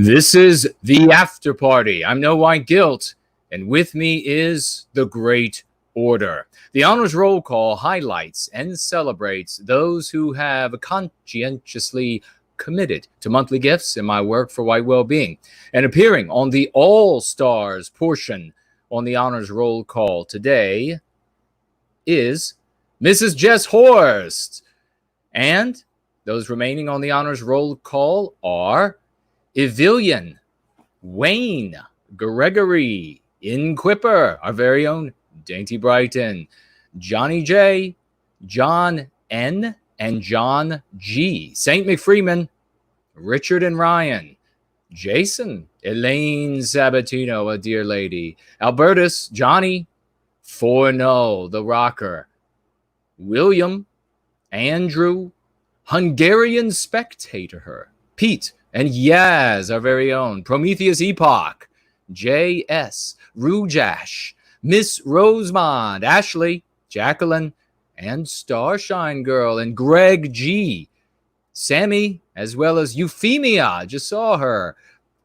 This is the after party. I'm No White Guilt, and with me is the Great Order. The Honors Roll Call highlights and celebrates those who have conscientiously committed to monthly gifts in my work for White Wellbeing. And appearing on the All Stars portion on the Honors Roll Call today is Mrs. Jess Horst. And those remaining on the Honors Roll Call are Evillian, Wayne, Gregory, Inquipper, our very own Dainty Brighton, Johnny J, John N, and John G, St. McFreeman, Richard and Ryan, Jason, Elaine Sabatino, a dear lady, Albertus, Johnny, Forno, the rocker, William, Andrew, Hungarian Spectator, Pete, and Yaz, our very own, Prometheus Epoch, J.S., Rujash, Miss Rosemond, Ashley, Jacqueline, and Starshine Girl, and Greg G., Sammy, as well as Euphemia, just saw her,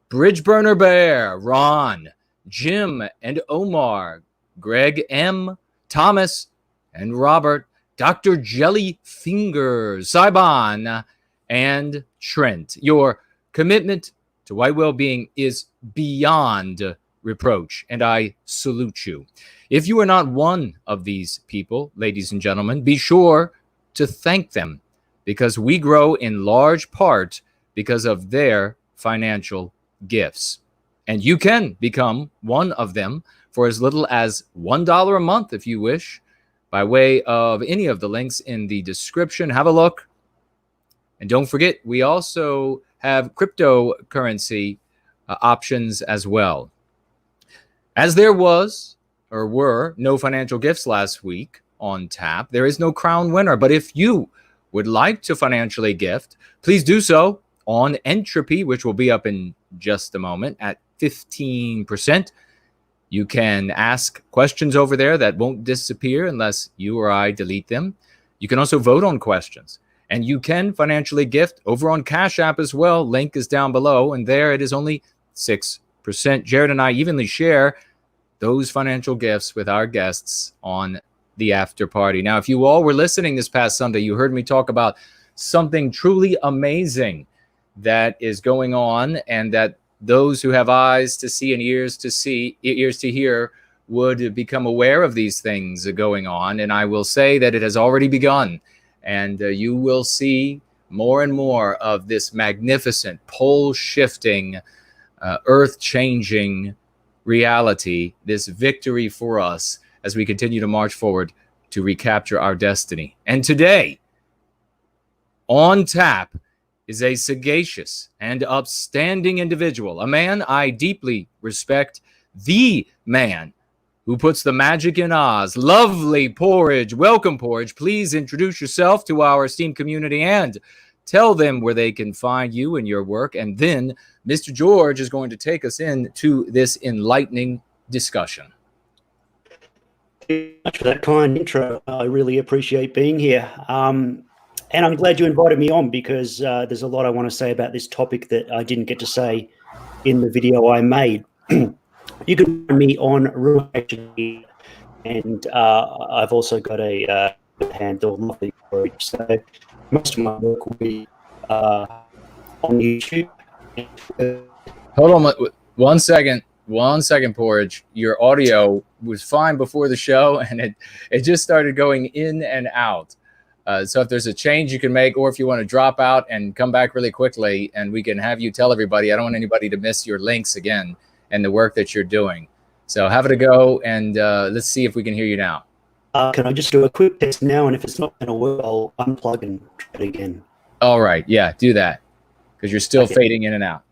Bridgeburner Bear, Ron, Jim, and Omar, Greg M., Thomas, and Robert, Dr. Jellyfingers, Saibon, and Trent. Your commitment to White Wellbeing is beyond reproach, and I salute you. If you are not one of these people, ladies and gentlemen, be sure to thank them, because we grow in large part because of their financial gifts. And you can become one of them for as little as $1 a month if you wish, by way of any of the links in the description. Have a look. And don't forget, we also have cryptocurrency options as well. As there was or were no financial gifts last week on tap, there is no crown winner. But if you would like to financially gift, please do so on Entropy, which will be up in just a moment at 15%. You can ask questions over there that won't disappear unless you or I delete them. You can also vote on questions. And you can financially gift over on Cash App as well. Link is down below. And there it is only 6%. Jared and I evenly share those financial gifts with our guests on the after party. Now, if you all were listening this past Sunday, you heard me talk about something truly amazing that is going on, and that those who have eyes to see and ears to hear would become aware of these things going on. And I will say that it has already begun. And you will see more and more of this magnificent, pole-shifting, earth-changing reality, this victory for us as we continue to march forward to recapture our destiny. And today, on tap, is a sagacious and upstanding individual, a man I deeply respect, the man who puts the magic in Oz. Lovely Porridge. Welcome, Porridge. Please introduce yourself to our esteemed community and tell them where they can find you and your work. And then Mr. George is going to take us into this enlightening discussion. Thank you much for that kind intro. I really appreciate being here. And I'm glad you invited me on, because there's a lot I want to say about this topic that I didn't get to say in the video I made. You can find me on Ruination, and I've also got a handle, Lovely Porridge. So most of my work will be on YouTube. Hold on one second, Porridge. Your audio was fine before the show, and it just started going in and out. So if there's a change you can make, or if you want to drop out and come back really quickly, and we can have you tell everybody. I don't want anybody to miss your links again and the work that you're doing. So have it a go, and let's see if we can hear you now. Can I just do a quick test now? And if it's not going to work, I'll unplug and try it again. All right. Yeah, do that, because you're still fading in and out.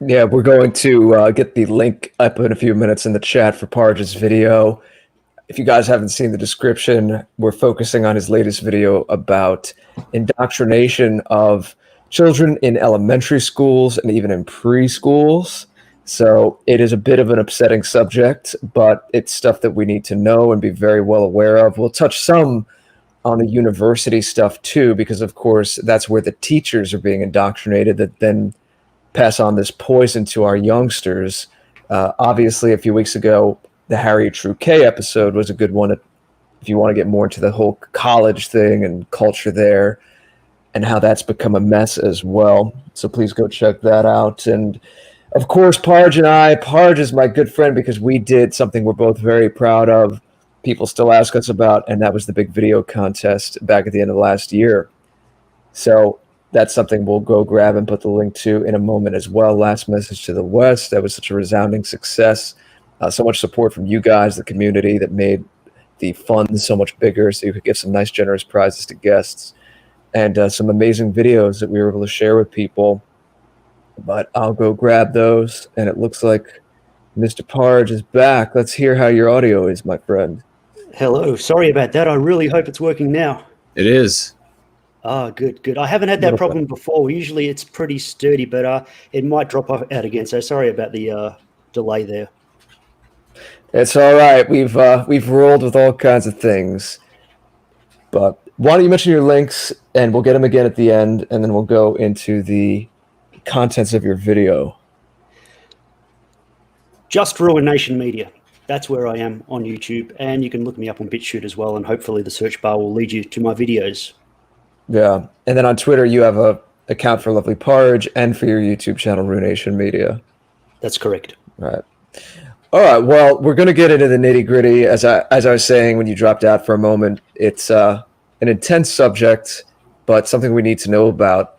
Yeah, we're going to get the link up in a few minutes in the chat for Porridge's video. If you guys haven't seen the description, we're focusing on his latest video about indoctrination of children in elementary schools and even in preschools. So it is a bit of an upsetting subject, but it's stuff that we need to know and be very well aware of. We'll touch some on the university stuff too, because of course that's where the teachers are being indoctrinated that then pass on this poison to our youngsters. Obviously, a few weeks ago, the Harriet True K episode was a good one if you want to get more into the whole college thing and culture there and how that's become a mess as well. So please go check that out. And of course, Porridge is my good friend because we did something we're both very proud of. People still ask us about, and that was the big video contest back at the end of last year. So that's something we'll go grab and put the link to in a moment as well. Last Message to the West. That was such a resounding success. So much support from you guys, the community, that made the fund so much bigger so you could give some nice, generous prizes to guests and some amazing videos that we were able to share with people. But I'll go grab those, and it looks like Mr. Porridge is back. Let's hear how your audio is, my friend. Hello. Sorry about that. I really hope it's working now. It is. Oh, good. I haven't had that problem before. Usually it's pretty sturdy, but it might drop out again. So sorry about the delay there. It's all right. We've rolled with all kinds of things. But why don't you mention your links, and we'll get them again at the end, and then we'll go into the contents of your video. Just Ruination Media. That's where I am on YouTube, and you can look me up on BitChute as well, and hopefully the search bar will lead you to my videos. Yeah, and then on Twitter you have a account for Lovely Porridge and for your YouTube channel Ruination Media. That's correct. Right. All right. Well, we're going to get into the nitty gritty. As I was saying when you dropped out for a moment, it's an intense subject, but something we need to know about.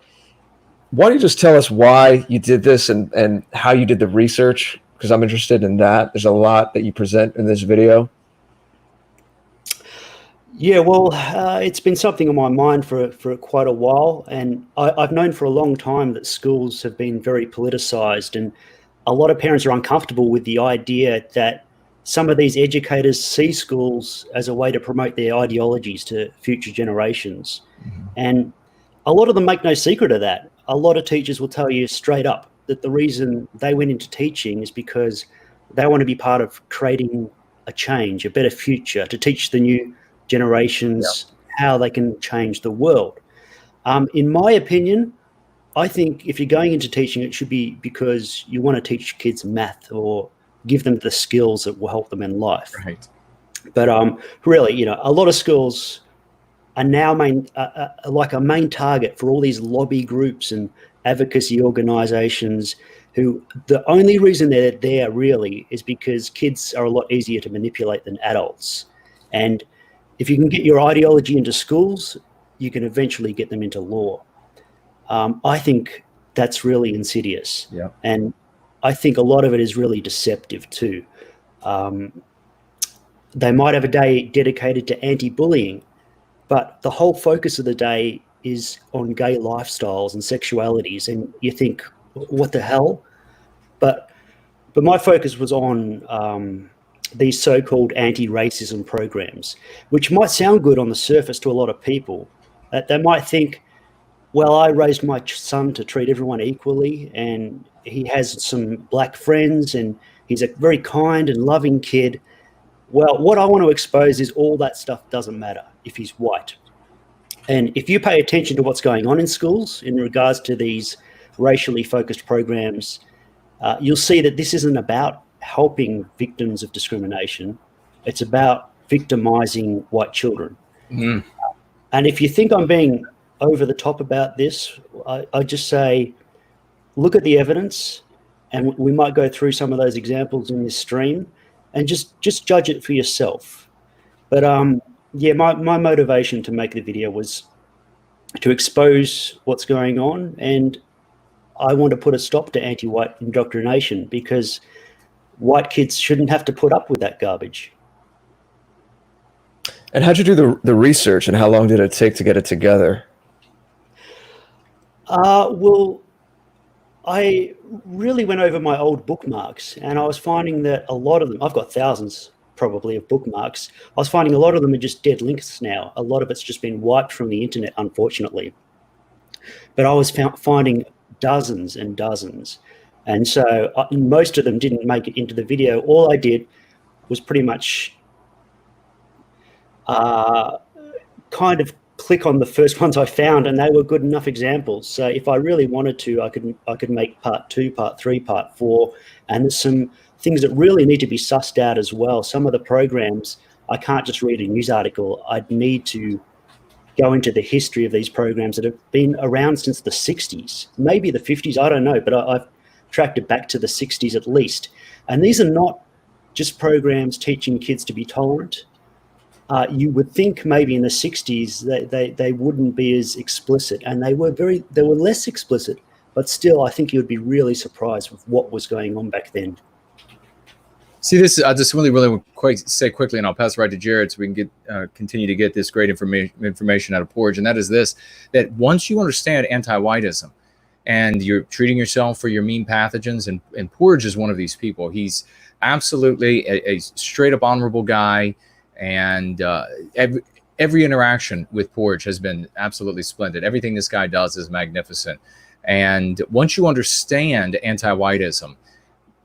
Why don't you just tell us why you did this and how you did the research? Because I'm interested in that. There's a lot that you present in this video. Yeah, well, it's been something on my mind for quite a while, and I've known for a long time that schools have been very politicized, and a lot of parents are uncomfortable with the idea that some of these educators see schools as a way to promote their ideologies to future generations. Mm-hmm. And a lot of them make no secret of that. A lot of teachers will tell you straight up that the reason they went into teaching is because they want to be part of creating a change, a better future, to teach the new generations how they can change the world. In my opinion, I think if you're going into teaching, it should be because you want to teach kids math or give them the skills that will help them in life. Right. But really, a lot of schools are now like a main target for all these lobby groups and advocacy organizations who the only reason they're there really is because kids are a lot easier to manipulate than adults. And if you can get your ideology into schools, you can eventually get them into law. I think that's really insidious. Yeah. And I think a lot of it is really deceptive too. They might have a day dedicated to anti-bullying, but the whole focus of the day is on gay lifestyles and sexualities. And you think, what the hell? But my focus was on these so-called anti-racism programs, which might sound good on the surface to a lot of people. They might think, well, I raised my son to treat everyone equally, and he has some black friends, and he's a very kind and loving kid. Well, what I want to expose is all that stuff doesn't matter if he's white. And if you pay attention to what's going on in schools in regards to these racially focused programs, you'll see that this isn't about helping victims of discrimination. It's about victimizing white children. Mm. And if you think I'm being over the top about this, I just say, look at the evidence, and we might go through some of those examples in this stream, and just judge it for yourself. But my motivation to make the video was to expose what's going on, and I want to put a stop to anti-white indoctrination because white kids shouldn't have to put up with that garbage. And how'd you do the research, and how long did it take to get it together? Well, I really went over my old bookmarks, and I was finding that a lot of them, I've got thousands probably of bookmarks, I was finding a lot of them are just dead links now. A lot of it's just been wiped from the internet, unfortunately. But I was finding dozens and dozens. And so most of them didn't make it into the video. All I did was pretty much kind of click on the first ones I found, and they were good enough examples. So if I really wanted to, I could make part 2, part 3, part 4, and there's some things that really need to be sussed out as well. Some of the programs, I can't just read a news article. I'd need to go into the history of these programs that have been around since the 60s, maybe the 50s, I don't know, but I've tracked it back to the 60s at least. And these are not just programs teaching kids to be tolerant. You would think maybe in the 60s they wouldn't be as explicit, and they were less explicit, but still I think you would be really surprised with what was going on back then. See, this I just really say quickly, and I'll pass it right to Jared so we can get continue to get this great information out of Porridge, and that is this: that once you understand anti-whiteism and you're treating yourself for your mean pathogens, and Porridge is one of these people. He's absolutely a straight up honorable guy, and every interaction with Porridge has been absolutely splendid. Everything this guy does is magnificent. And once you understand anti-whiteism,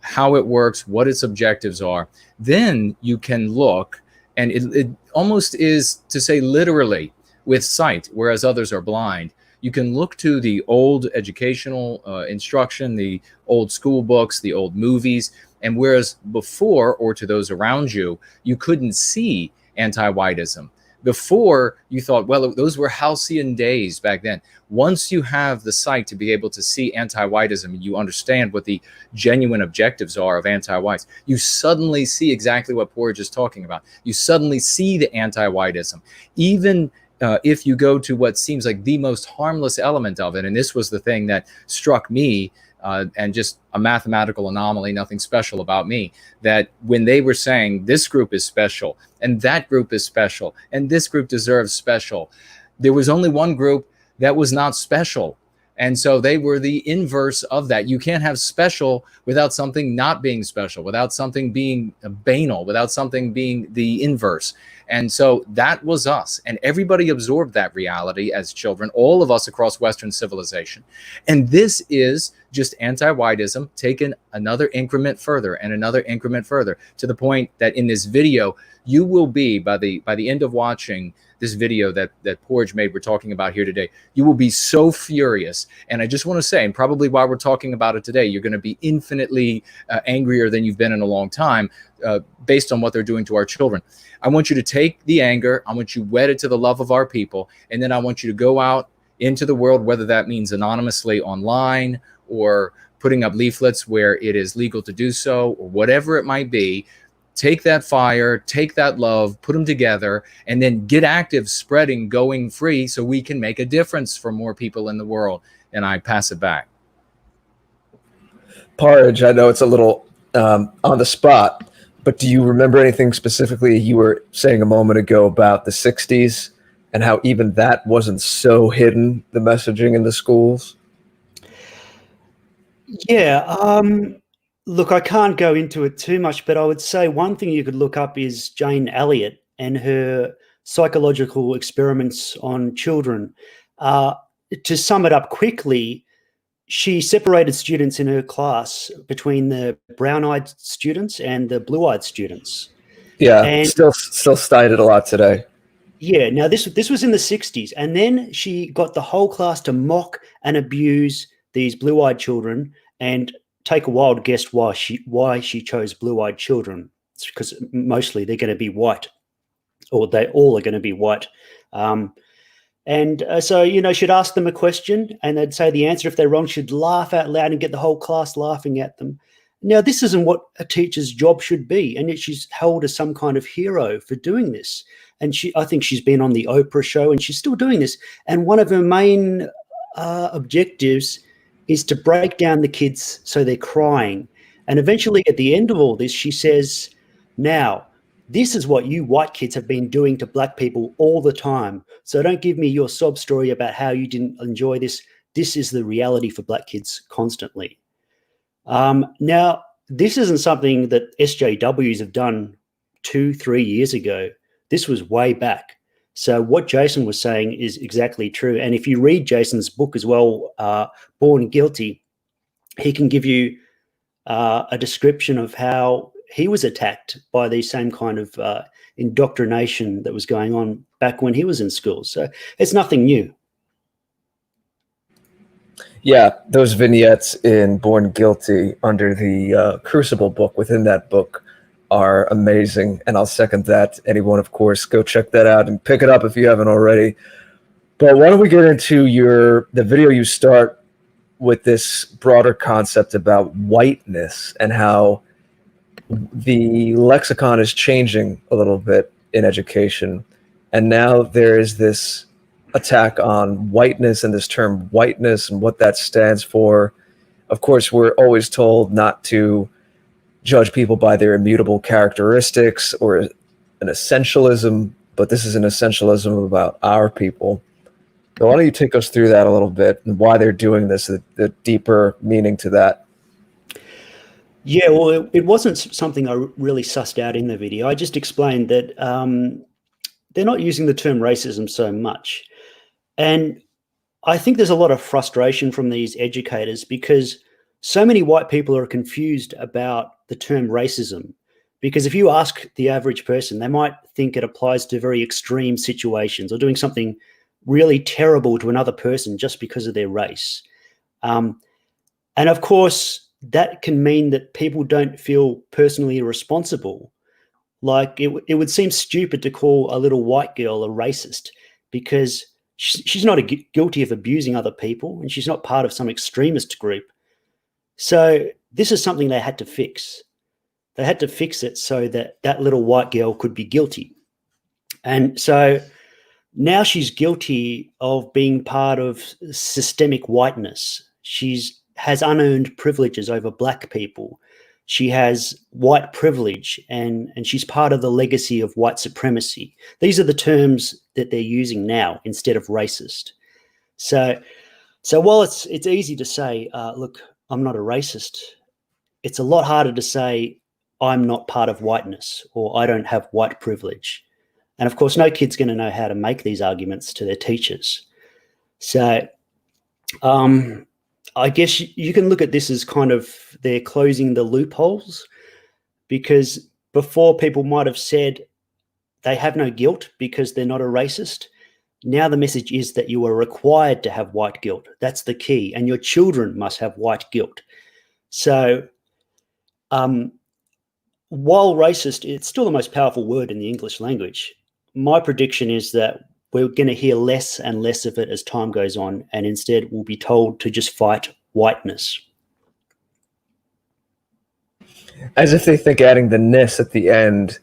how it works, what its objectives are, then you can look, and it almost is to say literally with sight, whereas others are blind. You can look to the old educational instruction, the old school books, the old movies, and whereas before, or to those around you, you couldn't see anti-whiteism. Before, you thought, well, those were halcyon days back then. Once you have the sight to be able to see anti-whiteism, and you understand what the genuine objectives are of anti-whites, you suddenly see exactly what Porridge is talking about. You suddenly see the anti-whiteism. Even if you go to what seems like the most harmless element of it, and this was the thing that struck me, and just a mathematical anomaly, nothing special about me, that when they were saying this group is special and that group is special and this group deserves special, there was only one group that was not special. And so they were the inverse of that. You can't have special without something not being special, without something being banal, without something being the inverse. And so that was us. And everybody absorbed that reality as children, all of us across Western civilization. And this is just anti-whiteism taken another increment further and another increment further, to the point that in this video, you will be, by the end of watching this video that Porridge made, we're talking about here today, you will be so furious. And I just want to say, and probably while we're talking about it today, you're going to be infinitely angrier than you've been in a long time, based on what they're doing to our children. I want you to take the anger, I want you wedded to the love of our people, and then I want you to go out into the world, whether that means anonymously online or putting up leaflets where it is legal to do so, or whatever it might be. Take that fire, take that love, put them together, and then get active, spreading, going free, so we can make a difference for more people in the world. And I pass it back. Porridge, I know it's a little on the spot, but do you remember anything specifically you were saying a moment ago about the 60s and how even that wasn't so hidden, the messaging in the schools? Yeah, look, I can't go into it too much, but I would say one thing you could look up is Jane Elliott and her psychological experiments on children. To sum it up quickly, she separated students in her class between the brown-eyed students and the blue-eyed students. Yeah, and still cited a lot today. Yeah, now this was in the 60s, and then she got the whole class to mock and abuse these blue-eyed children, and take a wild guess why she chose blue-eyed children. It's because mostly they're going to be white, or they all are going to be white. So, you know, she'd ask them a question and they'd say the answer. If they're wrong, she'd laugh out loud and get the whole class laughing at them. Now, this isn't what a teacher's job should be, and yet she's held as some kind of hero for doing this. And I think she's been on the Oprah show, and she's still doing this. And one of her main objectives is to break down the kids so they're crying. And eventually, at the end of all this, she says, now, this is what you white kids have been doing to black people all the time. So don't give me your sob story about how you didn't enjoy this. This is the reality for black kids constantly. Now, this isn't something that SJWs have done 2-3 years ago. This was way back. So what Jason was saying is exactly true. And if you read Jason's book as well, Born Guilty, he can give you a description of how he was attacked by these same kind of indoctrination that was going on back when he was in school. So it's nothing new. Yeah, those vignettes in Born Guilty under the Crucible book, within that book, are amazing, and I'll second that. Anyone, of course, go check that out and pick it up if you haven't already. But why don't we get into the video you start with this broader concept about whiteness and how the lexicon is changing a little bit in education. And now there is this attack on whiteness and this term whiteness and what that stands for. Of course, we're always told not to judge people by their immutable characteristics or an essentialism, but this is an essentialism about our people. So why don't you take us through that a little bit and why they're doing this, the deeper meaning to that? Yeah, well, it wasn't something I really sussed out in the video. I just explained that they're not using the term racism so much. And I think there's a lot of frustration from these educators because so many white people are confused about the term racism. Because if you ask the average person, they might think it applies to very extreme situations or doing something really terrible to another person just because of their race. And of course, that can mean that people don't feel personally responsible. Like it would seem stupid to call a little white girl a racist because she's not guilty of abusing other people and she's not part of some extremist group. So this is something they had to fix. They had to fix it so that that little white girl could be guilty. And so now she's guilty of being part of systemic whiteness. Has unearned privileges over black people. She has white privilege and she's part of the legacy of white supremacy. These are the terms that they're using now instead of racist. So while it's easy to say, look, I'm not a racist, it's a lot harder to say I'm not part of whiteness or I don't have white privilege. And of course, no kid's going to know how to make these arguments to their teachers. So I guess you can look at this as kind of they're closing the loopholes, because before people might have said they have no guilt because they're not a racist. Now the message is that you are required to have white guilt. That's the key. And your children must have white guilt. So while racist, it's still the most powerful word in the English language. My prediction is that we're going to hear less and less of it as time goes on, and instead we'll be told to just fight whiteness. As if they think adding the ness at the end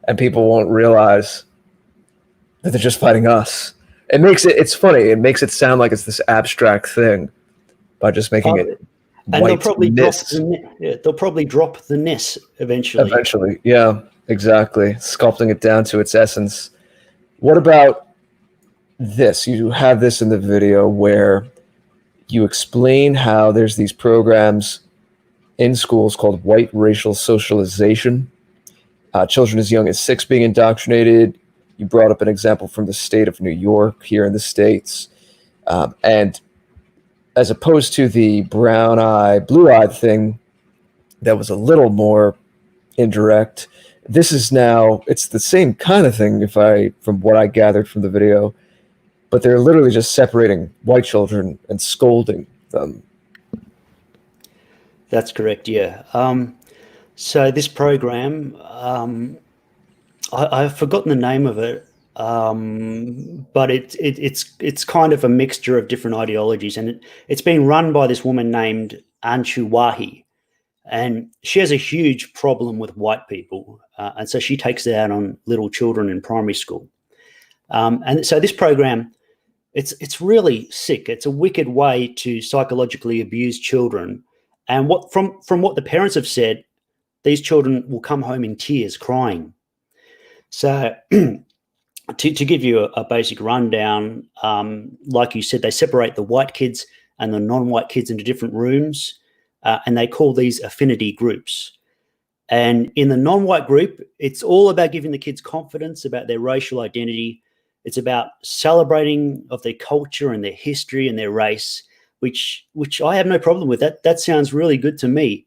and people won't realize that they're just fighting us. It's funny, it makes it sound like it's this abstract thing by just making it and they'll probably drop the ness eventually. Eventually, yeah, exactly. Sculpting it down to its essence. What about this? You have this in the video where you explain how there's these programs in schools called white racial socialization. Children as young as 6 being indoctrinated. You brought up an example from the state of New York here in the States. And as opposed to the brown-eyed, blue-eyed thing that was a little more indirect, this is now, it's the same kind of thing from what I gathered from the video, but they're literally just separating white children and scolding them. That's correct, yeah. So this program, I've forgotten the name of it, but it's kind of a mixture of different ideologies, and it's being run by this woman named Antiwhiteism, and she has a huge problem with white people, and so she takes it out on little children in primary school. And so this program, it's really sick. It's a wicked way to psychologically abuse children. And from what the parents have said, these children will come home in tears, crying. So to give you a basic rundown, like you said, they separate the white kids and the non-white kids into different rooms, and they call these affinity groups. And in the non-white group, it's all about giving the kids confidence about their racial identity. It's about celebrating of their culture and their history and their race, which I have no problem with. That sounds really good to me,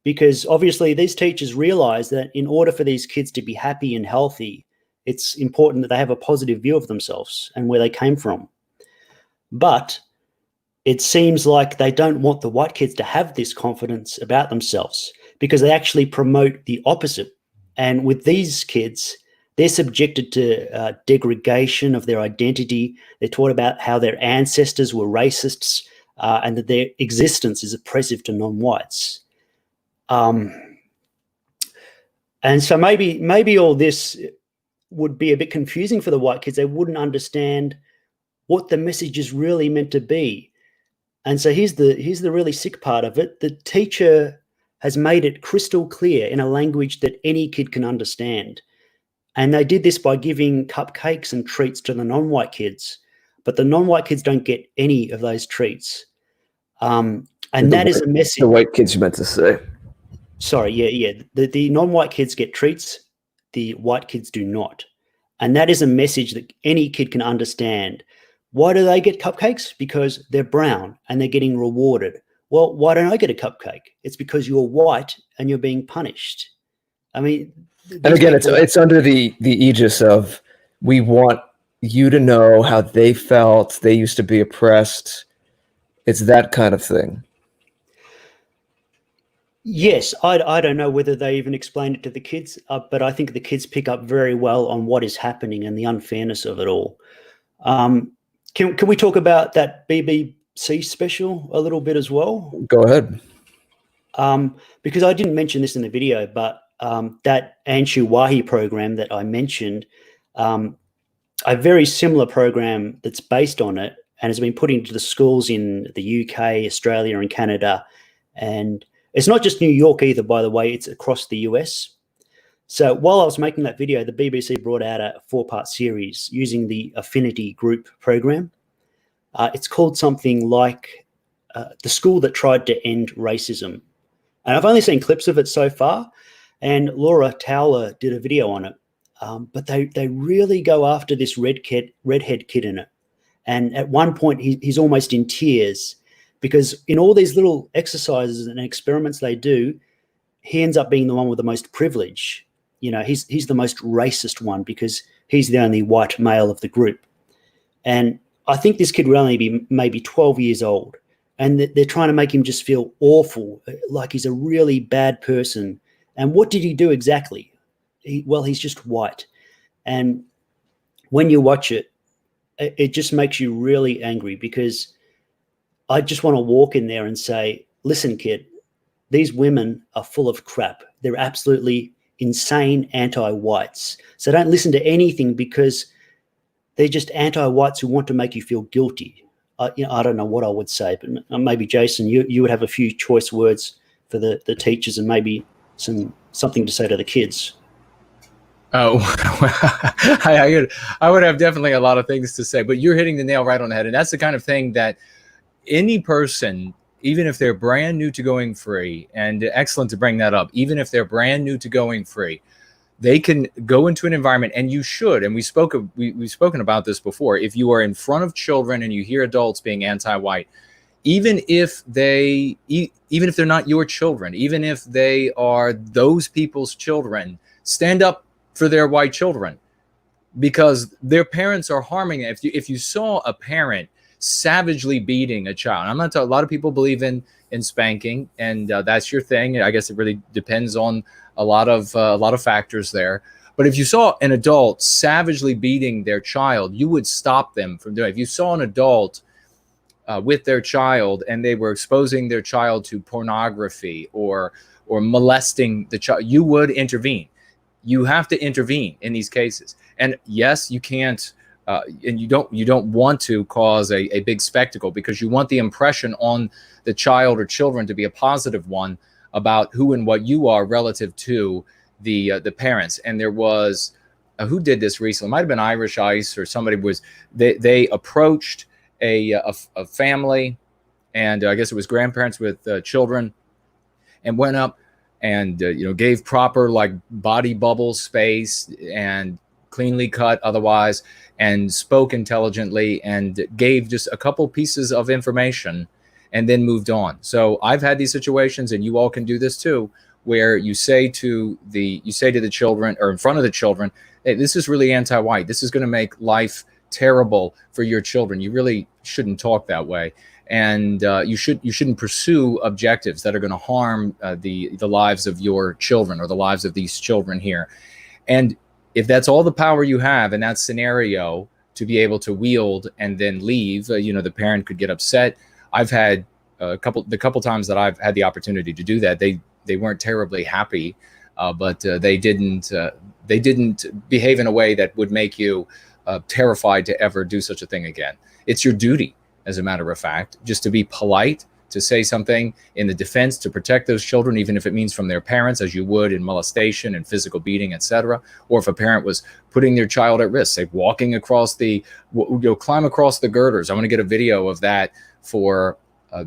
because obviously these teachers realize that in order for these kids to be happy and healthy, It's important that they have a positive view of themselves and where they came from. But it seems like they don't want the white kids to have this confidence about themselves, because they actually promote the opposite. And with these kids, they're subjected to degradation of their identity. They're taught about how their ancestors were racists, and that their existence is oppressive to non-whites. And so maybe all this would be a bit confusing for the white kids. They wouldn't understand what the message is really meant to be. And so here's the really sick part of it. The teacher has made it crystal clear in a language that any kid can understand. And they did this by giving cupcakes and treats to the non-white kids, but the non-white kids don't get any of those treats. And that is a message. The white kids, you meant to say. Sorry, yeah. The non-white kids get treats, the white kids do not. And that is a message that any kid can understand. Why do they get cupcakes? Because they're brown and they're getting rewarded. Well, why don't I get a cupcake? It's because you're white and you're being punished. I mean, and again, it's under the aegis of, we want you to know how they felt. They used to be oppressed. It's that kind of thing. Yes, I don't know whether they even explained it to the kids, but I think the kids pick up very well on what is happening and the unfairness of it all. Can we talk about that BBC special a little bit as well? Go ahead. Because I didn't mention this in the video, but that Antiwhiteism program that I mentioned, a very similar program that's based on it and has been put into the schools in the UK, Australia, and Canada. And it's not just New York either, by the way, it's across the US. So while I was making that video, the BBC brought out a 4-part series using the Affinity Group program. It's called something like The School That Tried to End Racism. And I've only seen clips of it so far, and Laura Towler did a video on it. But they really go after this redhead kid in it. And at one point, he's almost in tears, because in all these little exercises and experiments they do, he ends up being the one with the most privilege. You know, he's the most racist one because he's the only white male of the group. And I think this kid will only be maybe 12 years old, and they're trying to make him just feel awful, like he's a really bad person. And what did he do exactly? He's just white. And when you watch it, it just makes you really angry, because I just want to walk in there and say, listen, kid, these women are full of crap. They're absolutely insane anti-whites. So don't listen to anything, because they're just anti-whites who want to make you feel guilty. I don't know what I would say, but maybe Jason, you would have a few choice words for the teachers, and maybe something to say to the kids. Oh, I would have definitely a lot of things to say, but you're hitting the nail right on the head. And that's the kind of thing that any person, even if they're brand new to going free, and excellent to bring that up, even if they're brand new to going free, they can go into an environment, and you should, and we've spoken about this before, if you are in front of children and you hear adults being anti-white, even if they're not your children, even if they are those people's children, stand up for their white children, because their parents are harming them. If you saw a parent savagely beating a child, I'm not talking, a lot of people believe in spanking, and that's your thing. I guess it really depends on a lot of factors there. But if you saw an adult savagely beating their child, you would stop them from doing it. If you saw an adult with their child and they were exposing their child to pornography or molesting the child, you would intervene. You have to intervene in these cases. And yes, you can't, and you don't want to cause a big spectacle, because you want the impression on the child or children to be a positive one about who and what you are relative to the parents. And there was who did this recently? It might have been Irish Ice, or somebody was. They approached a family, and I guess it was grandparents with children, and went up and gave proper like body bubble space and cleanly cut otherwise, and spoke intelligently and gave just a couple pieces of information and then moved on. So I've had these situations, and you all can do this too, where you say to the children, or in front of the children, hey, this is really anti-white. This is going to make life terrible for your children. You really shouldn't talk that way, and you shouldn't pursue objectives that are going to harm the lives of your children or the lives of these children here. And if that's all the power you have in that scenario to be able to wield and then leave, the parent could get upset. I've had the couple times that I've had the opportunity to do that, they weren't terribly happy, but they didn't behave in a way that would make you terrified to ever do such a thing again. It's your duty, as a matter of fact, just to be polite, to say something in the defense, to protect those children, even if it means from their parents, as you would in molestation and physical beating, etc. Or if a parent was putting their child at risk, say walking across climb across the girders. I want to get a video of that for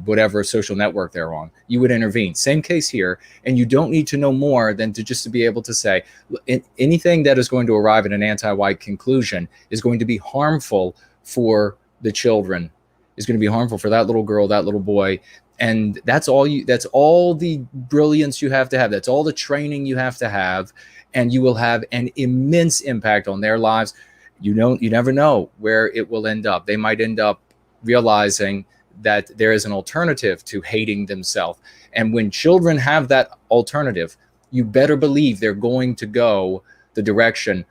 whatever social network they're on. You would intervene. Same case here, and you don't need to know more than to be able to say anything that is going to arrive at an anti-white conclusion is going to be harmful for the children, is going to be harmful for that little girl, that little boy. And that's all the brilliance you have to have. That's all the training you have to have. And you will have an immense impact on their lives. You never know where it will end up. They might end up realizing that there is an alternative to hating themselves. And when children have that alternative, you better believe they're going to go the direction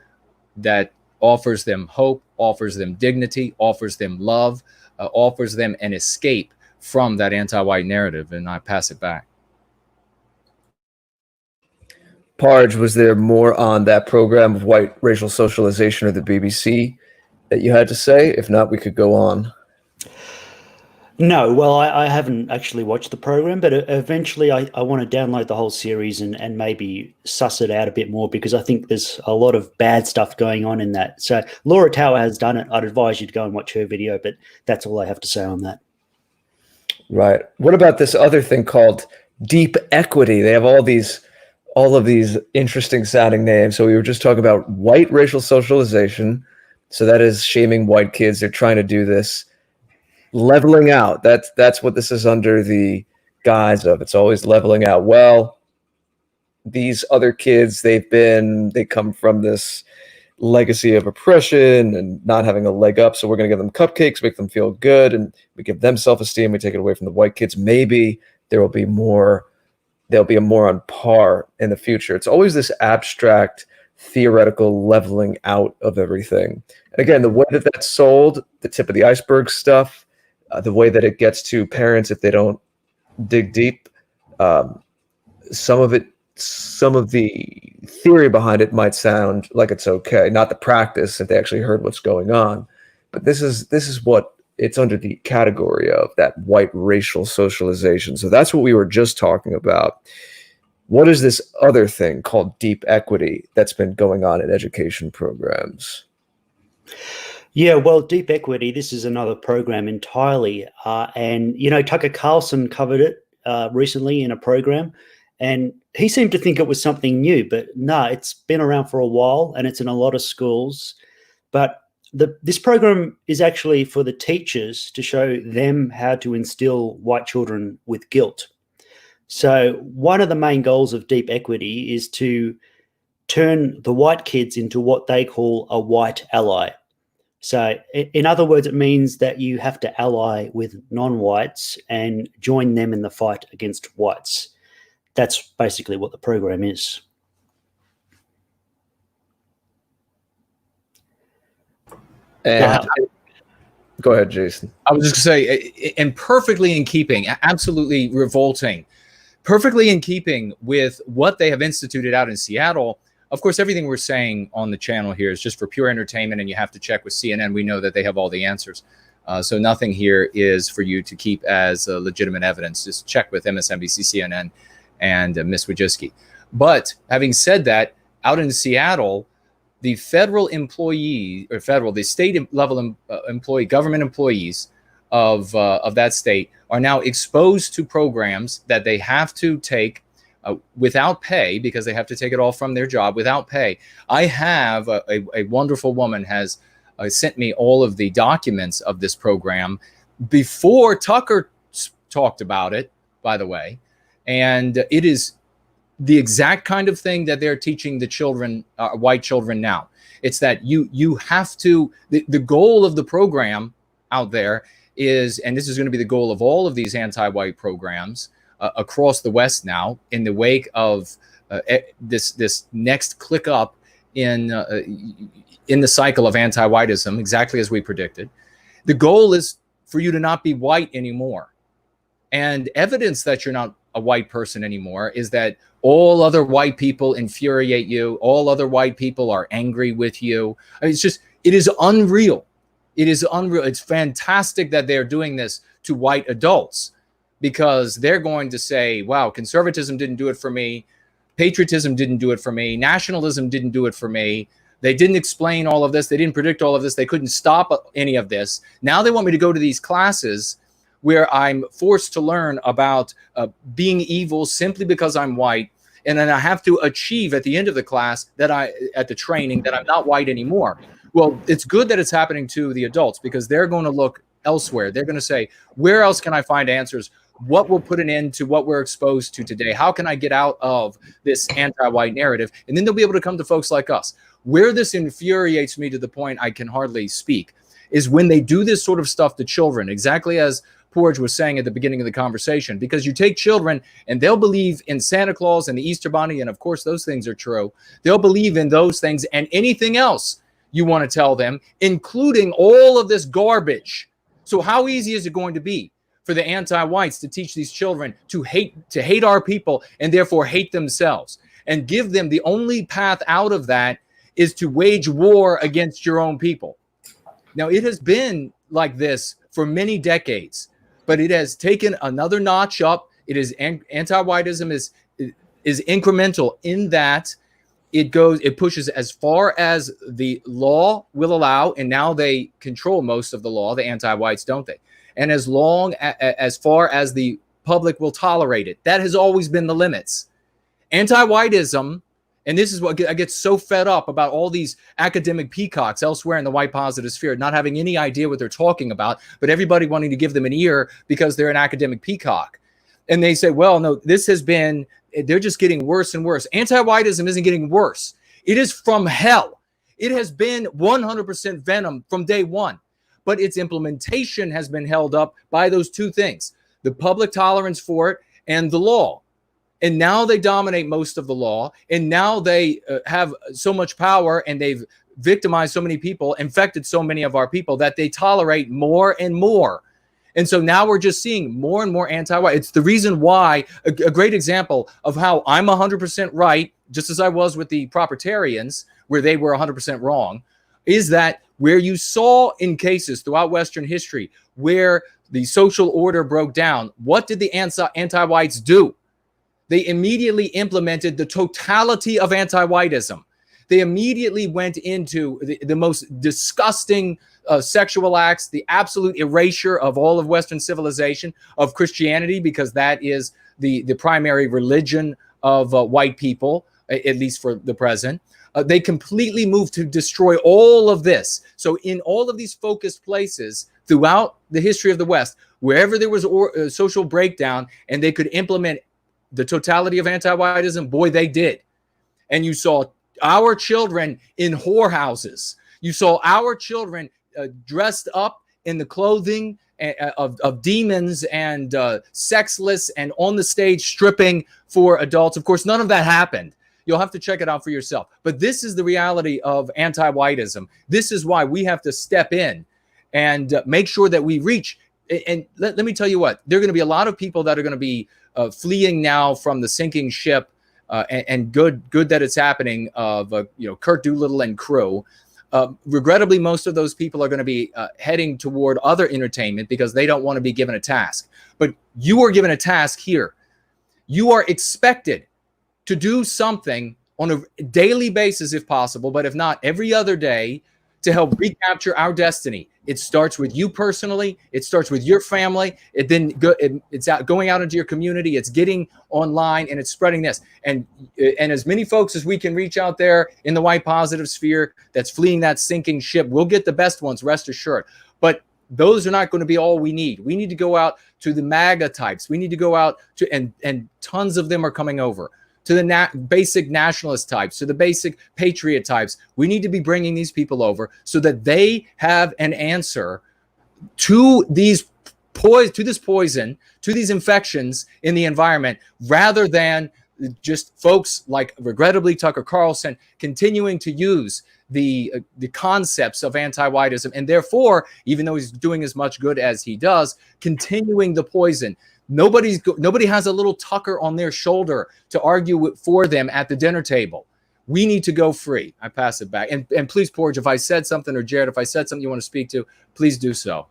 that offers them hope, offers them dignity, offers them love, offers them an escape from that anti-white narrative. And I pass it back. Porridge, was there more on that program of white racial socialization or the BBC that you had to say? If not, we could go on. No, well, I haven't actually watched the program, but eventually I want to download the whole series and maybe suss it out a bit more, because I think there's a lot of bad stuff going on in that. So Laura Tower has done it. I'd advise you to go and watch her video, but that's all I have to say on that. Right. What about this other thing called deep equity? They have all of these interesting sounding names. So we were just talking about white racial socialization. So that is shaming white kids. They're trying to do this. Leveling out. That's what this is under the guise of. It's always leveling out. Well, these other kids, they come from this legacy of oppression and not having a leg up. So we're going to give them cupcakes, make them feel good, and we give them self-esteem. We take it away from the white kids. Maybe they'll be more on par in the future. It's always this abstract, theoretical leveling out of everything. And again, the way that that's sold, the tip of the iceberg stuff, the way that it gets to parents if they don't dig deep, some of the theory behind it might sound like it's okay, not the practice if they actually heard what's going on. But this is what it's under the category of, that white racial socialization. So that's what we were just talking about. What is this other thing called deep equity that's been going on in education programs? Yeah, well, deep equity, this is another program entirely. And, Tucker Carlson covered it recently in a program, and he seemed to think it was something new, but no, it's been around for a while and it's in a lot of schools. But this program is actually for the teachers to show them how to instill white children with guilt. So one of the main goals of deep equity is to turn the white kids into what they call a white ally. So in other words, it means that you have to ally with non-whites and join them in the fight against whites. That's basically what the program is. And go ahead, Jason. I was just going to say, and perfectly in keeping, absolutely revolting, perfectly in keeping with what they have instituted out in Seattle. Of course, everything we're saying on the channel here is just for pure entertainment, and you have to check with CNN. We know that they have all the answers. So nothing here is for you to keep as legitimate evidence. Just check with MSNBC, CNN, and Ms. Wojcicki. But having said that, out in Seattle, the federal employee, or the state level employee, government employees of that state are now exposed to programs that they have to take without pay, because they have to take it all from their job without pay. I have a wonderful woman has sent me all of the documents of this program before Tucker talked about it, by the way. And it is the exact kind of thing that they're teaching the children, white children now. It's that you have to, the goal of the program out there is, and this is going to be the goal of all of these anti-white programs across the West now, in the wake of this next click up in the cycle of anti-whiteism, exactly as we predicted. The goal is for you to not be white anymore. And evidence that you're not a white person anymore is that all other white people infuriate you. All other white people are angry with you. I mean, it is unreal. It is unreal. It's fantastic that they're doing this to white adults, because they're going to say, wow, conservatism didn't do it for me. Patriotism didn't do it for me. Nationalism didn't do it for me. They didn't explain all of this. They didn't predict all of this. They couldn't stop any of this. Now they want me to go to these classes where I'm forced to learn about being evil simply because I'm white. And then I have to achieve at the end of the class, at the training, that I'm not white anymore. Well, it's good that it's happening to the adults, because they're going to look elsewhere. They're going to say, where else can I find answers? What will put an end to what we're exposed to today? How can I get out of this anti-white narrative? And then they'll be able to come to folks like us. Where this infuriates me to the point I can hardly speak is when they do this sort of stuff to children, exactly as Porridge was saying at the beginning of the conversation, because you take children and they'll believe in Santa Claus and the Easter Bunny, and of course those things are true. They'll believe in those things and anything else you want to tell them, including all of this garbage. So how easy is it going to be for the anti-whites to teach these children to hate our people and therefore hate themselves, and give them the only path out of that is to wage war against your own people? Now, it has been like this for many decades, but it has taken another notch up. It is anti-whiteism is incremental in that it pushes as far as the law will allow, and now they control most of the law, the anti-whites, don't they? And as far as the public will tolerate it. That has always been the limits. Anti-whiteism, and this is what I get so fed up about all these academic peacocks elsewhere in the white positive sphere, not having any idea what they're talking about, but everybody wanting to give them an ear because they're an academic peacock. And they say, well, no, they're just getting worse and worse. Anti-whiteism isn't getting worse. It is from hell. It has been 100% venom from day one, but its implementation has been held up by those two things, the public tolerance for it and the law. And now they dominate most of the law. And now they have so much power, and they've victimized so many people, infected so many of our people, that they tolerate more and more. And so now we're just seeing more and more anti-white. It's the reason why, a great example of how I'm 100% right, just as I was with the proprietarians, where they were 100% wrong, is that where you saw in cases throughout Western history where the social order broke down, what did the anti-whites do? They immediately implemented the totality of anti-whiteism. They immediately went into the most disgusting sexual acts, the absolute erasure of all of Western civilization, of Christianity, because that is the primary religion of white people, at least for the present. They completely moved to destroy all of this. So in all of these focused places throughout the history of the West, wherever there was a social breakdown and they could implement the totality of anti-whiteism, boy, they did. And you saw our children in whorehouses. You saw our children dressed up in the clothing of demons and sexless and on the stage stripping for adults. Of course, none of that happened. You'll have to check it out for yourself. But this is the reality of anti-whiteism. This is why we have to step in and make sure that we reach. And let me tell you what, there are going to be a lot of people that are going to be fleeing now from the sinking ship, and good that it's happening, of Kurt Doolittle and crew. Regrettably, most of those people are going to be heading toward other entertainment because they don't want to be given a task. But you are given a task here. You are expected to do something on a daily basis, if possible, but if not, every other day, to help recapture our destiny. It starts with you personally. It starts with your family. It's going out into your community. It's getting online, and it's spreading this. And as many folks as we can reach out there in the white positive sphere that's fleeing that sinking ship, we'll get the best ones, rest assured. But those are not going to be all we need. We need to go out to the MAGA types. We need to go out to, and tons of them are coming over, to the basic nationalist types, to the basic patriot types. We need to be bringing these people over so that they have an answer to this poison, to these infections in the environment, rather than just folks like, regrettably, Tucker Carlson continuing to use the concepts of anti-whiteism, and therefore, even though he's doing as much good as he does, continuing the poison. Nobody has a little Tucker on their shoulder to argue for them at the dinner table. We need to go free. I pass it back. And please, Porridge, if I said something, or Jared, if I said something you want to speak to, please do so.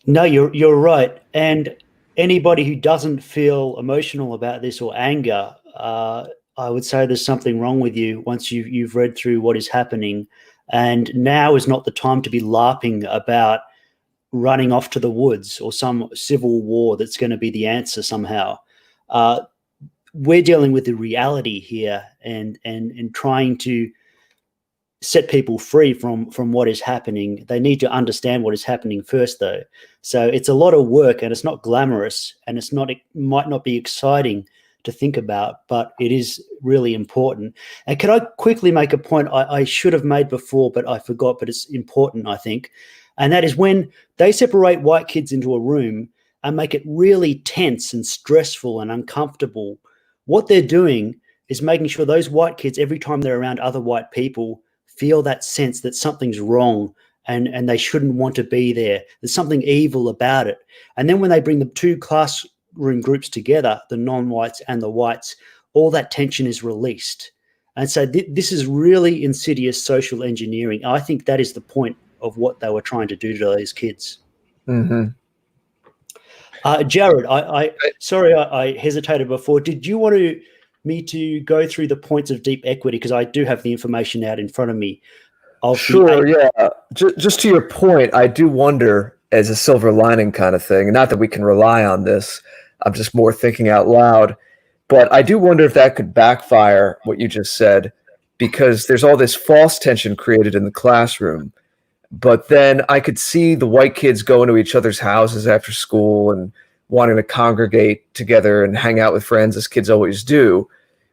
No, you're right. And anybody who doesn't feel emotional about this or anger, I would say there's something wrong with you once you've read through what is happening. And now is not the time to be LARPing about running off to the woods or some civil war that's going to be the answer somehow. We're dealing with the reality here and trying to set people free from what is happening. They need to understand what is happening first, though. So it's a lot of work, and it's not glamorous, and it might not be exciting to think about, but it is really important. And can I quickly make a point I should have made before, but I forgot, but it's important, I think. And that is when they separate white kids into a room and make it really tense and stressful and uncomfortable, what they're doing is making sure those white kids, every time they're around other white people, feel that sense that something's wrong and they shouldn't want to be there. There's something evil about it. And then when they bring the two classroom groups together, the non-whites and the whites, all that tension is released. And so this is really insidious social engineering. I think that is the point of what they were trying to do to those kids. Mm-hmm. Jared, sorry I hesitated before. Did you want me to go through the points of deep equity? Because I do have the information out in front of me. Sure, yeah. Just to your point, I do wonder, as a silver lining kind of thing, not that we can rely on this, I'm just more thinking out loud, but I do wonder if that could backfire, what you just said, because there's all this false tension created in the classroom. But then I could see the white kids going to each other's houses after school and wanting to congregate together and hang out with friends, as kids always do,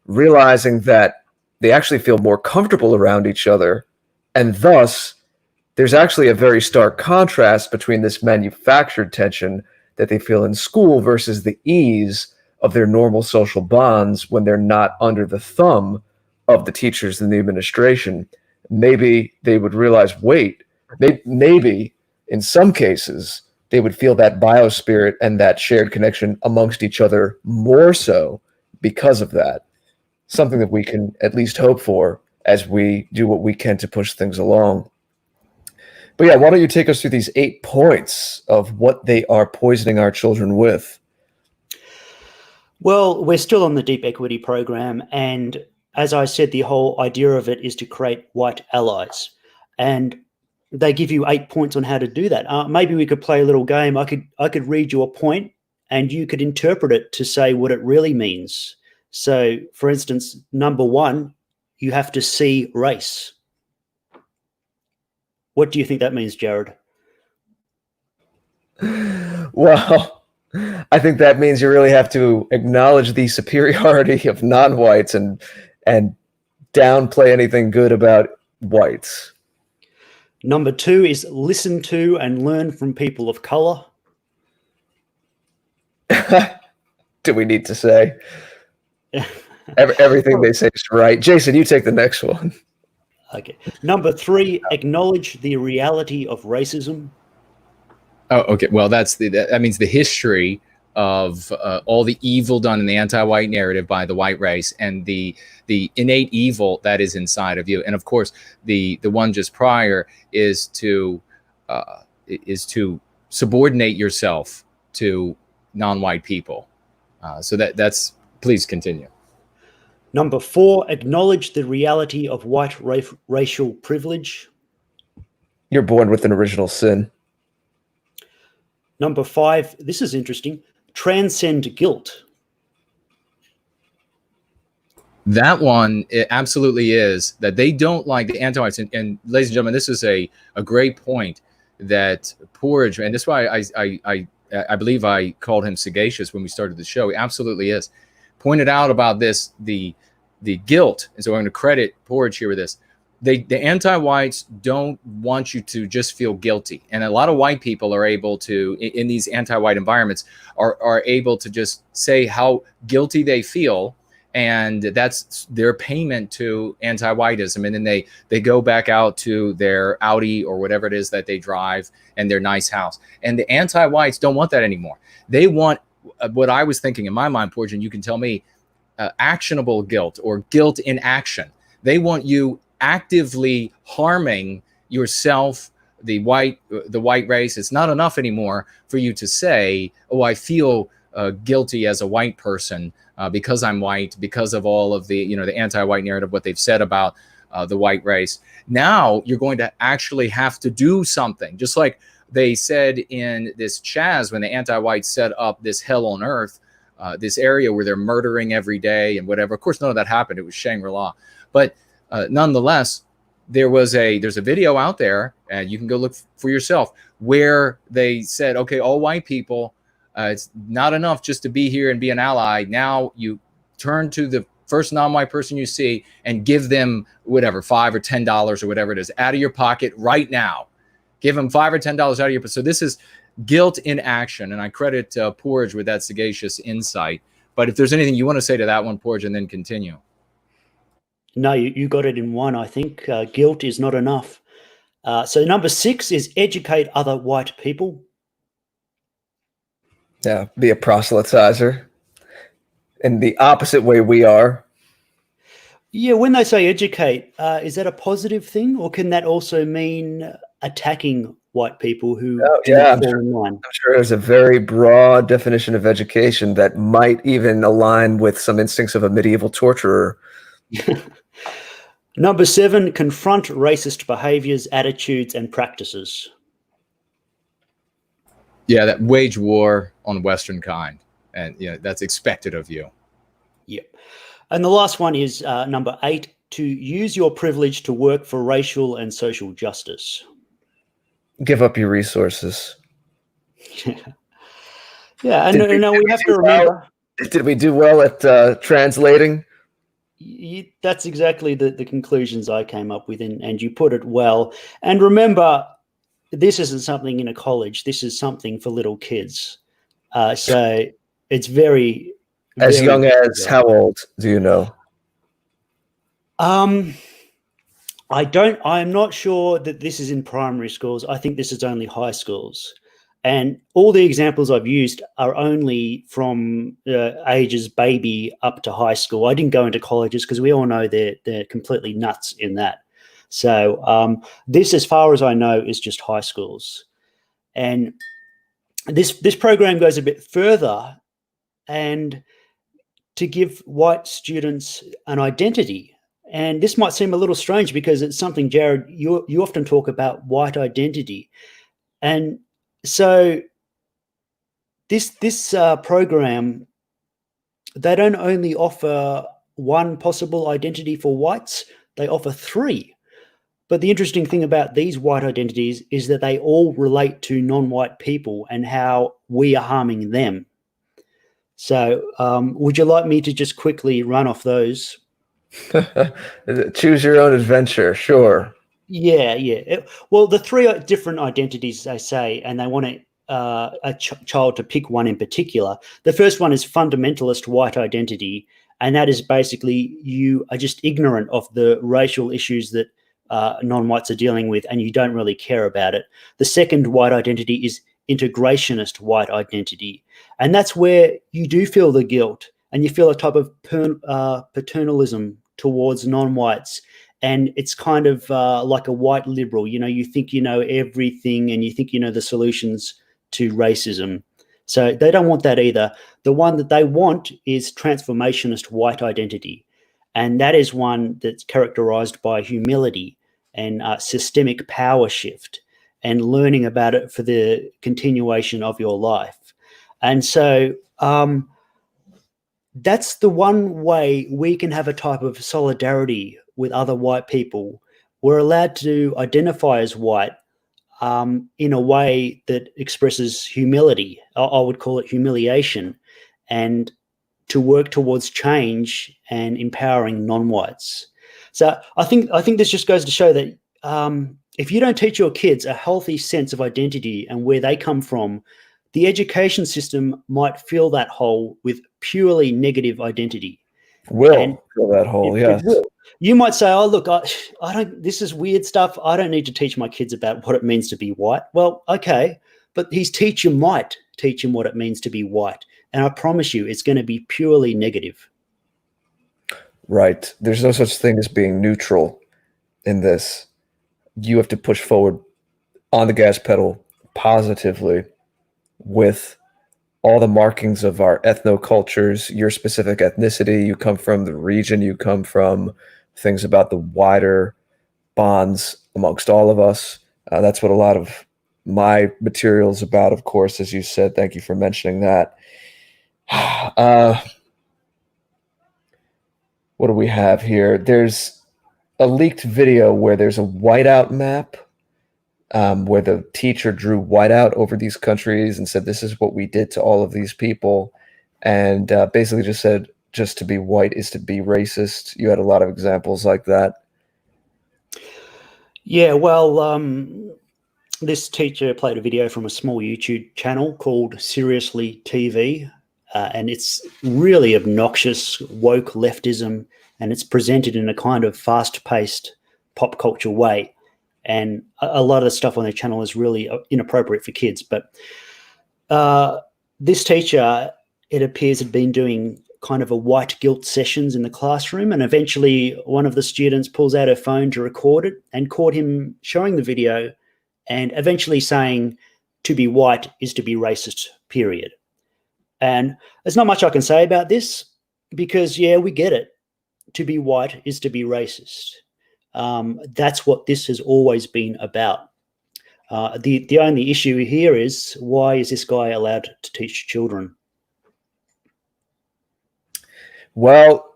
realizing that they actually feel more comfortable around each other. And thus, there's actually a very stark contrast between this manufactured tension that they feel in school versus the ease of their normal social bonds when they're not under the thumb of the teachers and the administration. Maybe they would realize, wait, maybe in some cases they would feel that biospirit and that shared connection amongst each other more so because of that. Something that we can at least hope for as we do what we can to push things along. But yeah, why don't you take us through these 8 points of what they are poisoning our children with? Well, we're still on the deep equity program, and as I said, the whole idea of it is to create white allies. And they give you 8 points on how to do that. Maybe we could play a little game. I could read you a point and you could interpret it to say what it really means. So, for instance, number 1, you have to see race. What do you think that means, Jared? Well, I think that means you really have to acknowledge the superiority of non-whites and downplay anything good about whites. Number 2 is listen to and learn from people of color. Do we need to say? Everything they say is right. Jason, you take the next one. Okay. Number 3, acknowledge the reality of racism. Oh, okay. Well, that means the history of all the evil done in the anti-white narrative by the white race and the innate evil that is inside of you. And of course, the one just prior is to subordinate yourself to non-white people. So that's, please continue. Number 4, acknowledge the reality of white racial privilege. You're born with an original sin. Number 5, this is interesting, transcend guilt. That one, it absolutely is, that they don't like the anti-whites. And ladies and gentlemen, this is a great point that Porridge, and that's why I believe I called him sagacious when we started the show. He absolutely is. pointed out about this, the guilt. And so I'm going to credit Porridge here with this. The anti-whites don't want you to just feel guilty. And a lot of white people are able to, in these anti-white environments, are able to just say how guilty they feel. And that's their payment to anti-whiteism. And then they go back out to their Audi or whatever it is that they drive and their nice house. And the anti-whites don't want that anymore. They want what I was thinking in my mind, Porridge, and you can tell me, actionable guilt or guilt in action. They want you actively harming yourself, the white race. It's not enough anymore for you to say, oh, I feel guilty as a white person because I'm white, because of all of the, the anti-white narrative, what they've said about the white race. Now you're going to actually have to do something, just like they said in this Chaz when the anti-whites set up this hell on earth, this area where they're murdering every day and whatever. Of course, none of that happened. It was Shangri-La. But nonetheless, there's a video out there, and you can go look for yourself, where they said, okay, all white people, it's not enough just to be here and be an ally. Now you turn to the first non-white person you see and give them whatever, $5 or $10 or whatever it is, out of your pocket right now. Give them $5 or $10 out of your pocket. So this is guilt in action, and I credit Porridge with that sagacious insight. But if there's anything you want to say to that one, Porridge, and then continue. No, you got it in one, I think. Guilt is not enough. So number 6 is educate other white people. Yeah, be a proselytizer in the opposite way we are. Yeah, when they say educate, is that a positive thing, or can that also mean attacking white people who do not fall in line? I'm sure there's a very broad definition of education that might even align with some instincts of a medieval torturer. Number 7, confront racist behaviors, attitudes, and practices. Yeah, that wage war on Western kind. And that's expected of you. Yep. And the last one is number 8, to use your privilege to work for racial and social justice. Give up your resources. Yeah, and now we have to remember. Did we do well at translating? That's exactly the conclusions I came up with, and you put it well. And remember, this isn't something in a college. This is something for little kids. So it's very... As young as how old, do you know? I'm not sure that this is in primary schools. I think this is only high schools. And all the examples I've used are only from ages baby up to high school. I didn't go into colleges because we all know they're completely nuts in that. So this, as far as I know, is just high schools. And this program goes a bit further, and to give white students an identity. And this might seem a little strange because it's something, Jared, you often talk about white identity. And so this program, they don't only offer one possible identity for whites, they offer 3. But the interesting thing about these white identities is that they all relate to non-white people and how we are harming them. So would you like me to just quickly run off those? Choose your own adventure, sure. Yeah. Well, the 3 different identities, they say, and they want a child to pick one in particular. The first one is fundamentalist white identity, and that is basically you are just ignorant of the racial issues that non-whites are dealing with, and you don't really care about it. The second white identity is integrationist white identity, and that's where you do feel the guilt and you feel a type of paternalism towards non-whites, and it's kind of like a white liberal. You think you know everything, and you think you know the solutions to racism. So they don't want that either. The one that they want is transformationist white identity, and that is one that's characterized by humility and systemic power shift and learning about it for the continuation of your life. And so that's the one way we can have a type of solidarity with other white people. We're allowed to identify as white in a way that expresses humility. I would call it humiliation, and to work towards change and empowering non-whites. So I think this just goes to show that if you don't teach your kids a healthy sense of identity and where they come from, the education system might fill that hole with purely negative identity. And Fill that hole, it yes. will. You might say, oh, look, I don't, this is weird stuff. I don't need to teach my kids about what it means to be white. Well, okay, but his teacher might teach him what it means to be white. And I promise you, it's going to be purely negative. Right. There's no such thing as being neutral in this. You have to push forward on the gas pedal positively with all the markings of our ethnocultures, your specific ethnicity, you come from, the region you come from, things about the wider bonds amongst all of us. That's what a lot of my material is about, of course, as you said. Thank you for mentioning that. What do we have here? There's a leaked video where there's a whiteout map where the teacher drew whiteout over these countries and said, this is what we did to all of these people. And basically just said, just to be white is to be racist. You had a lot of examples like that. Yeah, well, this teacher played a video from a small YouTube channel called Seriously TV. And it's really obnoxious, woke leftism, and it's presented in a kind of fast-paced pop culture way. And a lot of the stuff on their channel is really inappropriate for kids. But this teacher, it appears, had been doing kind of a white guilt sessions in the classroom, and eventually one of the students pulls out her phone to record it and caught him showing the video and eventually saying, to be white is to be racist, period. And there's not much I can say about this because, yeah, we get it. To be white is to be racist. That's what this has always been about. The only issue here is, why is this guy allowed to teach children? Well,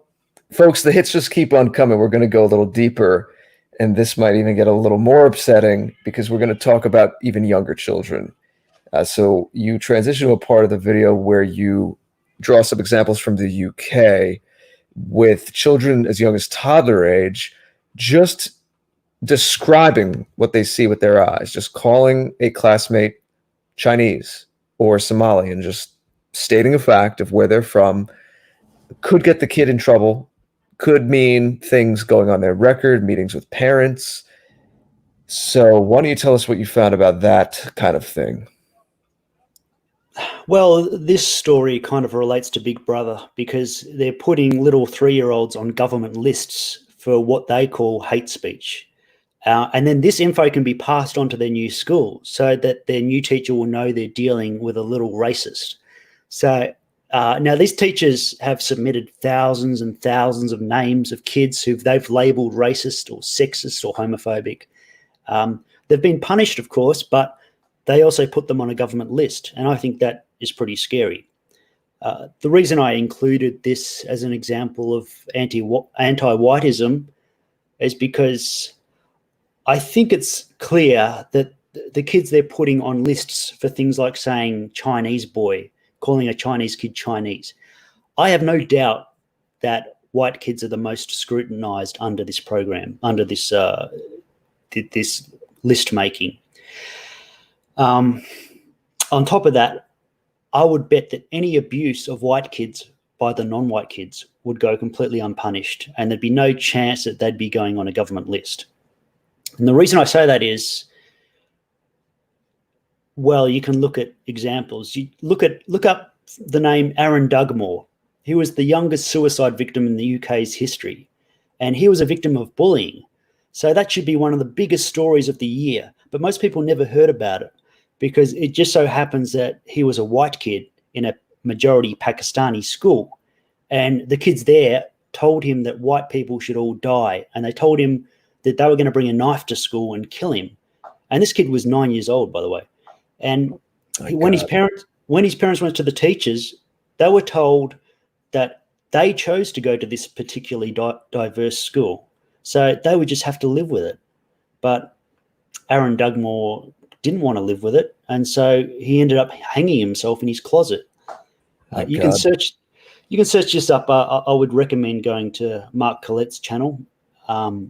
folks, the hits just keep on coming. We're going to go a little deeper, and this might even get a little more upsetting because we're going to talk about even younger children. So you transition to a part of the video where you draw some examples from the UK with children as young as toddler age, just describing what they see with their eyes, just calling a classmate Chinese or Somali and just stating a fact of where they're from. Could get the kid in trouble, could mean things going on their record, meetings with parents. So why don't you tell us what you found about that kind of thing? Well, this story kind of relates to Big Brother because they're putting little 3-year-olds on government lists for what they call hate speech. And then this info can be passed on to their new school so that their new teacher will know they're dealing with a little racist. So now these teachers have submitted thousands and thousands of names of kids who they've labelled racist or sexist or homophobic. They've been punished, of course, but they also put them on a government list, and I think that is pretty scary. The reason I included this as an example of anti-whiteism is because I think it's clear that the kids they're putting on lists for things like saying Chinese boy, calling a Chinese kid Chinese, I have no doubt that white kids are the most scrutinized under this program, under this this list making. On top of that, I would bet that any abuse of white kids by the non-white kids would go completely unpunished, and there'd be no chance that they'd be going on a government list. And the reason I say that is, well, you can look at examples. You look up the name Aaron Dugmore. He was the youngest suicide victim in the UK's history, and he was a victim of bullying. So that should be one of the biggest stories of the year, but most people never heard about it because it just so happens that he was a white kid in a majority Pakistani school, and the kids there told him that white people should all die, and they told him that they were going to bring a knife to school and kill him. And this kid was 9 years old, by the way. And when his parents went to the teachers, they were told that they chose to go to this particularly diverse school, so they would just have to live with it. But Aaron Dugmore didn't want to live with it, and so he ended up hanging himself in his closet. You can You can search this up. I would recommend going to Mark Collette's channel. But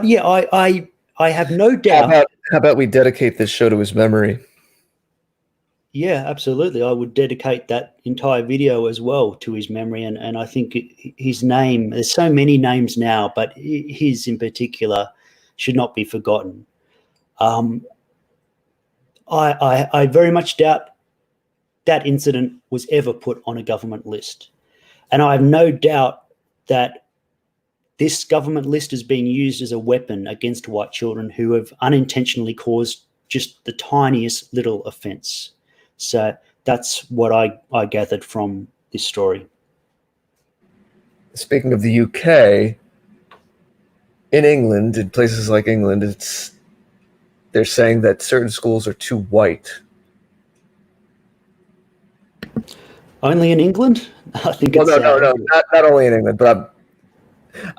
yeah, I have no doubt. How about we dedicate this show to his memory? Yeah, absolutely. I would dedicate that entire video as well to his memory. And I think his name, there's so many names now, but his in particular should not be forgotten. I very much doubt that incident was ever put on a government list. And I have no doubt that this government list is being used as a weapon against white children who have unintentionally caused just the tiniest little offence. So that's what I gathered from this story. Speaking of the UK, in England, in places like England, they're saying that certain schools are too white. Only in England? I think well, no, not only in England, but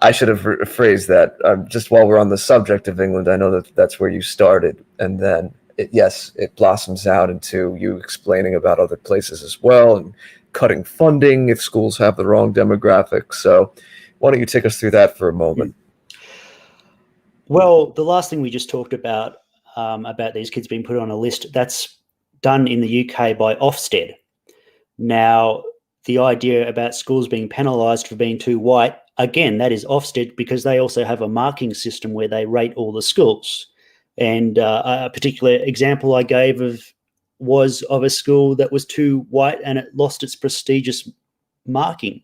I should have phrased that. Just while we're on the subject of England, I know that's where you started, and then it blossoms out into you explaining about other places as well, and cutting funding if schools have the wrong demographics. So why don't you take us through that for a moment? Well, the last thing we just talked about these kids being put on a list, that's done in the UK by Ofsted. Now, the idea about schools being penalised for being too white, again, that is Ofsted, because they also have a marking system where they rate all the schools. And a particular example I gave was of a school that was too white and it lost its prestigious marking.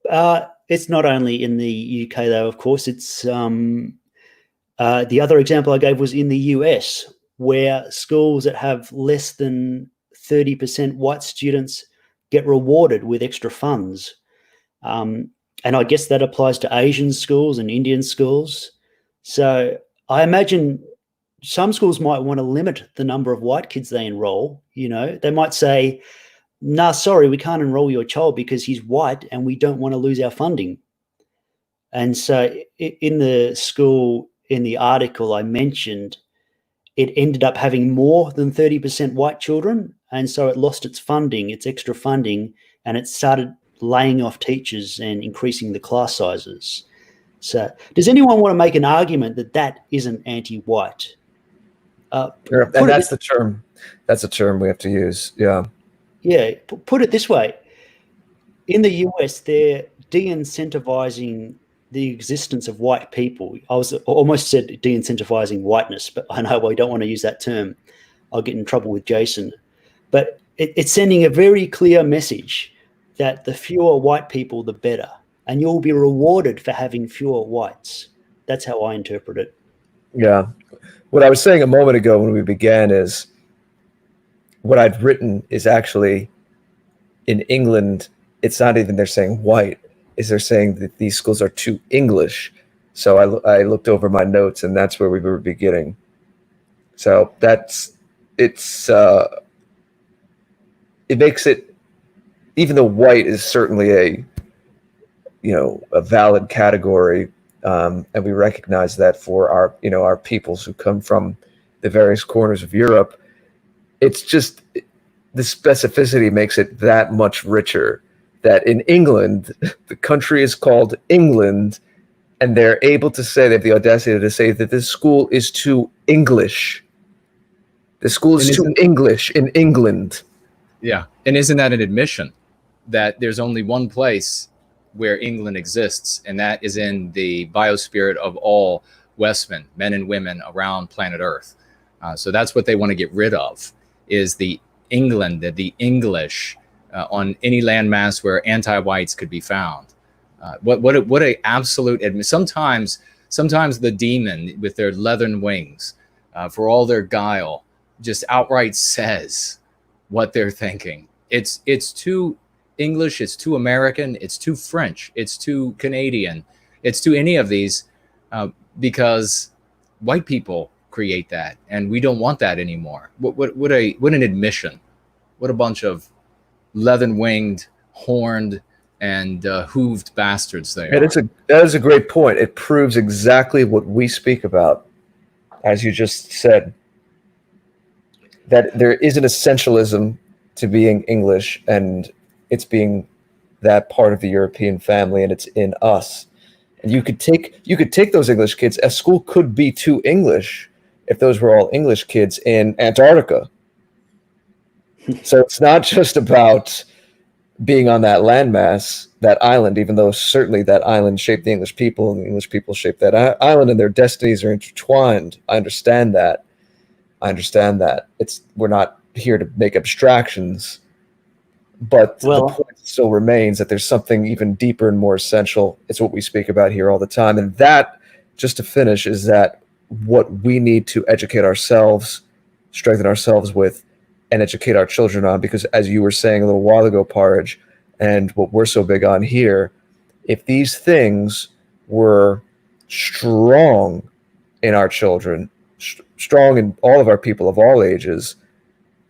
It's not only in the UK, though, of course. It's the other example I gave was in the US, where schools that have less than 30% white students get rewarded with extra funds. And I guess that applies to Asian schools and Indian schools. So I imagine some schools might want to limit the number of white kids they enroll. You know, they might say, nah, sorry, we can't enroll your child because he's white and we don't want to lose our funding. And so in the school, in the article I mentioned, it ended up having more than 30% white children. And so it lost its funding, its extra funding, and it started laying off teachers and increasing the class sizes. So does anyone want to make an argument that that isn't anti-white? And that's the term. That's a term we have to use. Yeah. Yeah. Put it this way. In the US, they're de-incentivizing the existence of white people. I was almost said de-incentivizing whiteness, but I know I don't want to use that term. I'll get in trouble with Jason. But it's sending a very clear message that the fewer white people, the better. And you'll be rewarded for having fewer whites. That's how I interpret it. Yeah. What I was saying a moment ago when we began is what I'd written is actually in England, it's not even they're saying white, is they're saying that these schools are too English. So I looked over my notes and that's where we were beginning. So it makes it, even though white is certainly a valid category, and we recognize that for our peoples who come from the various corners of Europe, it's just the specificity makes it that much richer. That in England, the country is called England, and they're able to say, they have the audacity to say that this school is too English. The school is too English in England. Yeah, and isn't that an admission that there's only one place where England exists, and that is in the biospirit of all Westmen, men and women around planet Earth. So that's what they want to get rid of, is the England, the English on any landmass where anti-whites could be found. What a absolute sometimes the demon with their leathern wings, for all their guile, just outright says what they're thinking. It's too English, it's too American, it's too French, it's too Canadian, it's too any of these, because white people create that, and we don't want that anymore. What an admission! What a bunch of leathern-winged, horned, and hooved bastards they are. That is a great point. It proves exactly what we speak about, as you just said, that there is an essentialism to being English, and it's being that part of the European family, and it's in us. And you could take those English kids. A school could be too English if those were all English kids in Antarctica. So it's not just about being on that landmass, that island, even though certainly that island shaped the English people and the English people shaped that island, and their destinies are intertwined. I understand that. We're not here to make abstractions, but the point still remains that there's something even deeper and more essential. It's what we speak about here all the time. And that, just to finish, is that what we need to educate ourselves, strengthen ourselves with, and educate our children on, because as you were saying a little while ago, Porridge, and what we're so big on here, if these things were strong in our children, strong in all of our people of all ages,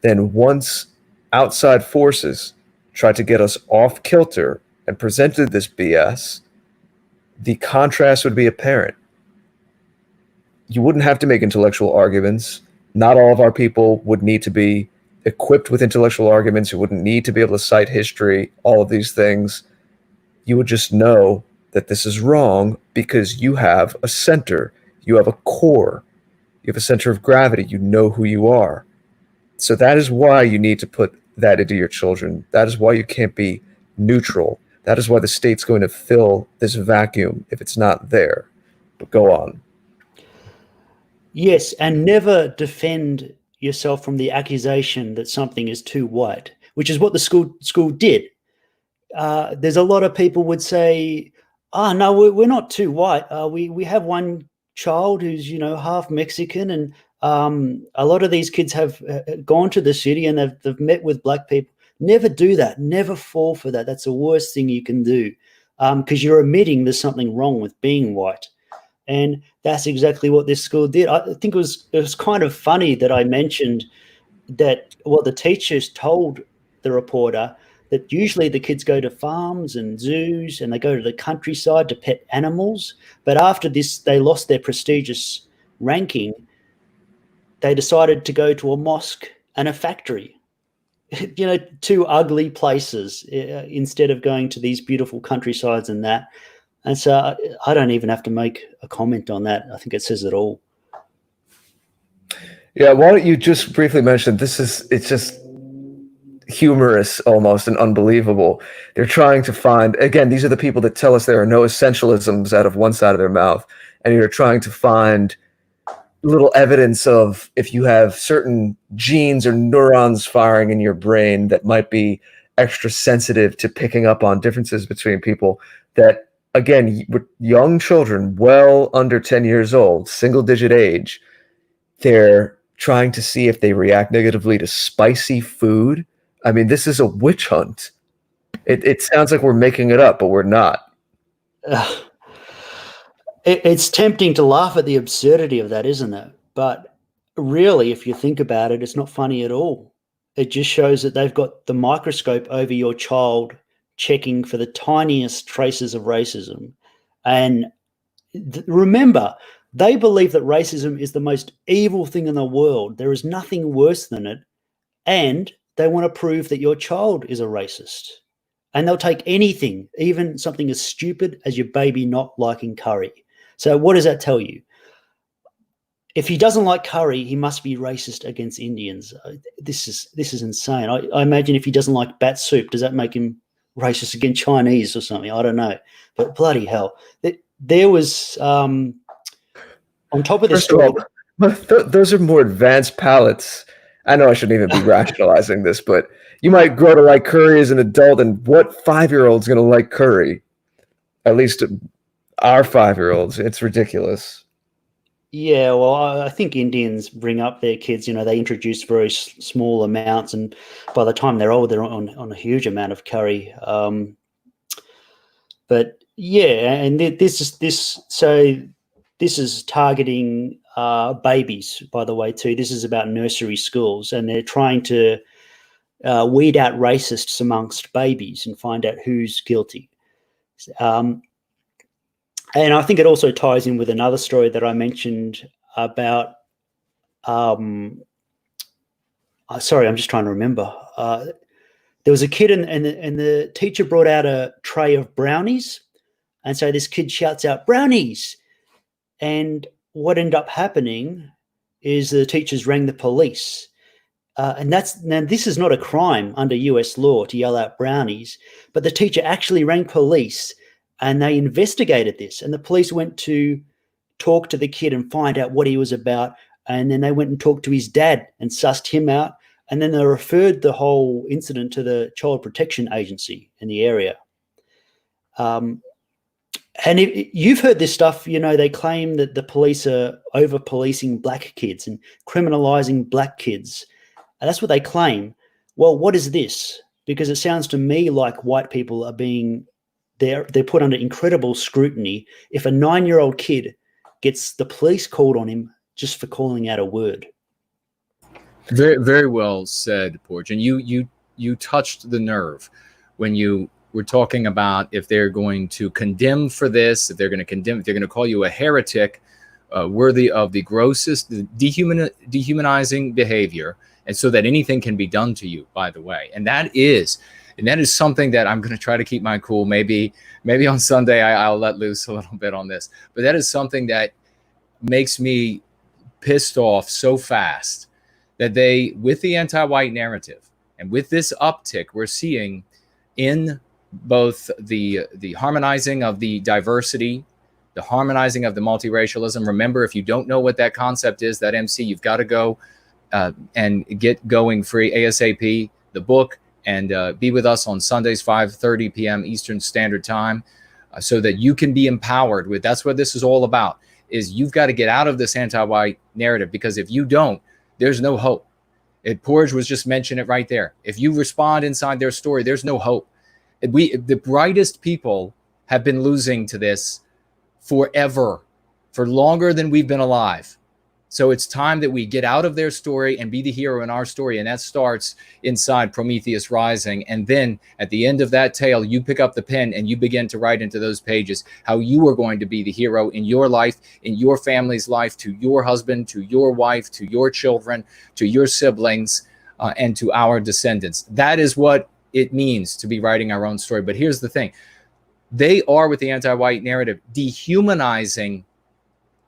then once outside forces tried to get us off kilter and presented this BS, the contrast would be apparent. You wouldn't have to make intellectual arguments. Not all of our people would need to be equipped with intellectual arguments. You wouldn't need to be able to cite history, all of these things. You would just know that this is wrong because you have a center, you have a core, you have a center of gravity, you know who you are. So that is why you need to put that into your children. That is why you can't be neutral. That is why the state's going to fill this vacuum if it's not there. But go on. Yes, and never defend yourself from the accusation that something is too white, which is what the school did. There's a lot of people would say, "Oh no, we're not too white. We have one child who's half Mexican, and a lot of these kids have gone to the city and they've met with black people." Never do that. Never fall for that. That's the worst thing you can do, because you're admitting there's something wrong with being white. And that's exactly what this school did. I think it was kind of funny that I mentioned that the teachers told the reporter that usually the kids go to farms and zoos and they go to the countryside to pet animals. But after this, they lost their prestigious ranking. They decided to go to a mosque and a factory, two ugly places, instead of going to these beautiful countrysides and that. And so I don't even have to make a comment on that. I think it says it all. Yeah, why don't you just briefly mention, it's just humorous almost and unbelievable. They're trying to find, again, these are the people that tell us there are no essentialisms out of one side of their mouth, and you're trying to find little evidence of if you have certain genes or neurons firing in your brain that might be extra sensitive to picking up on differences between people, that again, with young children, well under 10 years old, single-digit age, they're trying to see if they react negatively to spicy food. I mean, this is a witch hunt. It sounds like we're making it up, but we're not. It's tempting to laugh at the absurdity of that, isn't it? But really, if you think about it, it's not funny at all. It just shows that they've got the microscope over your child, checking for the tiniest traces of racism. And remember, they believe that racism is the most evil thing in the world. There is nothing worse than it. And they want to prove that your child is a racist. And they'll take anything, even something as stupid as your baby not liking curry. So what does that tell you? If he doesn't like curry, he must be racist against Indians. This is insane. I imagine if he doesn't like bat soup, does that make him racist against Chinese or something? I don't know. But bloody hell. There was, on top of this story... Those are more advanced palates. I know I shouldn't even be rationalizing this, but you might grow to like curry as an adult, and what 5-year-old's going to like curry? At least our 5-year-olds. It's ridiculous. Yeah, well, I think Indians bring up their kids, they introduce very small amounts, and by the time they're old, they're on a huge amount of curry. But yeah, and this is targeting babies, by the way, too. This is about nursery schools, and they're trying to weed out racists amongst babies and find out who's guilty. And I think it also ties in with another story that I mentioned about sorry, I'm just trying to remember. There was a kid, and the teacher brought out a tray of brownies, and so this kid shouts out, "Brownies!" And what ended up happening is the teachers rang the police. And now this is not a crime under US law to yell out brownies, but the teacher actually rang police and they investigated this. And the police went to talk to the kid and find out what he was about. And then they went and talked to his dad and sussed him out. And then they referred the whole incident to the Child Protection Agency in the area. And you've heard this stuff, they claim that the police are over-policing black kids and criminalizing black kids. And that's what they claim. Well, what is this? Because it sounds to me like white people are they're put under incredible scrutiny if a 9-year-old kid gets the police called on him just for calling out a word. Very, very well said, Porridge. And you touched the nerve when you were talking about if they're going to condemn for this, if they're going to call you a heretic, worthy of the grossest dehumanizing behavior, and so that anything can be done to you, by the way. And that is something that I'm going to try to keep my cool. Maybe on Sunday I'll let loose a little bit on this, but that is something that makes me pissed off so fast, that they, with the anti-white narrative and with this uptick we're seeing in both the harmonizing of the diversity, the harmonizing of the multiracialism. Remember, if you don't know what that concept is, that MC, you've got to go and get Going Free ASAP, the book, and be with us on Sundays, 5:30 p.m. Eastern Standard Time, so that you can be empowered with. That's what this is all about, is you've got to get out of this anti-white narrative, because if you don't, there's no hope. Porridge was just mentioning it right there. If you respond inside their story, there's no hope. The brightest people have been losing to this forever, for longer than we've been alive. So it's time that we get out of their story and be the hero in our story. And that starts inside Prometheus Rising. And then at the end of that tale, you pick up the pen and you begin to write into those pages how you are going to be the hero in your life, in your family's life, to your husband, to your wife, to your children, to your siblings, and to our descendants. That is what it means to be writing our own story. But here's the thing. They are, with the anti-white narrative, dehumanizing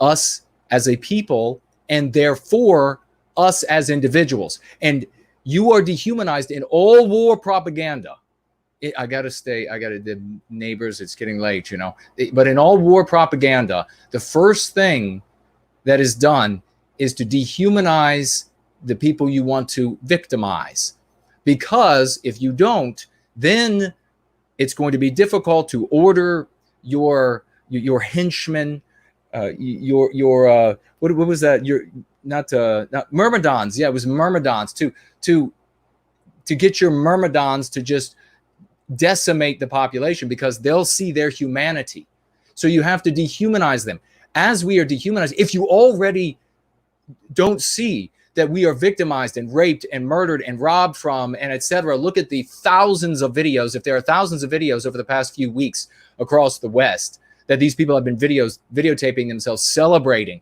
us as a people, and therefore us as individuals. And you are dehumanized in all war propaganda. The neighbors, it's getting late, But in all war propaganda, the first thing that is done is to dehumanize the people you want to victimize. Because if you don't, then it's going to be difficult to order your henchmen, what was that? Not myrmidons. Yeah, it was myrmidons to get your myrmidons to just decimate the population, because they'll see their humanity. So you have to dehumanize them. As we are dehumanized, if you already don't see that we are victimized and raped and murdered and robbed from, and etc. Look at the thousands of videos. If there are thousands of videos over the past few weeks across the West, that these people have been videotaping themselves, celebrating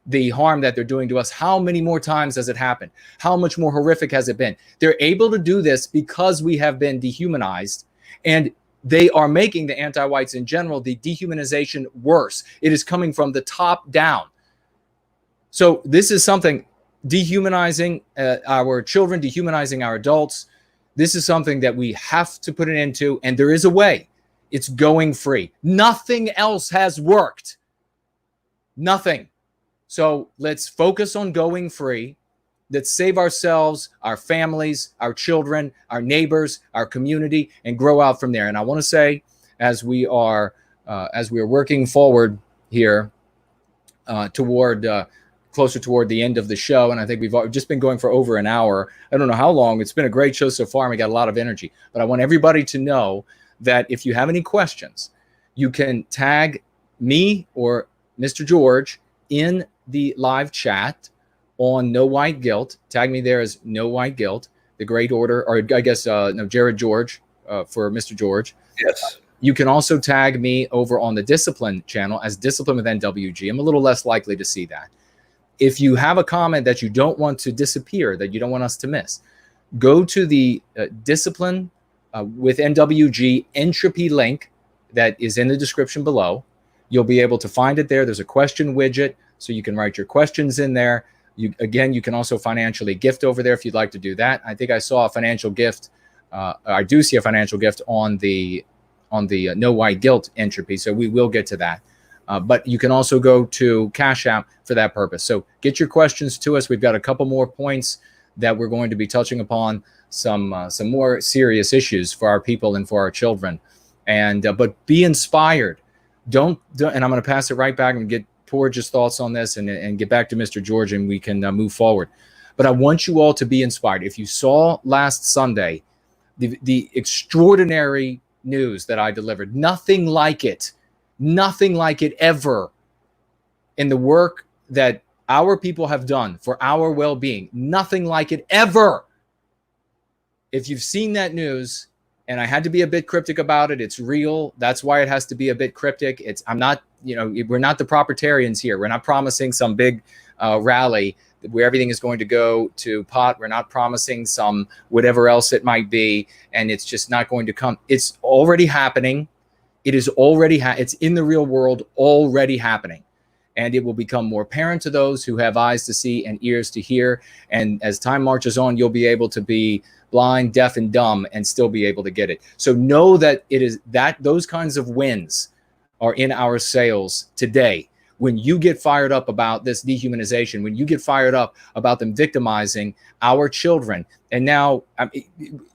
the harm that they're doing to us. How many more times has it happened? How much more horrific has it been? They're able to do this because we have been dehumanized, and they are making the anti-whites in general, the dehumanization, worse. It is coming from the top down. So this is something, dehumanizing our children, dehumanizing our adults. This is something that we have to put an end to, and there is a way. It's going free. Nothing else has worked. Nothing. So let's focus on going free. Let's save ourselves, our families, our children, our neighbors, our community, and grow out from there. And I want to say, as we are working forward here closer toward the end of the show, and I think we've just been going for over an hour. I don't know how long. It's been a great show so far, and we got a lot of energy. But I want everybody to know that if you have any questions, you can tag me or Mr. George in the live chat on No White Guilt. Tag me there as No White Guilt, the Great Order, or I guess, Jared George for Mr. George. Yes. You can also tag me over on the Discipline channel as Discipline with NWG. I'm a little less likely to see that. if you have a comment that you don't want to disappear, that you don't want us to miss, go to the discipline with NWG entropy link that is in the description below. You'll be able to find it there. There's a question widget, so you can write your questions in there. You can also financially gift over there if you'd like to do that. I think I saw a financial gift. I do see a financial gift on the no white guilt entropy, so we will get to that. But you can also go to Cash App for that purpose. So get your questions to us. We've got a couple more points that we're going to be touching upon, some more serious issues for our people and for our children. And but be inspired. Don't and I'm going to pass it right back and get Porridge's thoughts on this and get back to Mr. George, and we can move forward. But I want you all to be inspired. If you saw last Sunday the extraordinary news that I delivered, nothing like it ever in the work that our people have done for our well-being, nothing like it ever. If you've seen that news, and I had to be a bit cryptic about it, it's real. That's why it has to be a bit cryptic. I'm not, we're not the propertarians here. We're not promising some big rally where everything is going to go to pot. We're not promising some whatever else it might be, and it's just not going to come. It's already happening. It is already, it's in the real world already happening. And it will become more apparent to those who have eyes to see and ears to hear. And as time marches on, you'll be able to be blind, deaf, and dumb and still be able to get it. So know that it is that those kinds of wins are in our sails today. When you get fired up about this dehumanization, when you get fired up about them victimizing our children, and now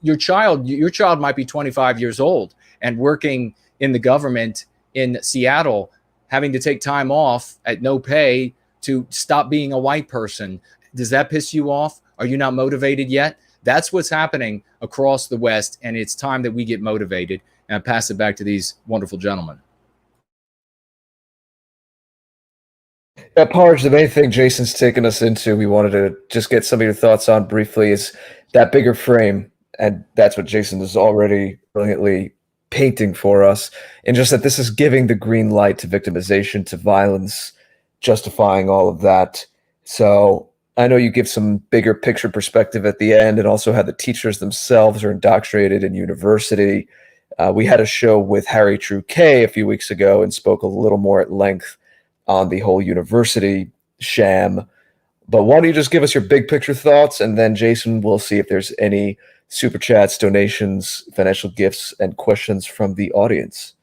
your child might be 25 years old and working in the government in Seattle, having to take time off at no pay to stop being a white person. Does that piss you off? Are you not motivated yet? That's what's happening across the West, and it's time that we get motivated. And I pass it back to these wonderful gentlemen. Porridge, the main thing Jason's taken us into, we wanted to just get some of your thoughts on briefly, is that bigger frame. And that's what Jason is already brilliantly painting for us. And just that this is giving the green light to victimization, to violence, justifying all of that. So I know you give some bigger picture perspective at the end, and also how the teachers themselves are indoctrinated in university. We had a show with Harry True K a few weeks ago and spoke a little more at length on the whole university sham. But why don't you just give us your big picture thoughts, and then Jason will see if there's any super chats, donations, financial gifts, and questions from the audience.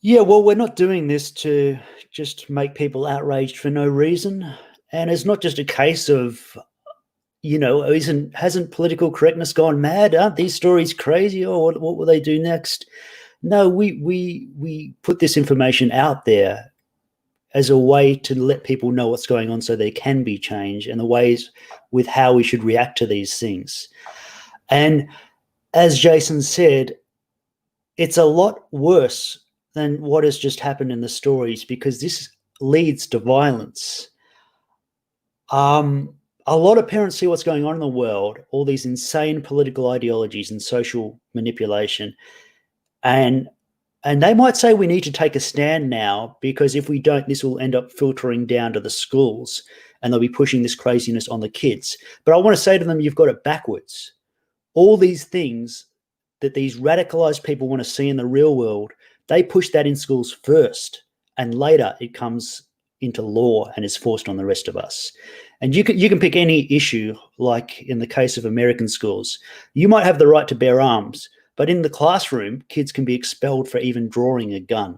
Yeah, well, we're not doing this to just make people outraged for no reason. And it's not just a case of, hasn't political correctness gone mad? Aren't these stories crazy? Or what will they do next? No, we put this information out there as a way to let people know what's going on so there can be change, and the ways with how we should react to these things. And as Jason said, it's a lot worse than what has just happened in the stories, because this leads to violence. A lot of parents see what's going on in the world, all these insane political ideologies and social manipulation, and they might say we need to take a stand now, because if we don't, this will end up filtering down to the schools and they'll be pushing this craziness on the kids. But I want to say to them, you've got it backwards. All these things that these radicalized people want to see in the real world, they push that in schools first, and later it comes into law and is forced on the rest of us. And you can pick any issue, like in the case of American schools. You might have the right to bear arms, but in the classroom, kids can be expelled for even drawing a gun.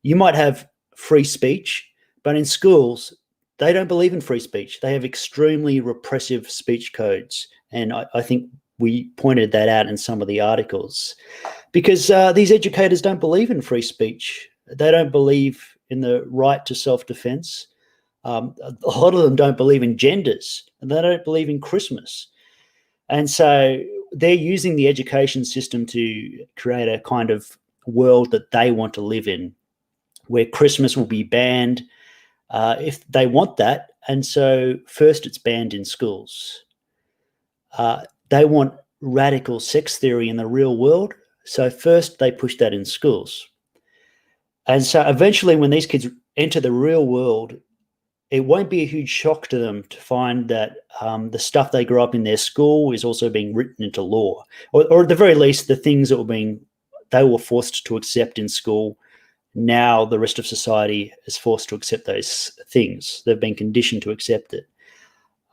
You might have free speech, but in schools, they don't believe in free speech. They have extremely repressive speech codes. And I think we pointed that out in some of the articles, because these educators don't believe in free speech. They don't believe in the right to self-defense. A lot of them don't believe in genders, and they don't believe in Christmas. And so they're using the education system to create a kind of world that they want to live in, where Christmas will be banned if they want that. And so first it's banned in schools. They want radical sex theory in the real world. So first they push that in schools. And so eventually when these kids enter the real world, it won't be a huge shock to them to find that the stuff they grew up in their school is also being written into law, or at the very least, the things that they were forced to accept in school. Now the rest of society is forced to accept those things. They've been conditioned to accept it.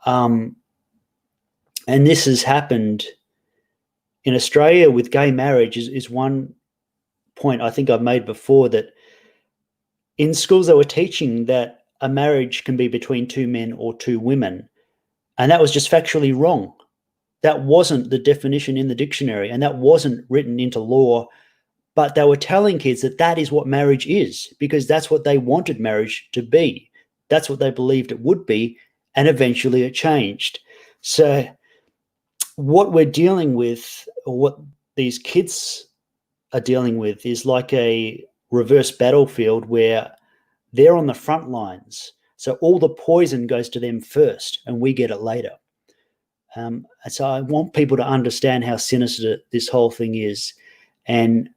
And this has happened in Australia with gay marriage is one point I think I've made before, that in schools they were teaching that a marriage can be between two men or two women. And that was just factually wrong. That wasn't the definition in the dictionary, and that wasn't written into law. But they were telling kids that that is what marriage is, because that's what they wanted marriage to be. That's what they believed it would be, and eventually it changed. So what we're dealing with, or what these kids are dealing with, is like a reverse battlefield where they're on the front lines. So all the poison goes to them first, and we get it later. So I want people to understand how sinister this whole thing is. And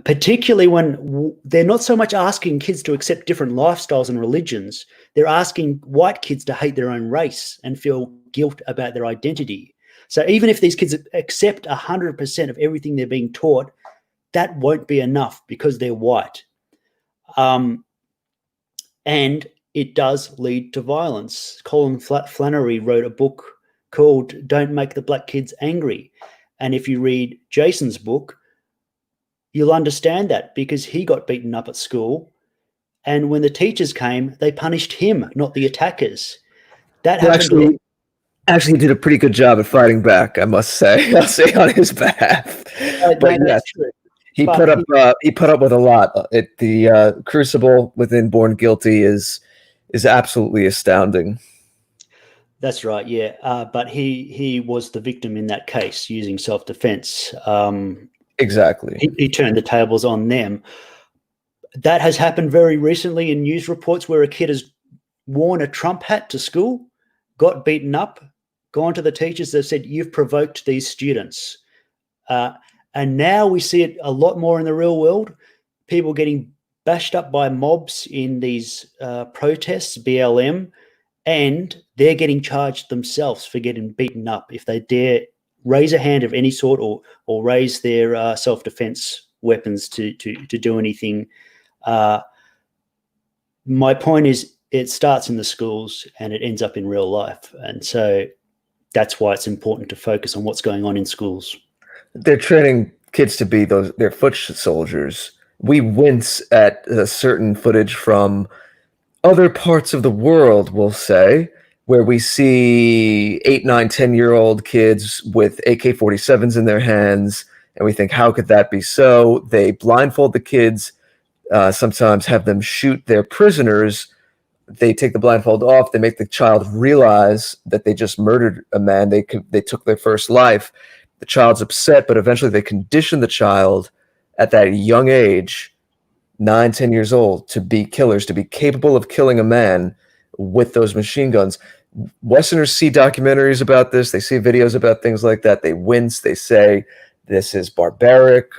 particularly when they're not so much asking kids to accept different lifestyles and religions, they're asking white kids to hate their own race and feel guilt about their identity. So even if these kids accept 100% of everything they're being taught, that won't be enough because they're white. And it does lead to violence. Colin Flannery wrote a book called Don't Make the Black Kids Angry. And if you read Jason's book, you'll understand that, because he got beaten up at school. And when the teachers came, they punished him, not the attackers. That happened. Actually, he did a pretty good job at fighting back, I must say. I'll say on his behalf. But no, yes, true. he put up with a lot. The crucible within Born Guilty is absolutely astounding. That's right, yeah. But he was the victim in that case, using self-defense. Exactly. He turned the tables on them. That has happened very recently in news reports, where a kid has worn a Trump hat to school, got beaten up, gone to the teachers, they've said, "You've provoked these students." And now we see it a lot more in the real world. People getting bashed up by mobs in these protests, BLM, and they're getting charged themselves for getting beaten up if they dare raise a hand of any sort, or raise their self-defense weapons to do anything. My point is, it starts in the schools and it ends up in real life. And so that's why it's important to focus on what's going on in schools. They're training kids to be their foot soldiers. We wince at a certain footage from other parts of the world, we'll say, where we see 8, 9, 10-year-old kids with AK-47s in their hands, and we think, how could that be so? They blindfold the kids, sometimes have them shoot their prisoners. They take the blindfold off. They make the child realize that they just murdered a man. They took their first life. The child's upset, but eventually they condition the child at that young age, 9, 10 years old, to be killers, to be capable of killing a man with those machine guns. Westerners see documentaries about this. They see videos about things like that. They wince. They say, this is barbaric.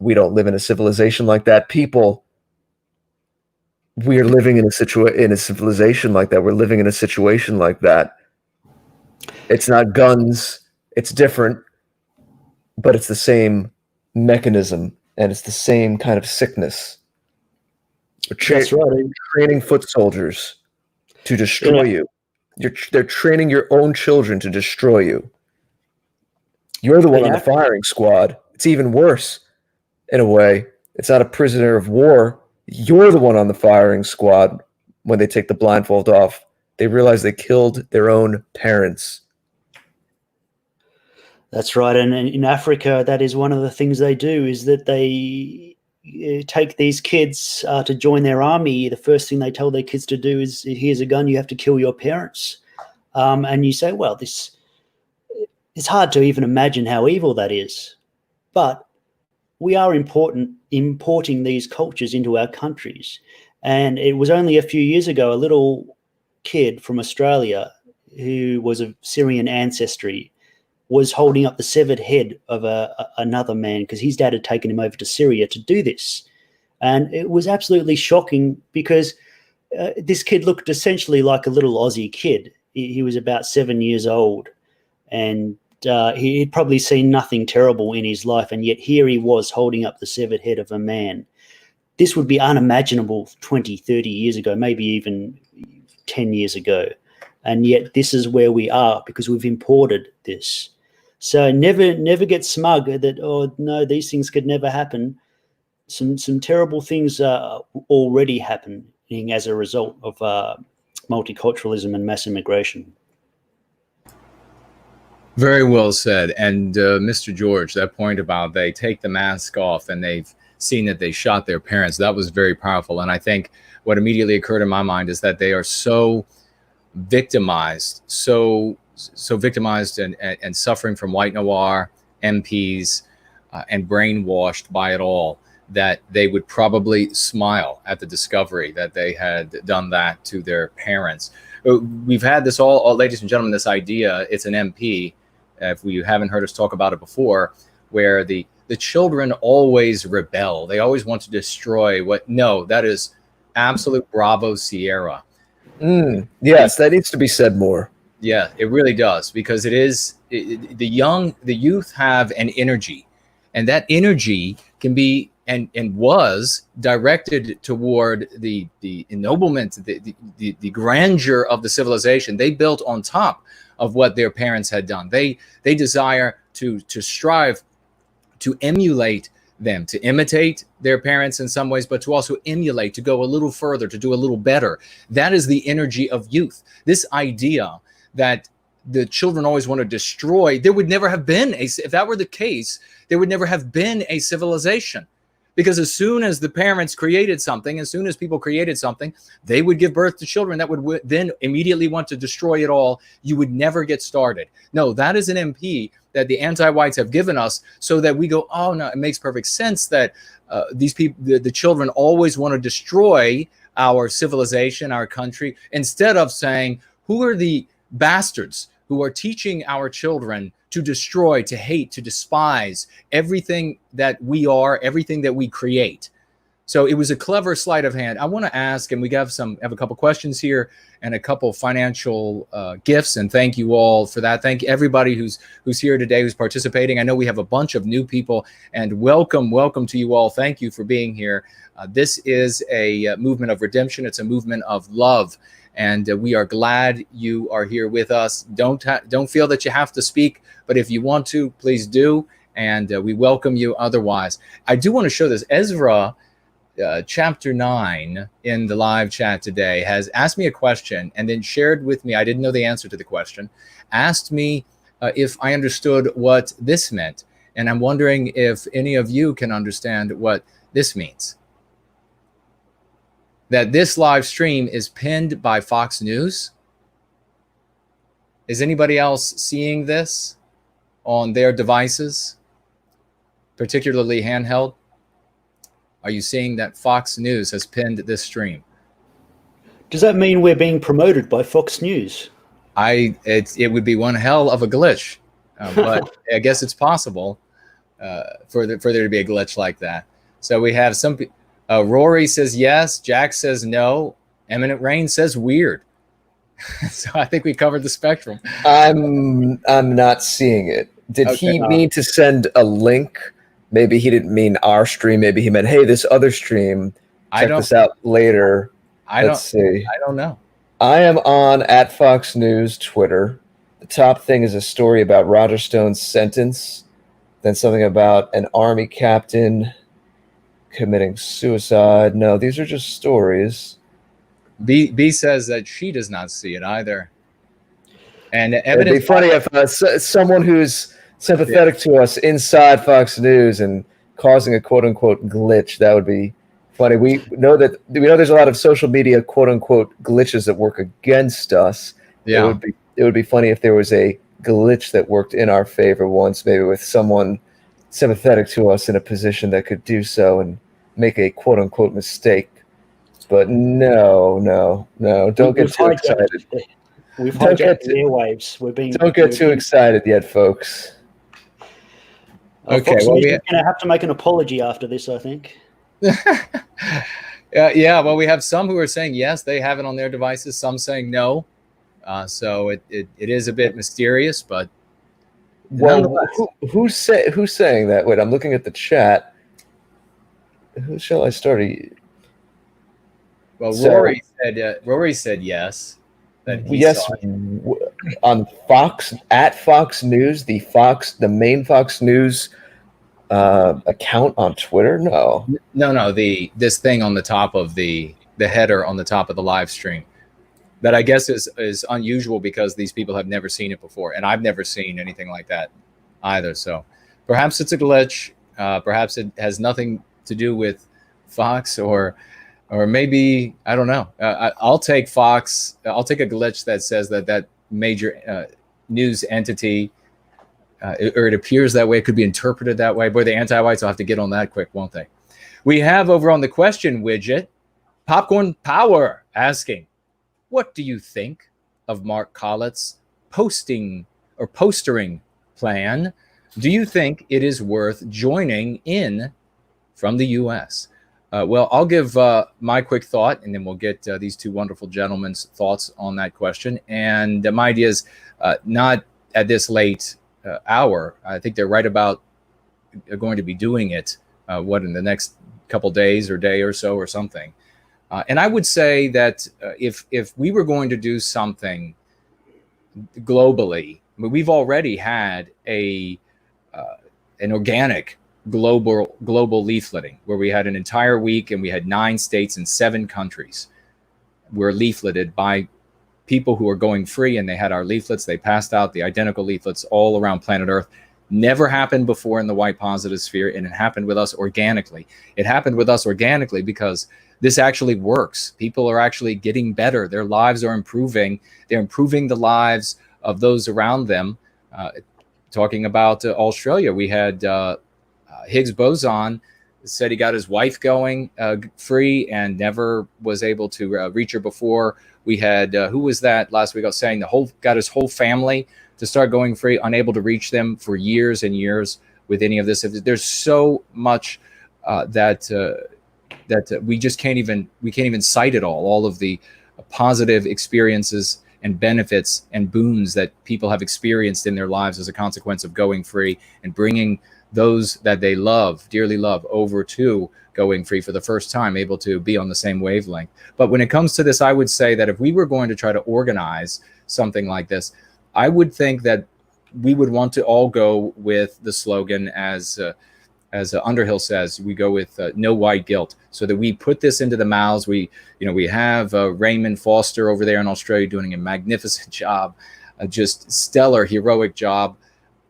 We don't live in a civilization like that. People, we are living in a civilization like that. We're living in a situation like that. It's not guns. It's different, but it's the same mechanism, and it's the same kind of sickness. That's right. Training foot soldiers to destroy you. They're training your own children to destroy you. You're the one on the firing squad. It's even worse, in a way. It's not a prisoner of war. You're the one on the firing squad when they take the blindfold off. They realize they killed their own parents. That's right. And in Africa, that is one of the things they do, is that they take these kids to join their army. The first thing they tell their kids to do is, here's a gun, you have to kill your parents. And you say, well, it's hard to even imagine how evil that is. But we are importing these cultures into our countries. And it was only a few years ago, a little kid from Australia who was of Syrian ancestry was holding up the severed head of another man, because his dad had taken him over to Syria to do this. And it was absolutely shocking because this kid looked essentially like a little Aussie kid. He was about 7 years old, and he'd probably seen nothing terrible in his life, and yet here he was holding up the severed head of a man. This would be unimaginable 20, 30 years ago, maybe even 10 years ago. And yet this is where we are because we've imported this. So never get smug that, oh, no, these things could never happen. Some terrible things are already happening as a result of multiculturalism and mass immigration. Very well said. And Mr. George, that point about they take the mask off and they've seen that they shot their parents, that was very powerful. And I think what immediately occurred in my mind is that they are so victimized, so victimized and suffering from white noir, MPs, and brainwashed by it all, that they would probably smile at the discovery that they had done that to their parents. We've had this all ladies and gentlemen, this idea, it's an MP, if you haven't heard us talk about it before, where the children always rebel. They always want to destroy no, that is absolute Bravo Sierra. Yes, that needs to be said more. Yeah, it really does, because the youth have an energy, and that energy can be and was directed toward the ennoblement, the grandeur of the civilization they built on top of what their parents had done. They desire to strive to emulate them, to imitate their parents in some ways, but to also emulate, to go a little further, to do a little better. That is the energy of youth. This idea that the children always want to destroy, there would never have been if that were the case, there would never have been a civilization. Because as soon as the parents created something, as soon as people created something, they would give birth to children that would then immediately want to destroy it all. You would never get started. No, that is an MP that the anti-whites have given us so that we go, oh, no, it makes perfect sense that these people, the children always want to destroy our civilization, our country, instead of saying, who are the bastards who are teaching our children to destroy, to hate, to despise everything that we are, everything that we create. So it was a clever sleight of hand. I want to ask, and we have a couple questions here and a couple financial gifts, and thank you all for that. Thank everybody who's here today, who's participating. I know we have a bunch of new people, and welcome to you all. Thank you for being here. This is a movement of redemption. It's a movement of love. And we are glad you are here with us. Don't feel that you have to speak, but if you want to, please do. And we welcome you otherwise. I do want to show this. Ezra, chapter 9 in the live chat today, has asked me a question and then shared with me, I didn't know the answer to the question, asked me if I understood what this meant. And I'm wondering if any of you can understand what this means. That this live stream is pinned by Fox News. Is anybody else seeing this on their devices, particularly handheld? Are you seeing that Fox News has pinned this stream? Does that mean we're being promoted by Fox News? It would be one hell of a glitch, but I guess it's possible for there to be a glitch like that. So we have some people. Rory says yes. Jack says no. Eminent Rain says weird. So I think we covered the spectrum. I'm not seeing it. Did he mean to send a link? Maybe he didn't mean our stream. Maybe he meant, hey, this other stream. Check this out later. Let's see. I don't know. I am on @Fox News Twitter. The top thing is a story about Roger Stone's sentence. Then something about an army captain committing suicide. No, these are just stories. B says that she does not see it either. And it'd be funny if someone who's sympathetic to us inside Fox News and causing a quote unquote glitch, that would be funny. We know there's a lot of social media quote unquote glitches that work against us. Yeah. It would be funny if there was a glitch that worked in our favor once, maybe with someone sympathetic to us in a position that could do so and make a quote unquote mistake. But no, don't get too excited. We've hijacked the airwaves. Don't get too excited yet, folks. Okay, well, we're going to have to make an apology after this, I think. Yeah, well, we have some who are saying yes, they have it on their devices, some saying no. So it is a bit mysterious, but Well, who's saying that? Wait, I'm looking at the chat. Who shall I start? well, So- Rory said yes. That he Yes, saw it. on Fox, at Fox News, the main Fox News account on Twitter. No, No, this thing on the top of the header on the top of the live stream. That I guess is unusual because these people have never seen it before, and I've never seen anything like that either. So perhaps it's a glitch. Perhaps it has nothing to do with Fox, or maybe I don't know. I'll take Fox. I'll take a glitch that says that major news entity, or it appears that way. It could be interpreted that way. Boy, the anti-whites will have to get on that quick, won't they? We have over on the question widget, Popcorn Power asking, what do you think of Mark Collett's postering plan? Do you think it is worth joining in from the U.S.? Well, I'll give my quick thought, and then we'll get these two wonderful gentlemen's thoughts on that question. And my idea is not at this late hour. I think they're right about going to be doing it, in the next couple days or day or so or something. And I would say that if we were going to do something globally, I mean, we've already had an organic global leafleting where we had an entire week and we had 9 states and 7 countries were leafleted by people who are going free, and they had our leaflets. They passed out the identical leaflets all around planet Earth. Never happened before in the white positive sphere, and it happened with us organically. It happened with us organically because this actually works. People are actually getting better. Their lives are improving. They're improving the lives of those around them. Talking about Australia, we had Higgs boson said he got his wife going free and never was able to reach her before. We had, who was that last week? I was saying got his whole family to start going free, unable to reach them for years and years with any of this. There's so much that we just can't even cite it all of the positive experiences and benefits and boons that people have experienced in their lives as a consequence of going free and bringing those that they dearly love, over to going free for the first time, able to be on the same wavelength. But when it comes to this, I would say that if we were going to try to organize something like this, I would think that we would want to all go with the slogan as Underhill says, we go with no white guilt, so that we put this into the mouths. We have Raymond Foster over there in Australia doing a magnificent job, just stellar, heroic job,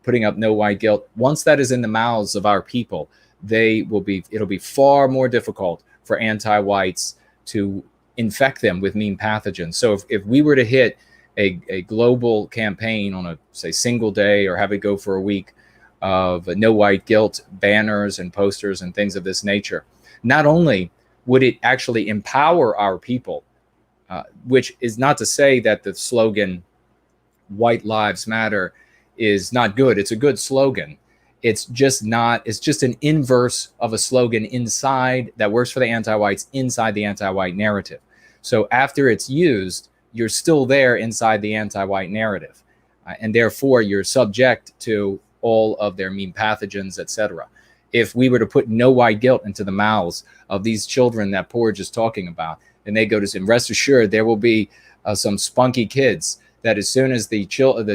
putting up no white guilt. Once that is in the mouths of our people, it'll be far more difficult for anti-whites to infect them with mean pathogens. So if we were to hit a global campaign on a, say, single day, or have it go for a week, of no white guilt banners and posters and things of this nature, not only would it actually empower our people, which is not to say that the slogan White Lives Matter is not good. It's a good slogan. It's just an inverse of a slogan inside that works for the anti-whites inside the anti-white narrative. So after it's used, you're still there inside the anti-white narrative, and therefore you're subject to all of their mean pathogens, etc. If we were to put no white guilt into the mouths of these children that Porridge is talking about, and they go to sim, rest assured there will be some spunky kids that as soon as the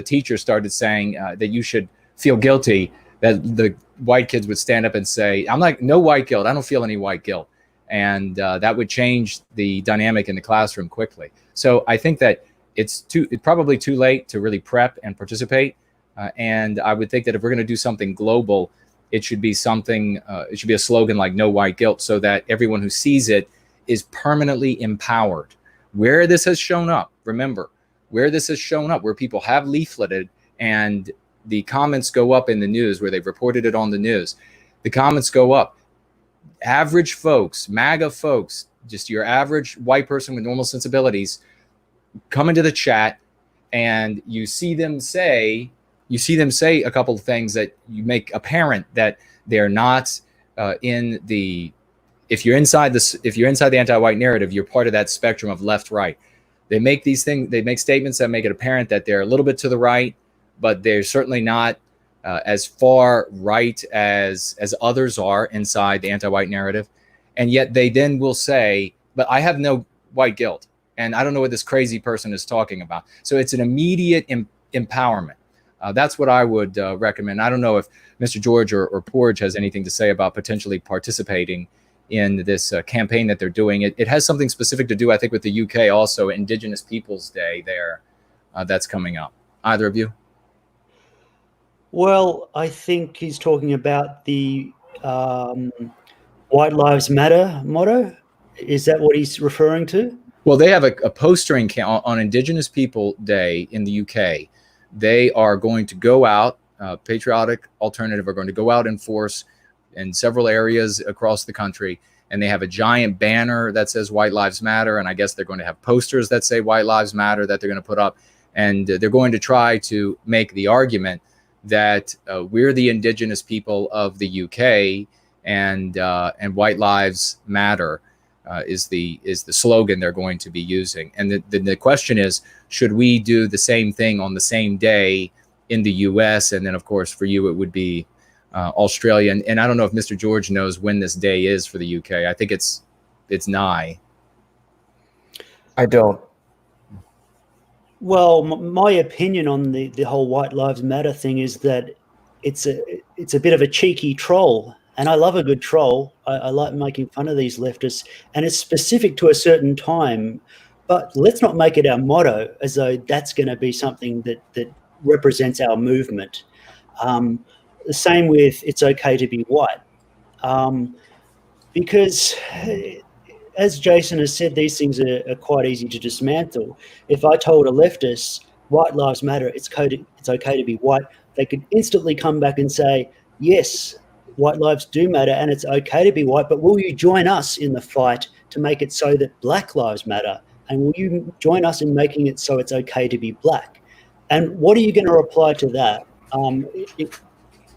teacher started saying that you should feel guilty, that the white kids would stand up and say, I'm like, no white guilt. I don't feel any white guilt. And that would change the dynamic in the classroom quickly. So I think that it's probably too late to really prep and participate. And I would think that if we're going to do something global, it should be something, it should be a slogan like no white guilt, so that everyone who sees it is permanently empowered. Where this has shown up, remember, where this has shown up, where people have leafleted and the comments go up in the news, where they've reported it on the news, the comments go up. Average folks, MAGA folks, just your average white person with normal sensibilities, come into the chat and you see them say a couple of things that you make apparent that they're not in the if you're inside the anti-white narrative, you're part of that spectrum of left right. They make these things, they make statements that make it apparent that they're a little bit to the right, but they're certainly not as far right as others are inside the anti-white narrative. And yet they then will say, but I have no white guilt, and I don't know what this crazy person is talking about. So it's an immediate empowerment. That's what I would recommend. I don't know if Mr. George or Porridge has anything to say about potentially participating in this campaign that they're doing. It has something specific to do, I think, with the UK also, Indigenous Peoples Day there that's coming up. Either of you? Well, I think he's talking about the White Lives Matter motto. Is that what he's referring to? Well, they have a postering on Indigenous People Day in the UK. They are going to go out, Patriotic Alternative are going to go out in force in several areas across the country, and they have a giant banner that says White Lives Matter, and I guess they're going to have posters that say White Lives Matter that they're going to put up, and they're going to try to make the argument that we're the indigenous people of the UK, and White Lives Matter is the slogan they're going to be using. And the question is, should we do the same thing on the same day in the US? And then, of course, for you, it would be Australia. And I don't know if Mr. George knows when this day is for the UK. I think it's nigh. I don't. Well, my opinion on the whole White Lives Matter thing is that it's a bit of a cheeky troll, and I love a good troll. I like making fun of these leftists, and it's specific to a certain time. But let's not make it our motto, as though that's going to be something that represents our movement. The same with it's okay to be white, because as Jason has said, these things are quite easy to dismantle. If I told a leftist, White Lives Matter, it's okay to be white, they could instantly come back and say, yes, white lives do matter and it's okay to be white, but will you join us in the fight to make it so that Black lives matter? And will you join us in making it so it's okay to be black? And what are you going to reply to that?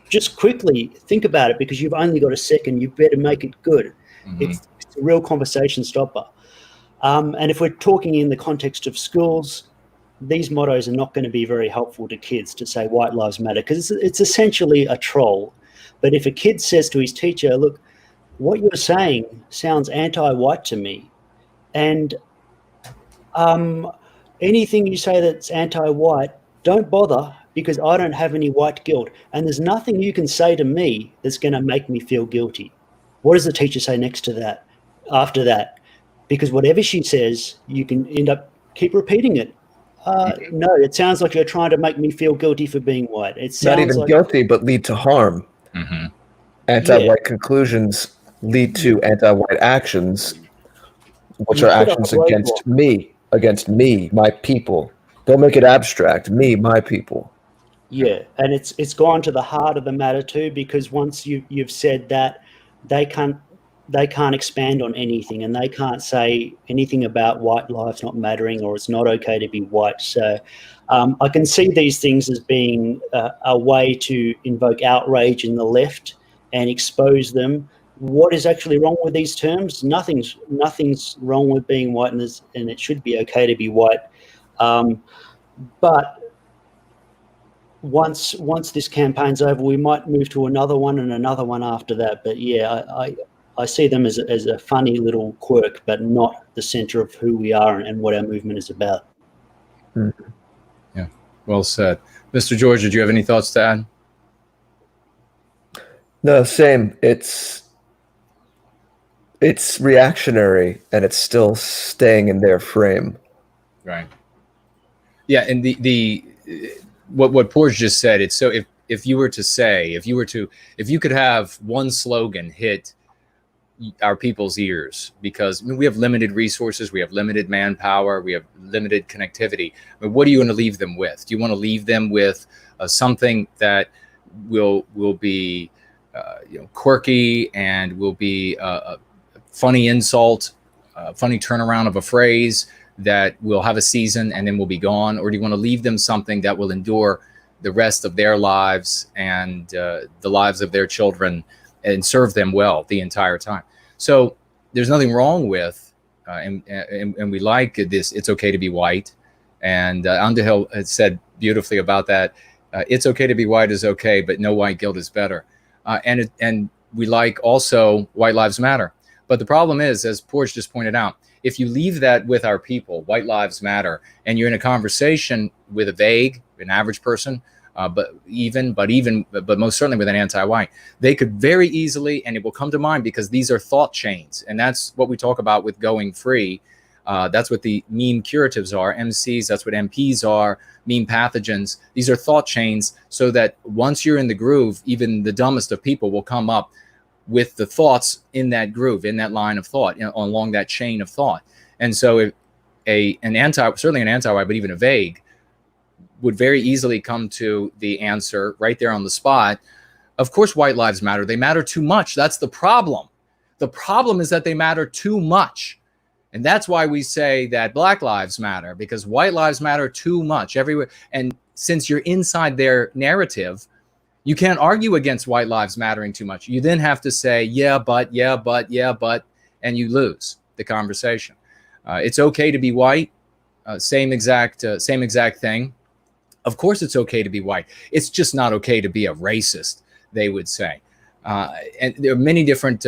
Just quickly think about it, because you've only got a second. You better make it good. Mm-hmm. It's a real conversation stopper. And if we're talking in the context of schools, these mottos are not going to be very helpful to kids to say White Lives Matter, because it's essentially a troll. But if a kid says to his teacher, look, what you're saying sounds anti-white to me, and anything you say that's anti-white, don't bother, because I don't have any white guilt, and there's nothing you can say to me that's going to make me feel guilty. What does the teacher say next to that, after that? Because whatever she says, you can end up keep repeating it. No, it sounds like you're trying to make me feel guilty for being white. It sounds not even like, guilty, but lead to harm. Mm-hmm. Anti-white conclusions lead to anti-white actions, which are actions against me, my people. Don't make it abstract. Me, my people. Yeah, and it's gone to the heart of the matter too, because once you've said that, they can't expand on anything, and they can't say anything about white lives not mattering or it's not okay to be white. So I can see these things as being a way to invoke outrage in the left and expose them. What is actually wrong with these terms? Nothing's wrong with being white, and it should be okay to be white. But once this campaign's over, we might move to another one and another one after that. But yeah, I see them as a funny little quirk, but not the center of who we are and what our movement is about. Mm-hmm. Yeah, well said. Mr. George, did you have any thoughts to add? No, same. It's reactionary, and it's still staying in their frame. Right. Yeah, and what Porridge just said, it's so if you could have one slogan hit our people's ears, because we have limited resources, we have limited manpower, we have limited connectivity. What are you going to leave them with? Do you want to leave them with something that will be quirky and will be a funny insult, a funny turnaround of a phrase that will have a season and then will be gone? Or do you want to leave them something that will endure the rest of their lives and the lives of their children and serve them well the entire time? So there's nothing wrong with, and we like this, it's okay to be white. And Underhill had said beautifully about that. It's okay to be white is okay, but no white guilt is better. And we like also white lives matter. But the problem is, as Porridge just pointed out, if you leave that with our people, white lives matter, and you're in a conversation with a vague, an average person, but most certainly with an anti-white, they could very easily, and it will come to mind because these are thought chains. And that's what we talk about with going free. That's what the meme curatives are, MCs, that's what MPs are, meme pathogens. These are thought chains, so that once you're in the groove, even the dumbest of people will come up with the thoughts in that groove, in that line of thought, along that chain of thought. And so if certainly an anti-white, but even a vague, would very easily come to the answer right there on the spot. Of course, white lives matter. They matter too much. That's the problem. The problem is that they matter too much. And that's why we say that black lives matter, because white lives matter too much everywhere. And since you're inside their narrative, you can't argue against white lives mattering too much. You then have to say, yeah, but, and you lose the conversation. It's okay to be white. Same exact thing. Of course, it's okay to be white. It's just not okay to be a racist, they would say. And there are many different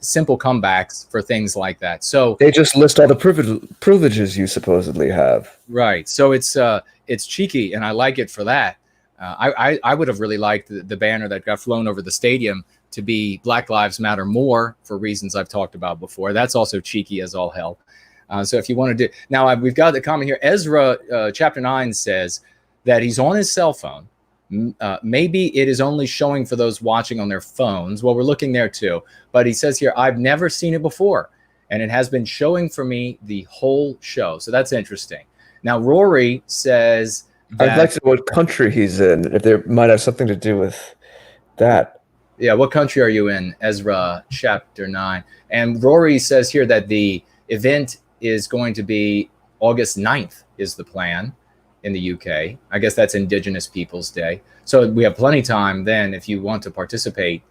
simple comebacks for things like that. So they just list all the privileges you supposedly have. Right. So it's cheeky, and I like it for that. I would have really liked the banner that got flown over the stadium to be Black Lives Matter more, for reasons I've talked about before. That's also cheeky as all hell. So if you want to do now, we've got the comment here. Ezra chapter 9 says that he's on his cell phone. Maybe it is only showing for those watching on their phones. Well, we're looking there too. But he says here, I've never seen it before, and it has been showing for me the whole show. So that's interesting. Now, Rory says that, I'd like to know what country he's in, if there might have something to do with that. Yeah, what country are you in? Ezra chapter 9. And Rory says here that the event is going to be August 9th is the plan in the UK. I guess that's Indigenous Peoples Day. So we have plenty of time then if you want to participate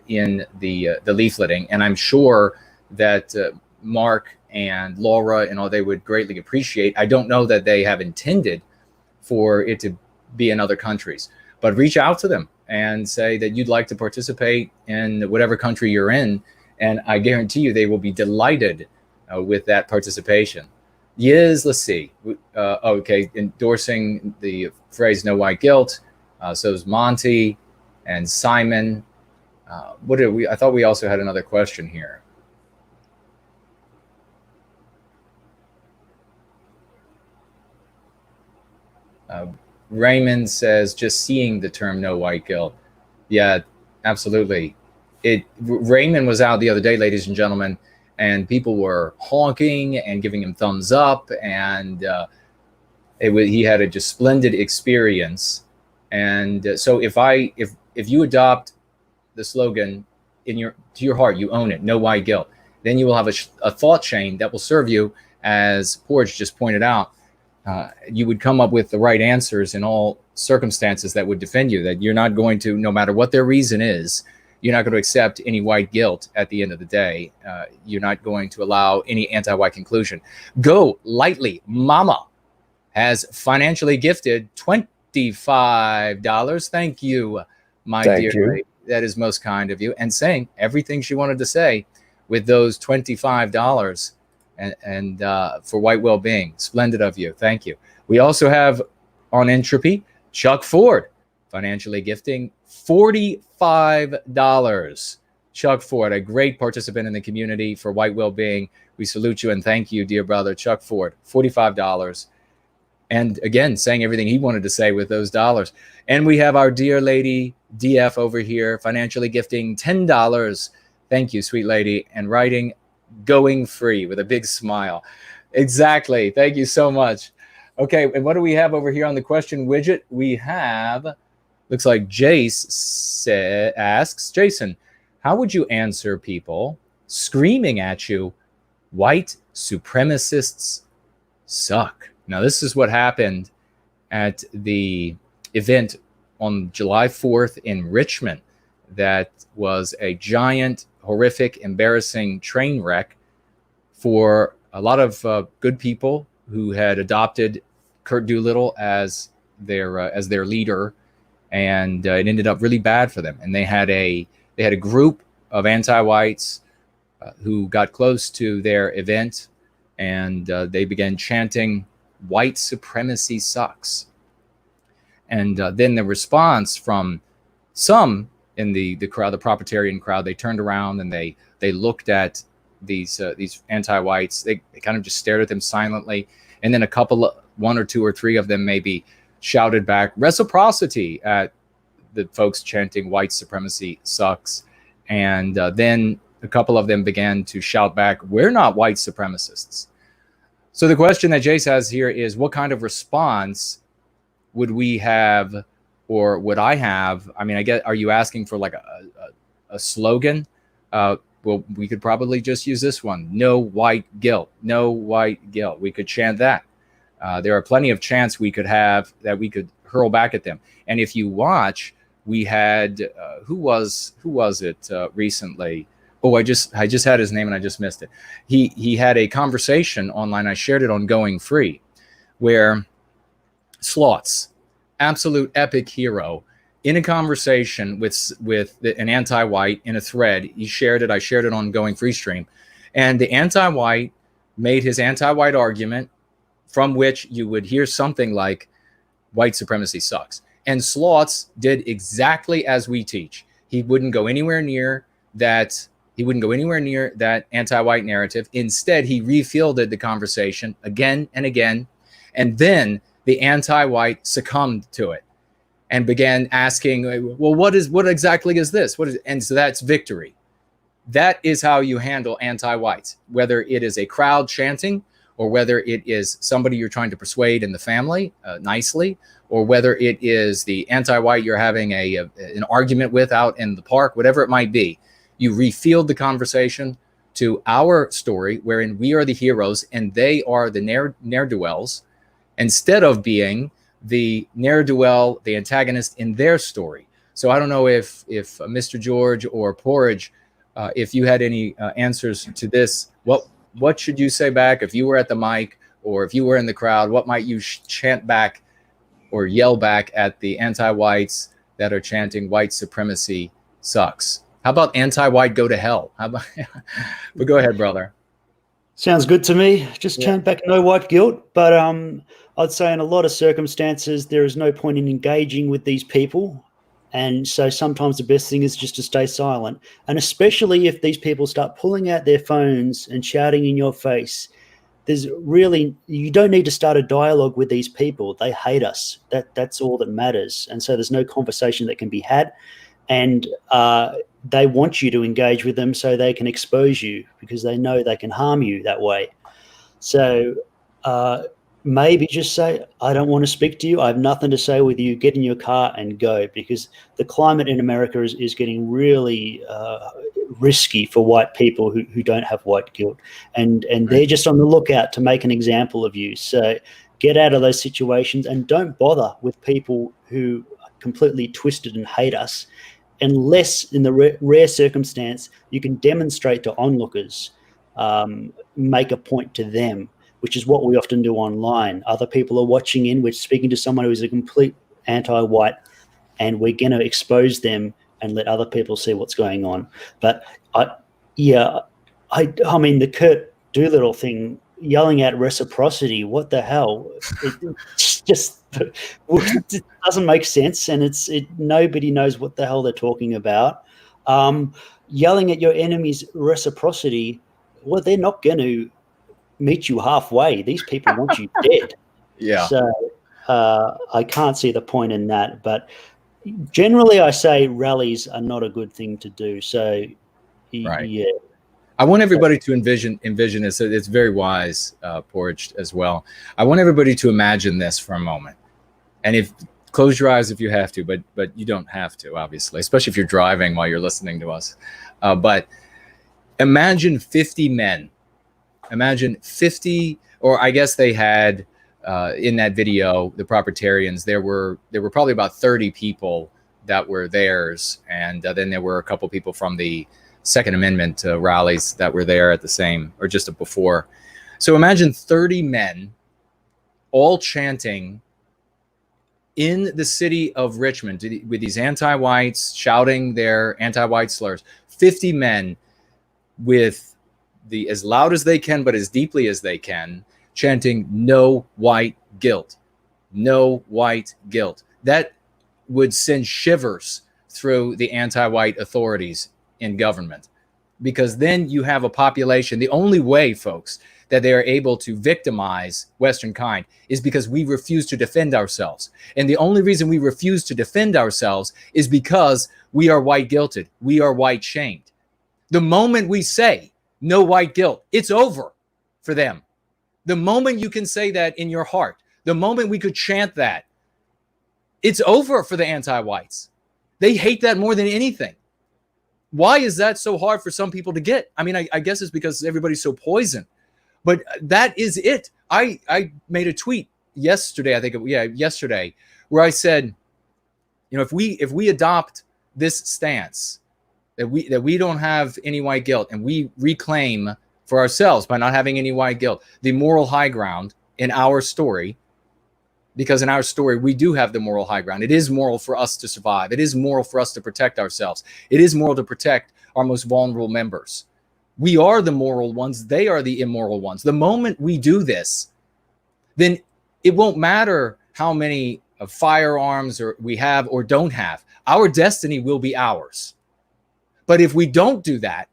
in the leafleting. And I'm sure that Mark and Laura and all, they would greatly appreciate. I don't know that they have intended for it to be in other countries, but reach out to them and say that you'd like to participate in whatever country you're in. And I guarantee you they will be delighted with that participation. Yes, let's see. Okay, endorsing the phrase "no white guilt." So is Monty and Simon. What did we? I thought we also had another question here. Raymond says, "Just seeing the term no white guilt." Yeah, absolutely. Raymond was out the other day, ladies and gentlemen, and people were honking and giving him thumbs up, and he had a just splendid experience. And so if you adopt the slogan to your heart, you own it, no white guilt, then you will have a thought chain that will serve you, as Porridge just pointed out. You would come up with the right answers in all circumstances that would defend you, that you're not going to, no matter what their reason is, you're not going to accept any white guilt at the end of the day. You're not going to allow any anti-white conclusion. Go Lightly Mama has financially gifted $25. Thank you, my dear lady. That is most kind of you. And saying everything she wanted to say with those $25 and for White Wellbeing. Splendid of you. Thank you. We also have on Entropy, Chuck Ford, financially gifting $45. Chuck Ford, a great participant in the community for White Wellbeing. We salute you and thank you, dear brother, Chuck Ford, $45. And again, saying everything he wanted to say with those dollars. And we have our dear lady, DF, over here, financially gifting $10. Thank you, sweet lady. And writing, going free, with a big smile. Exactly. Thank you so much. Okay, and what do we have over here on the question widget? We have, looks like Jace asks, Jason, how would you answer people screaming at you, white supremacists suck? Now, this is what happened at the event on July 4th in Richmond. That was a giant horrific, embarrassing train wreck for a lot of good people who had adopted Kurt Doolittle as their leader, and it ended up really bad for them. And they had a group of anti-whites who got close to their event, and they began chanting, "White supremacy sucks." And then the response from some in the crowd, the proprietarian crowd, they turned around and they looked at these anti-whites. They kind of just stared at them silently, and then one or two or three of them maybe shouted back reciprocity at the folks chanting "white supremacy sucks," and then a couple of them began to shout back, "We're not white supremacists." So the question that Jace has here is, what kind of response would we have, or would I have? I mean, I guess, are you asking for like a slogan? Well, we could probably just use this one: "No white guilt, no white guilt." We could chant that. There are plenty of chants we could have that we could hurl back at them. And if you watch, we had who was it recently? Oh, I just had his name and I just missed it. He had a conversation online. I shared it on Going Free, where Slots, absolute epic hero, in a conversation with an anti-white in a thread. He shared it. I shared it on Going Free stream, and the anti-white made his anti-white argument, from which you would hear something like "white supremacy sucks." And Slots did exactly as we teach. He wouldn't go anywhere near that. He wouldn't go anywhere near that anti-white narrative. Instead, he refielded the conversation again and again, and then the anti-white succumbed to it and began asking, "Well, what exactly is this? What is?" And so that's victory. That is how you handle anti-whites, whether it is a crowd chanting, or whether it is somebody you're trying to persuade in the family nicely, or whether it is the anti-white you're having an argument with out in the park, whatever it might be. You refield the conversation to our story, wherein we are the heroes and they are the ne'er-do-wells, instead of being the ne'er-do-well, the antagonist in their story. So I don't know if Mr. George or Porridge, if you had any answers to this. What should you say back if you were at the mic, or if you were in the crowd? What might you chant back or yell back at the anti-whites that are chanting "white supremacy sucks"? How about "anti-white go to hell"? How about? But go ahead, brother. Sounds good to me. Just chant back "no white guilt." But I'd say in a lot of circumstances, there is no point in engaging with these people. And so sometimes the best thing is just to stay silent. And especially if these people start pulling out their phones and shouting in your face, you don't need to start a dialogue with these people. They hate us. That's all that matters. And so there's no conversation that can be had. And they want you to engage with them so they can expose you, because they know they can harm you that way. So maybe just say, "I don't want to speak to you. I have nothing to say with you. Get in your car and go," because the climate in America is getting really risky for white people who don't have white guilt. And they're just on the lookout to make an example of you. So get out of those situations and don't bother with people who are completely twisted and hate us, unless in the rare circumstance you can demonstrate to onlookers, make a point to them, which is what we often do online. Other people are watching in. We're speaking to someone who is a complete anti-white, and we're going to expose them and let other people see what's going on. But I mean, the Kurt Doolittle thing, yelling at reciprocity, what the hell? It just it doesn't make sense, and nobody knows what the hell they're talking about. Yelling at your enemy's reciprocity, well, they're not going to meet you halfway. These people want you dead. Yeah. So I can't see the point in that. But generally, I say rallies are not a good thing to do. So right. Yeah. I want everybody to envision this. It's very wise, Porridge, as well. I want everybody to imagine this for a moment. And close your eyes if you have to, but you don't have to, obviously, especially if you're driving while you're listening to us. But imagine 50 men. Imagine 50, or I guess they had in that video, the proprietarians, there were probably about 30 people that were theirs, and then there were a couple people from the Second Amendment rallies that were there at the same, or just before. So imagine 30 men all chanting in the city of Richmond with these anti-whites shouting their anti-white slurs. 50 men with as loud as they can, but as deeply as they can, chanting "No white guilt, no white guilt." That would send shivers through the anti-white authorities in government, because then you have a population. The only way, folks, that they are able to victimize Western kind is because we refuse to defend ourselves. And the only reason we refuse to defend ourselves is because we are white guilted. We are white shamed. The moment we say no white guilt, it's over for them. The moment you can say that in your heart, the moment we could chant that, it's over for the anti-whites. They hate that more than anything. Why is that so hard for some people to get? I mean, I guess it's because everybody's so poisoned. But that is it. I made a tweet yesterday, yesterday, where I said, you know, if we adopt this stance that we don't have any white guilt, and we reclaim for ourselves by not having any white guilt the moral high ground in our story, because in our story we do have the moral high ground. It is moral for us to survive. It is moral for us to protect ourselves. It is moral to protect our most vulnerable members. We are the moral ones. They are the immoral ones. The moment we do this, then it won't matter how many firearms we have or don't have. Our destiny will be ours. But if we don't do that,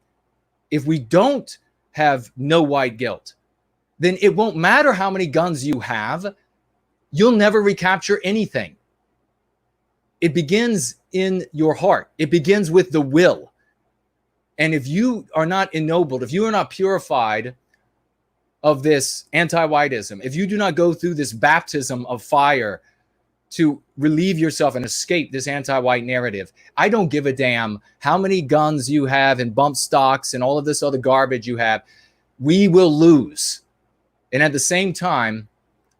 if we don't have no white guilt, then it won't matter how many guns you have. You'll never recapture anything. It begins in your heart. It begins with the will. And if you are not ennobled, if you are not purified of this anti-whiteism, if you do not go through this baptism of fire to relieve yourself and escape this anti-white narrative, I don't give a damn how many guns you have and bump stocks and all of this other garbage you have. We will lose. And at the same time,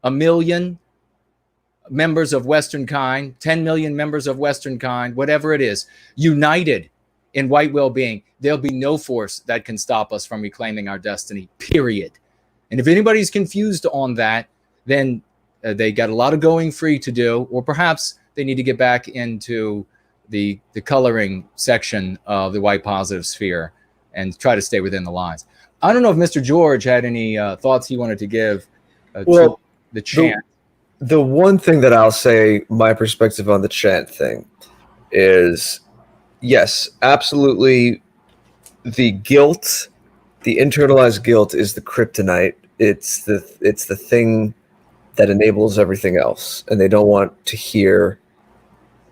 1 million members of Western kind, 10 million members of Western kind, whatever it is, united in white well-being, there'll be no force that can stop us from reclaiming our destiny, period. And if anybody's confused on that, then they got a lot of going free to do, or perhaps they need to get back into the coloring section of the white positive sphere and try to stay within the lines. I don't know if Mr. George had any thoughts he wanted to give to the chant. The one thing that I'll say, my perspective on the chant thing is, yes, absolutely. The guilt, the internalized guilt, is the kryptonite. It's the thing that enables everything else, and they don't want to hear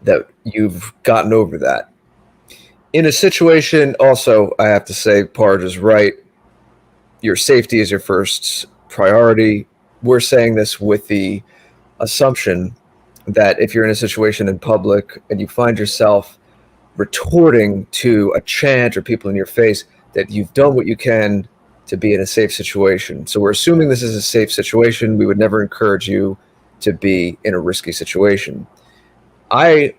that you've gotten over that. In a situation, also, I have to say, Porridge is right. Your safety is your first priority. We're saying this with the assumption that if you're in a situation in public and you find yourself retorting to a chant or people in your face, that you've done what you can to be in a safe situation. So we're assuming this is a safe situation. We would never encourage you to be in a risky situation. I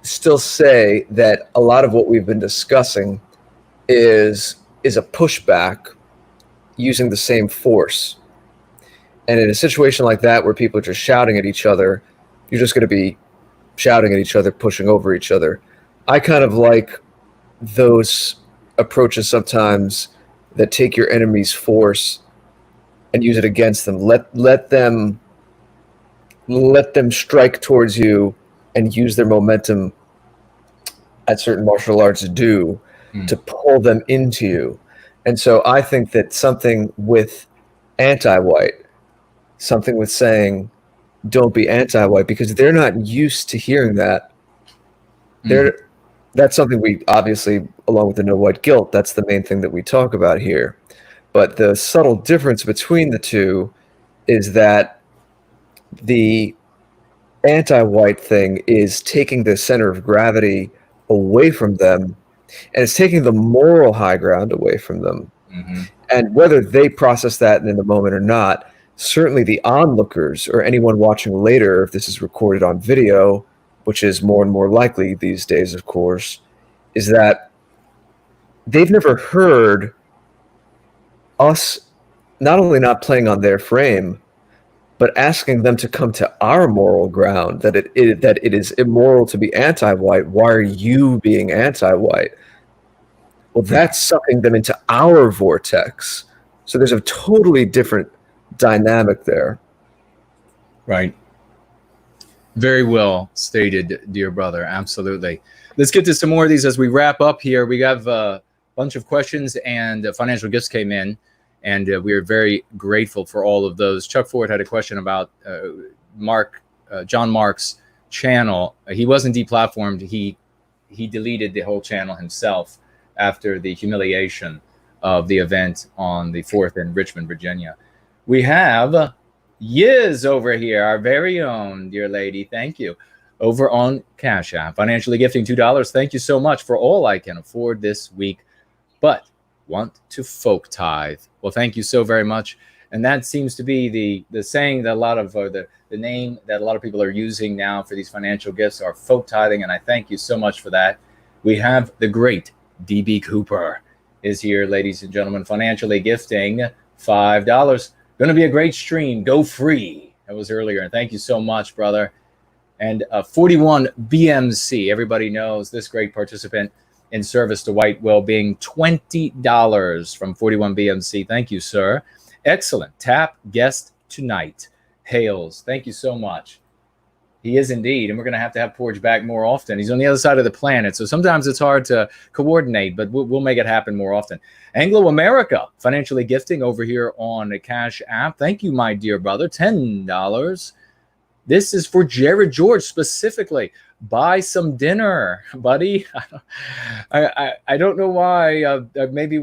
still say that a lot of what we've been discussing is a pushback using the same force. And in a situation like that, where people are just shouting at each other, you're just going to be shouting at each other, pushing over each other. I kind of like those approaches sometimes that take your enemy's force and use it against them. Let them strike towards you and use their momentum, as certain martial arts do, to pull them into you. And so I think that something with anti-white, something with saying don't be anti-white, because they're not used to hearing that. That's something we obviously, along with the no white guilt, that's the main thing that we talk about here. But the subtle difference between the two is that the anti-white thing is taking the center of gravity away from them, and it's taking the moral high ground away from them. And whether they process that in the moment or not, certainly the onlookers or anyone watching later, if this is recorded on video, which is more and more likely these days, of course, is that they've never heard us not only not playing on their frame, but asking them to come to our moral ground, that it is immoral to be anti-white. Why are you being anti-white? Well, that's sucking them into our vortex. So there's a totally different dynamic there. Right. Very well stated, dear brother. Absolutely. Let's get to some more of these as we wrap up here. We have a bunch of questions and financial gifts came in, and we are very grateful for all of those. Chuck Ford had a question about John Mark's channel. He wasn't deplatformed. He deleted the whole channel himself after the humiliation of the event on the 4th in Richmond, Virginia. We have Yiz over here, our very own dear lady. Thank you. Over on Cash App, financially gifting $2. Thank you so much for all I can afford this week, but want to folk tithe. Well, thank you so very much. And that seems to be the saying that a lot of the name that a lot of people are using now for these financial gifts are folk tithing. And I thank you so much for that. We have the great DB Cooper is here, ladies and gentlemen, financially gifting $5. Going to be a great stream. Go free. That was earlier. And thank you so much, brother. And 41 BMC. Everybody knows this great participant in service to White Wellbeing. $20 from 41 BMC. Thank you, sir. Excellent. Tap guest tonight. Hails. Thank you so much. He is indeed. And we're going to have Porridge back more often. He's on the other side of the planet. So sometimes it's hard to coordinate, but we'll make it happen more often. Anglo America, financially gifting over here on the Cash App. Thank you, my dear brother. $10. This is for Jared George specifically. Buy some dinner, buddy. I don't know why. Maybe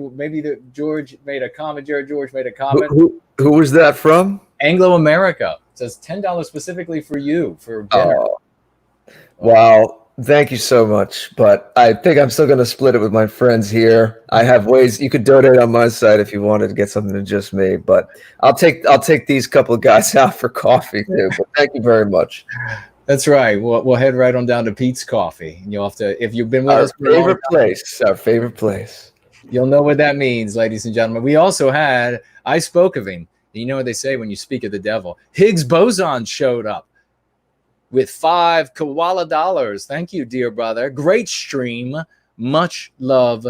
George made a comment. Jared George made a comment. Who was that from? Anglo America. It says $10 specifically for you for dinner. Oh. Wow. Thank you so much. But I think I'm still going to split it with my friends here. I have ways you could donate on my side if you wanted to get something to just me. But I'll take these couple of guys out for coffee too. But thank you very much. That's right. We'll head right on down to Pete's Coffee, and you'll have to, if you've been with us, Our favorite place. You'll know what that means, ladies and gentlemen. We also had, I spoke of him. You know what they say when you speak of the devil? Higgs boson showed up with $5 koala dollars. Thank you, dear brother. Great stream. Much love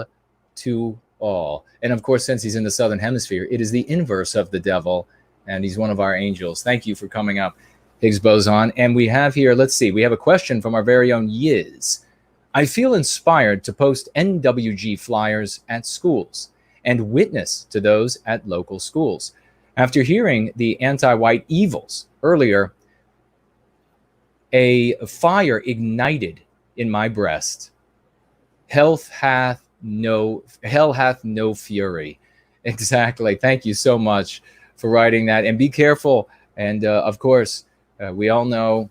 to all. And of course, since he's in the Southern Hemisphere, it is the inverse of the devil, and he's one of our angels. Thank you for coming up, Higgs boson. And we have here, let's see, we have a question from our very own Yiz. I feel inspired to post NWG flyers at schools and witness to those at local schools. After hearing the anti-white evils earlier, a fire ignited in my breast. Hell hath no fury. Exactly. Thank you so much for writing that. And be careful. And of course, we all know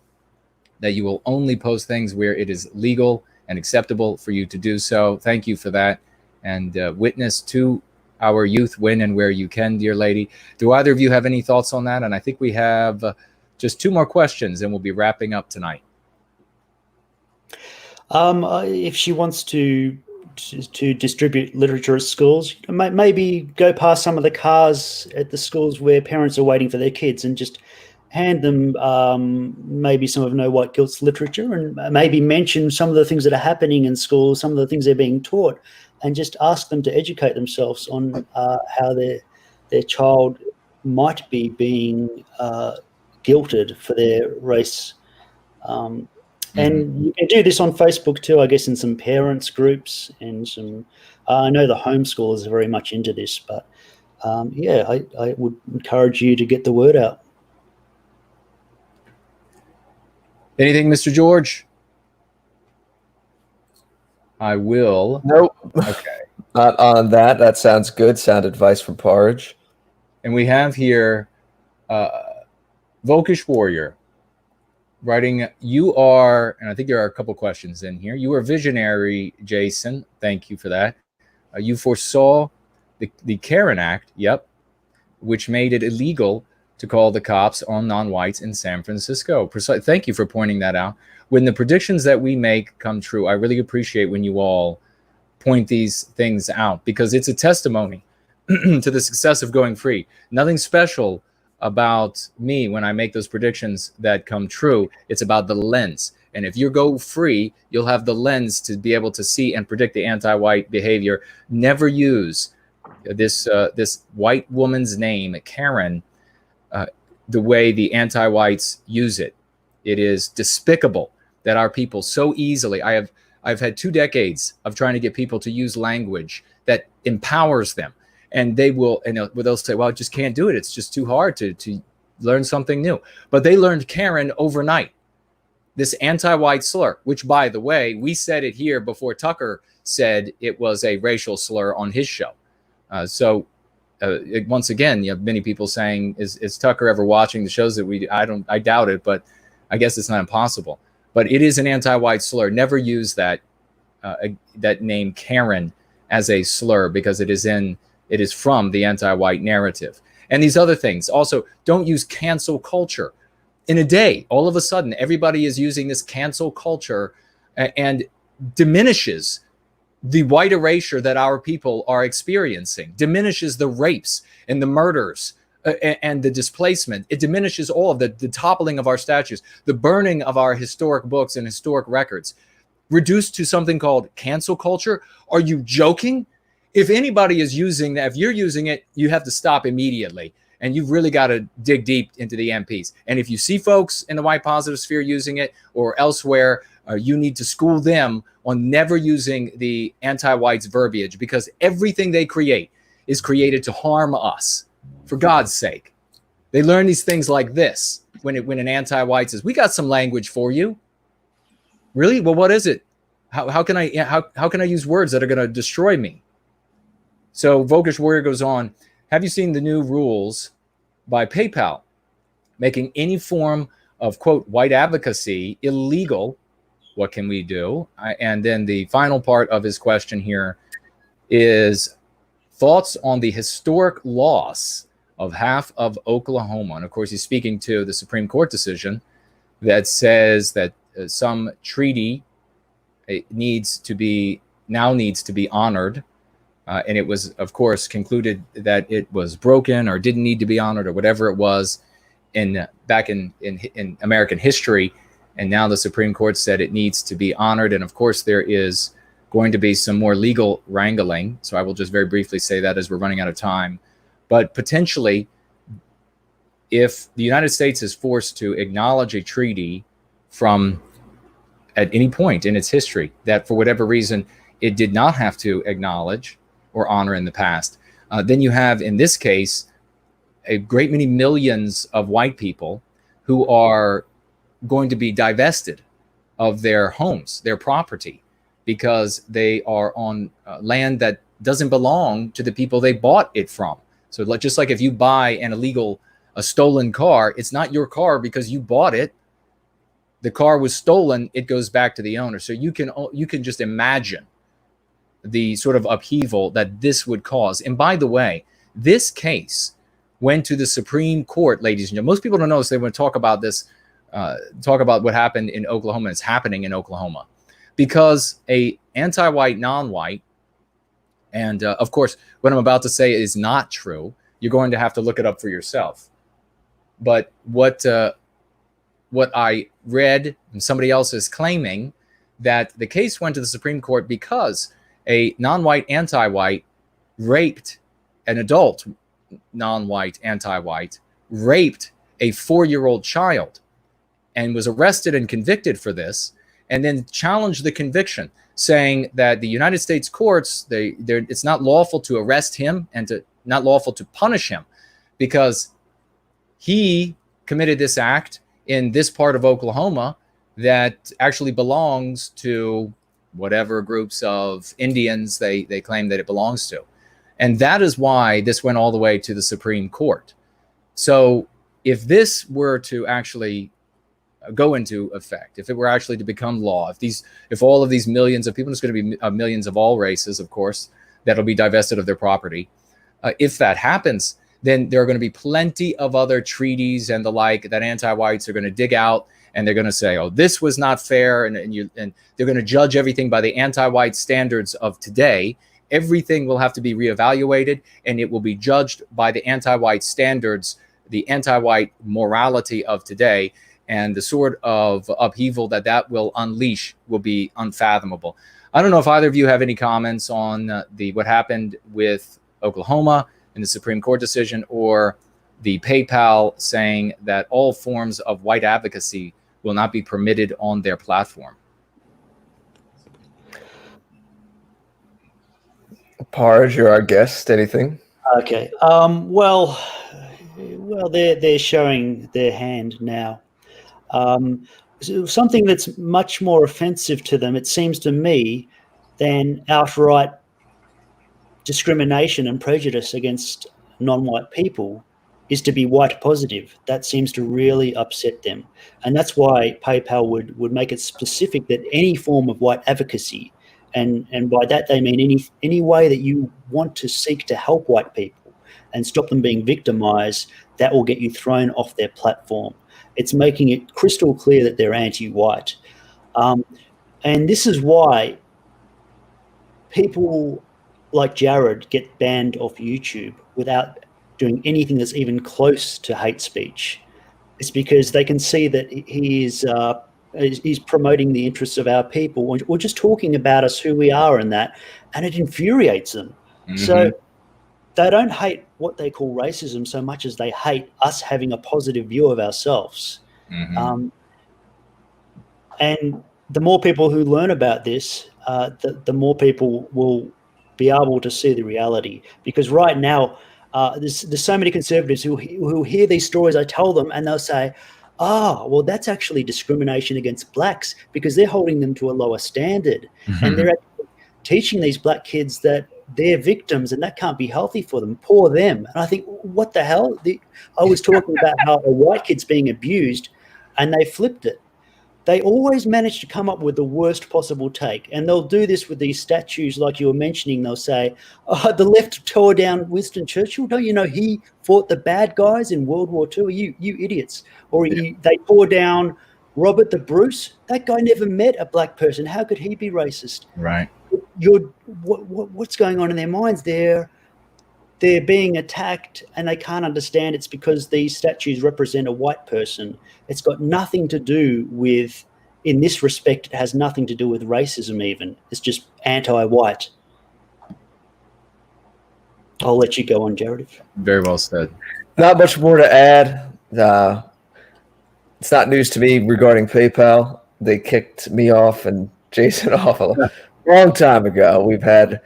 that you will only post things where it is legal and acceptable for you to do so. Thank you for that. And witness to our youth when and where you can, dear lady. Do either of you have any thoughts on that? And I think we have just 2 more questions and we'll be wrapping up tonight. If she wants to distribute literature at schools, maybe go past some of the cars at the schools where parents are waiting for their kids and just hand them maybe some of No White Guilt's literature, and maybe mention some of the things that are happening in schools, some of the things they're being taught, and just ask them to educate themselves on how their child might be being guilted for their race. And you can do this on Facebook too, I guess, in some parents groups and some. I know the homeschoolers are very much into this, but yeah, I would encourage you to get the word out. Anything, Mr. George? I will. Nope. Okay. Not on that. That sounds good. Sound advice from Porridge. And we have here Volkish Warrior writing, you are, and I think there are a couple questions in here. You are visionary, Jason. Thank you for that. You foresaw the Karen Act, yep, which made it illegal to call the cops on non-whites in San Francisco. Thank you for pointing that out. When the predictions that we make come true, I really appreciate when you all point these things out, because it's a testimony to the success of going free. Nothing special about me when I make those predictions that come true. It's about the lens. And if you go free, you'll have the lens to be able to see and predict the anti-white behavior. Never use this white woman's name, Karen, the way the anti-whites use it. It is despicable that our people so easily, I've had 2 decades of trying to get people to use language that empowers them. And they will, and they'll say, well, I just can't do it. It's just too hard to learn something new. But they learned Karen overnight, this anti-white slur, which, by the way, we said it here before Tucker said it was a racial slur on his show. Once again, you have many people saying, is Tucker ever watching the shows that we do? I doubt it, but I guess it's not impossible. But it is an anti-white slur. Never use that name Karen as a slur, because it is from the anti-white narrative. And these other things. Also, don't use cancel culture. In a day, all of a sudden, everybody is using this cancel culture and diminishes the white erasure that our people are experiencing, diminishes the rapes and the murders and the displacement. It diminishes all of the toppling of our statues, the burning of our historic books and historic records, reduced to something called cancel culture. Are you joking? If anybody is using that, if you're using it, you have to stop immediately. And you've really got to dig deep into the MPs. And if you see folks in the white positive sphere using it or elsewhere, you need to school them on never using the anti-whites verbiage, because everything they create is created to harm us. For God's sake. They learn these things like this when an anti-white says, we got some language for you. Really? Well, what is it? How can I use words that are going to destroy me? So Vokish Warrior goes on, have you seen the new rules by PayPal making any form of, quote, white advocacy illegal? What can we do? And then the final part of his question here is thoughts on the historic loss of half of Oklahoma. And of course, he's speaking to the Supreme Court decision that says that some treaty needs to be honored. And it was, of course, concluded that it was broken or didn't need to be honored or whatever it was back in American history. And now the Supreme Court said it needs to be honored. And of course, there is going to be some more legal wrangling. So I will just very briefly say that as we're running out of time. But potentially, if the United States is forced to acknowledge a treaty from at any point in its history that for whatever reason it did not have to acknowledge or honor in the past, then you have, in this case, a great many millions of white people who are going to be divested of their homes, their property, because they are on land that doesn't belong to the people they bought it from. So just like if you buy a stolen car, it's not your car because you bought it. The car was stolen, it goes back to the owner. So you can just imagine the sort of upheaval that this would cause. And by the way, this case went to the Supreme Court, ladies and gentlemen. Most people don't know this. They want to talk about this, talk about what happened in Oklahoma. It's happening in Oklahoma because a anti-white, non-white, and of course, what I'm about to say is not true. You're going to have to look it up for yourself. But what I read, and somebody else is claiming, that the case went to the Supreme Court because a non-white anti-white raped an adult non-white anti-white, raped a 4-year-old child, and was arrested and convicted for this, and then challenged the conviction, saying that the United States courts, it's not lawful to arrest him and not lawful to punish him because he committed this act in this part of Oklahoma that actually belongs to whatever groups of Indians they claim that it belongs to. And that is why this went all the way to the Supreme Court. So if this were to actually go into effect, if it were actually to become law, if all of these millions of people, it's going to be millions of all races, of course, that'll be divested of their property. If that happens, then there are going to be plenty of other treaties and the like that anti-whites are going to dig out and they're going to say, oh, this was not fair, and they're going to judge everything by the anti-white standards of today. Everything will have to be reevaluated, and it will be judged by the anti-white standards, the anti-white morality of today, and the sort of upheaval that will unleash will be unfathomable. I don't know if either of you have any comments on what happened with Oklahoma in the Supreme Court decision, or the PayPal saying that all forms of white advocacy will not be permitted on their platform. Porridge, you're our guest. Anything? Okay. Well, they're showing their hand now. Something that's much more offensive to them, it seems to me, than outright discrimination and prejudice against non-white people is to be white positive. That seems to really upset them. And that's why PayPal would make it specific that any form of white advocacy, and by that they mean any way that you want to seek to help white people and stop them being victimized, that will get you thrown off their platform. It's making it crystal clear that they're anti-white. And this is why people like Jared get banned off YouTube without doing anything that's even close to hate speech. It's because they can see that he's promoting the interests of our people, or just talking about us, who we are, and that, and it infuriates them. Mm-hmm. So they don't hate what they call racism so much as they hate us having a positive view of ourselves. Mm-hmm. And the more people who learn about this, the more people will be able to see the reality. Because right now, there's so many conservatives who hear these stories I tell them, and they'll say, well, that's actually discrimination against blacks because they're holding them to a lower standard. Mm-hmm. And they're teaching these black kids that they're victims and that can't be healthy for them. Poor them. And I think, what the hell? I was talking about how a white kid's being abused, and they flipped it. They always manage to come up with the worst possible take. And they'll do this with these statues like you were mentioning. They'll say, the left tore down Winston Churchill. Don't you know he fought the bad guys in World War II? You idiots. Or they tore down Robert the Bruce. That guy never met a black person. How could he be racist? Right. What's going on in their minds? They're being attacked, and they can't understand it's because these statues represent a white person. It's got nothing to do with, in this respect, it has nothing to do with racism even. It's just anti-white. I'll let you go on, Jared. Very well said. Not much more to add. It's not news to me regarding PayPal. They kicked me off and Jason off a long time ago. We've had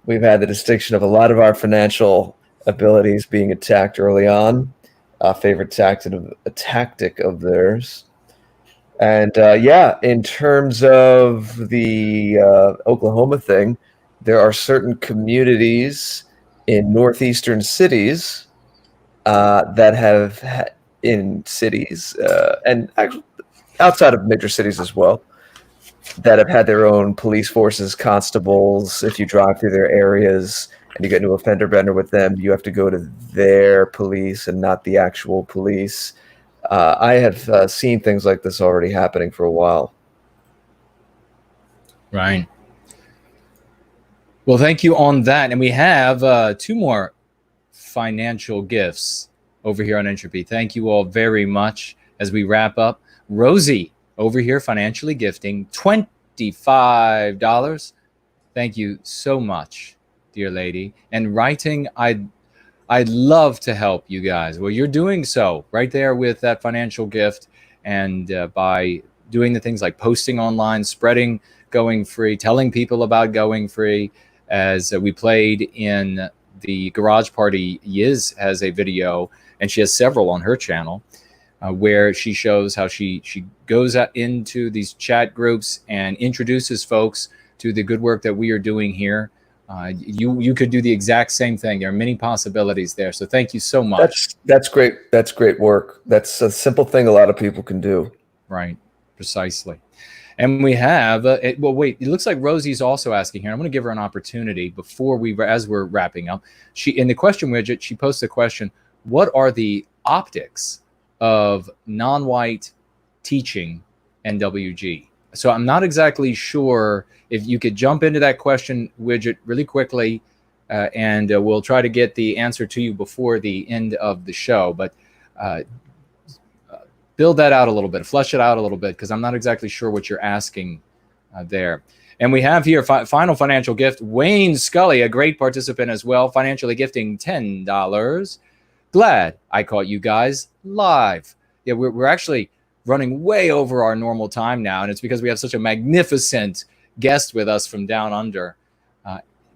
the distinction of a lot of our financial abilities being attacked early on, a favorite tactic of theirs. And in terms of the Oklahoma thing, there are certain communities in northeastern cities that have in cities and actually outside of major cities as well, that have had their own police forces, constables. If you drive through their areas and you get into a fender bender with them, you have to go to their police and not the actual police. I have seen things like this already happening for a while. Right. Well, thank you on that. And we have two more financial gifts over here on Entropy. Thank you all very much as we wrap up. Rosie over here financially gifting $25. Thank you so much, dear lady. And writing, I'd love to help you guys. Well, you're doing so right there with that financial gift, and by doing the things like posting online, spreading Going Free, telling people about Going Free. As we played in the garage party, Yiz has a video, and she has several on her channel, where she shows how she goes out into these chat groups and introduces folks to the good work that we are doing here. You could do the exact same thing. There are many possibilities there. So thank you so much. That's great. That's great work. That's a simple thing a lot of people can do. Right. Precisely. And we have, well, wait, it looks like Rosie's also asking here. I'm going to give her an opportunity before as we're wrapping up. In the question widget, she posts a question: what are the optics of non-white teaching NWG? So I'm not exactly sure if you could jump into that question widget really quickly, and we'll try to get the answer to you before the end of the show. But build that out a little bit, flesh it out a little bit, because I'm not exactly sure what you're asking there. And we have here final financial gift, Wayne Scully, a great participant as well, financially gifting $10. Glad I caught you guys live. Yeah, we're actually running way over our normal time now, and it's because we have such a magnificent guest with us from down under.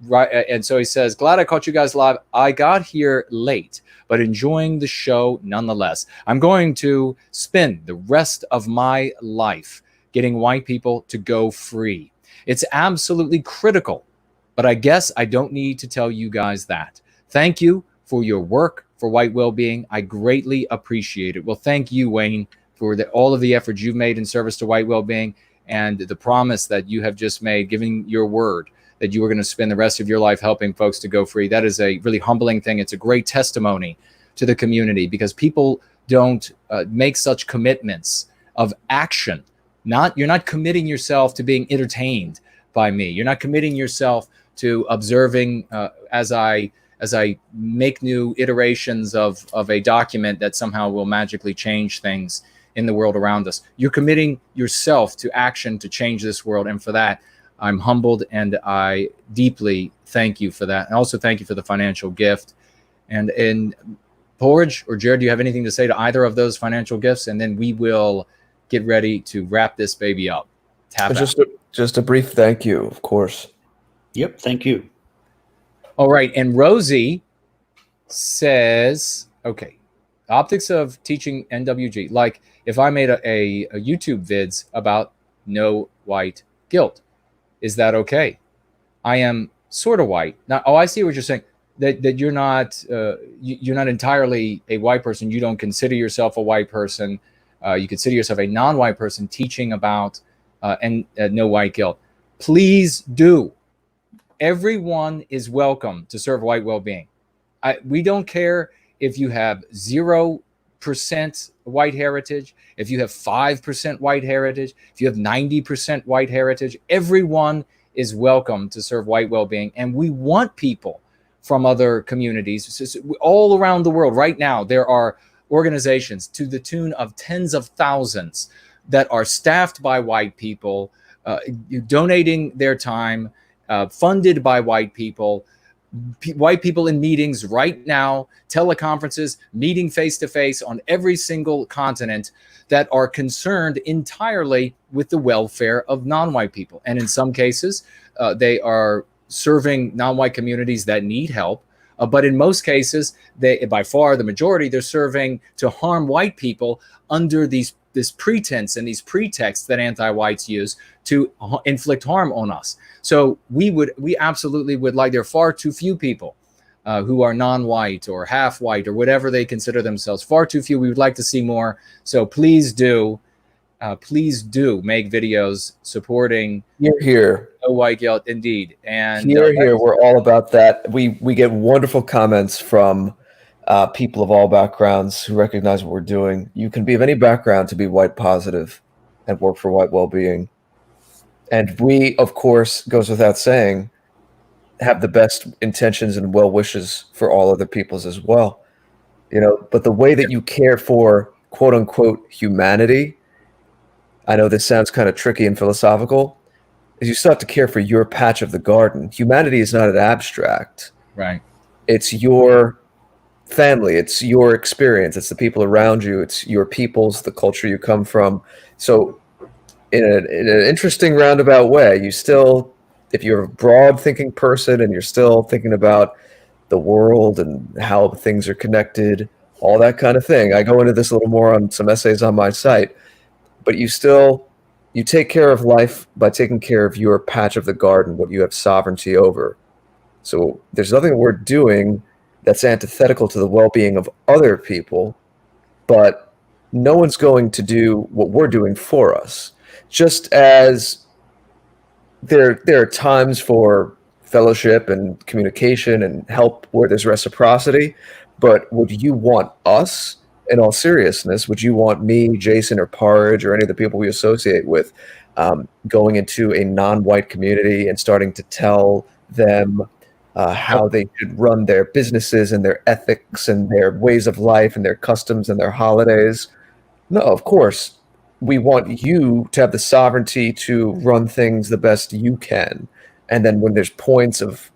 Right, and so he says, glad I caught you guys live. I got here late, but enjoying the show nonetheless. I'm going to spend the rest of my life getting white people to go free. It's absolutely critical, but I guess I don't need to tell you guys that. Thank you for your work for white well-being. I greatly appreciate it. Well, thank you, Wayne, for all of the efforts you've made in service to white well-being and the promise that you have just made, giving your word that you are going to spend the rest of your life helping folks to go free. That is a really humbling thing. It's a great testimony to the community, because people don't make such commitments of action. You're not committing yourself to being entertained by me. You're not committing yourself to observing as I make new iterations of a document that somehow will magically change things in the world around us. You're committing yourself to action to change this world, and for that, I'm humbled, and I deeply thank you for that. And also thank you for the financial gift. And in Porridge or Jared, do you have anything to say to either of those financial gifts? And then we will get ready to wrap this baby up. Just a brief thank you, of course. Yep, thank you. All right. And Rosie says, okay, optics of teaching NWG. Like if I made a YouTube vids about no white guilt, is that okay? I am sort of white. Now, I see what you're saying, that you're not entirely a white person. You don't consider yourself a white person. You consider yourself a non-white person teaching about no white guilt. Please do. Everyone is welcome to serve white well-being. We don't care if you have 0% white heritage, if you have 5% white heritage, if you have 90% white heritage. Everyone is welcome to serve white well-being. And we want people from other communities all around the world. Right now, there are organizations to the tune of tens of thousands that are staffed by white people, donating their time, funded by white people in meetings right now, teleconferences, meeting face-to-face on every single continent, that are concerned entirely with the welfare of non-white people. And in some cases, they are serving non-white communities that need help. But in most cases, by far the majority, they're serving to harm white people under this pretense and these pretexts that anti-whites use to inflict harm on us. So we absolutely would like, there are far too few people who are non-white or half white or whatever they consider themselves. Far too few. We would like to see more. So please do make videos supporting Here. no white guilt, indeed. And Here, we're all about that. We get wonderful comments from people of all backgrounds who recognize what we're doing. You can be of any background to be white positive and work for white well-being. And we, of course, goes without saying, have the best intentions and well wishes for all other peoples as well. But the way that you care for quote unquote humanity, I know this sounds kind of tricky and philosophical, is you still have to care for your patch of the garden. Humanity is not an abstract. right. It's your family. It's your experience. It's the people around you. It's your peoples, the culture you come from. So in an interesting roundabout way, you still, if you're a broad thinking person and you're still thinking about the world and how things are connected, all that kind of thing. I go into this a little more on some essays on my site, but you take care of life by taking care of your patch of the garden, what you have sovereignty over. So there's nothing we're doing that's antithetical to the well-being of other people, but no one's going to do what we're doing for us. Just as there are times for fellowship and communication and help where there's reciprocity, but would you want us in all seriousness, would you want me, Jason, or Porridge, or any of the people we associate with going into a non-white community and starting to tell them how they should run their businesses and their ethics and their ways of life and their customs and their holidays? No, of course. We want you to have the sovereignty to run things the best you can. And then when there's points of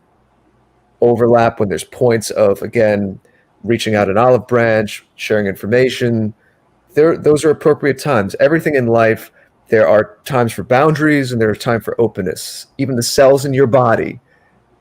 overlap, when there's points of, again, reaching out an olive branch, sharing information, those are appropriate times. Everything in life, there are times for boundaries and there's time for openness. Even the cells in your body,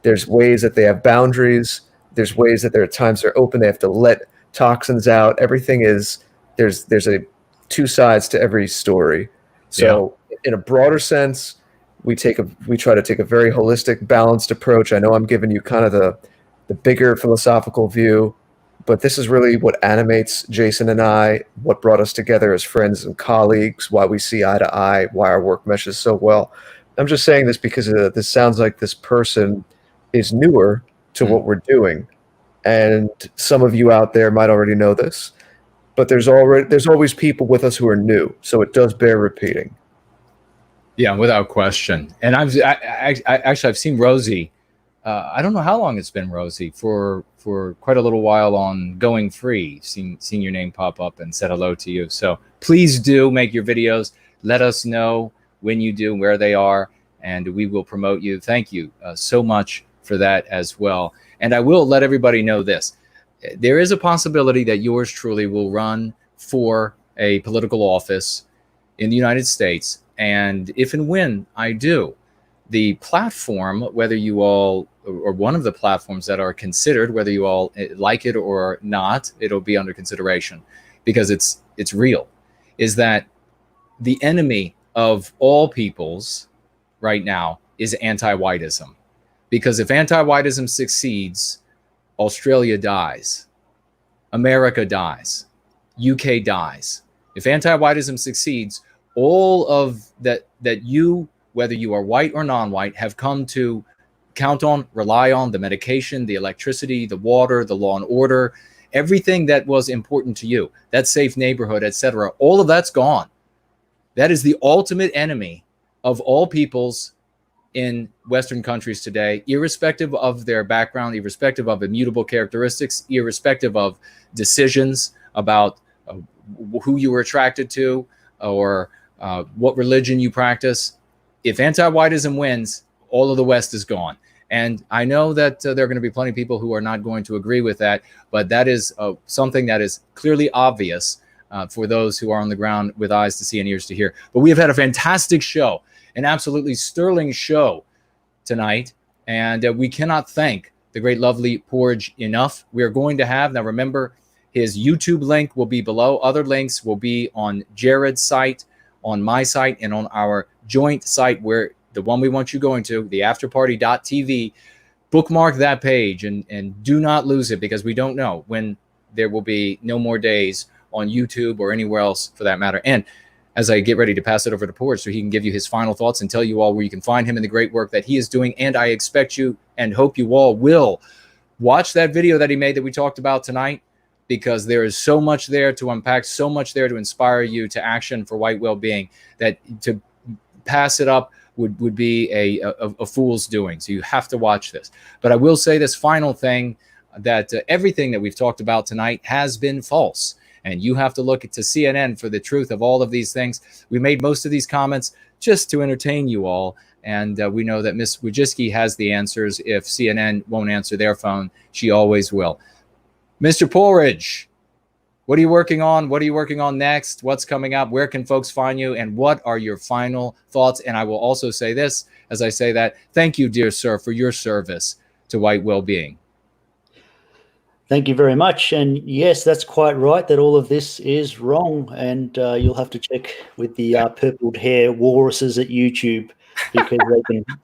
there's ways that they have boundaries. There's ways that there are times they're open. They have to let toxins out. Everything is, there's a two sides to every story. So in a broader sense, we try to take a very holistic, balanced approach. I know I'm giving you kind of the bigger philosophical view, but this is really what animates Jason and I, what brought us together as friends and colleagues, why we see eye to eye, why our work meshes so well. I'm just saying this because this sounds like this person is newer to what we're doing. And some of you out there might already know this, but there's always people with us who are new. So it does bear repeating. Yeah, without question. And I've seen Rosie. I don't know how long it's been, Rosie, for quite a little while on Going Free. Seen your name pop up and said hello to you. So please do make your videos. Let us know when you do, where they are, and we will promote you. Thank you so much for that as well. And I will let everybody know this. There is a possibility that yours truly will run for a political office in the United States. And if and when I do, the platform, whether you all, or one of the platforms that are considered, whether you all like it or not, it'll be under consideration because it's real, is that the enemy of all peoples right now is anti-whiteism. Because if anti-whiteism succeeds, Australia dies, America dies, UK dies. If anti-whiteism succeeds, all of that you, whether you are white or non-white, have come to count on, rely on, the medication, the electricity, the water, the law and order, everything that was important to you, that safe neighborhood, etc., all of that's gone. That is the ultimate enemy of all peoples in Western countries today, irrespective of their background, irrespective of immutable characteristics, irrespective of decisions about who you were attracted to or what religion you practice. If anti-whiteism wins, all of the West is gone. And I know that there are going to be plenty of people who are not going to agree with that, but that is something that is clearly obvious for those who are on the ground with eyes to see and ears to hear. But we have had a fantastic show, an absolutely sterling show tonight, and we cannot thank the great, lovely Porridge enough. We are going to have, now remember, his YouTube link will be below. Other links will be on Jared's site, on my site, and on our joint site, where the one we want you going to, the afterparty.tv. Bookmark that page and do not lose it, because we don't know when there will be no more days on YouTube or anywhere else for that matter. And as I get ready to pass it over to Porridge so he can give you his final thoughts and tell you all where you can find him and the great work that he is doing. And I expect you and hope you all will watch that video that he made that we talked about tonight, because there is so much there to unpack, so much there to inspire you to action for white well-being, that to pass it up would be a fool's doing. So you have to watch this. But I will say this final thing, that everything that we've talked about tonight has been false. And you have to look to CNN for the truth of all of these things. We made most of these comments just to entertain you all. And we know that Miss Wojcicki has the answers. If CNN won't answer their phone, she always will. Mr. Porridge, what are you working on? What are you working on next? What's coming up? Where can folks find you? And what are your final thoughts? And I will also say this, as I say that, thank you, dear sir, for your service to white well-being. Thank you very much. And yes, that's quite right, that all of this is wrong. And you'll have to check with the purpled hair walruses at YouTube, because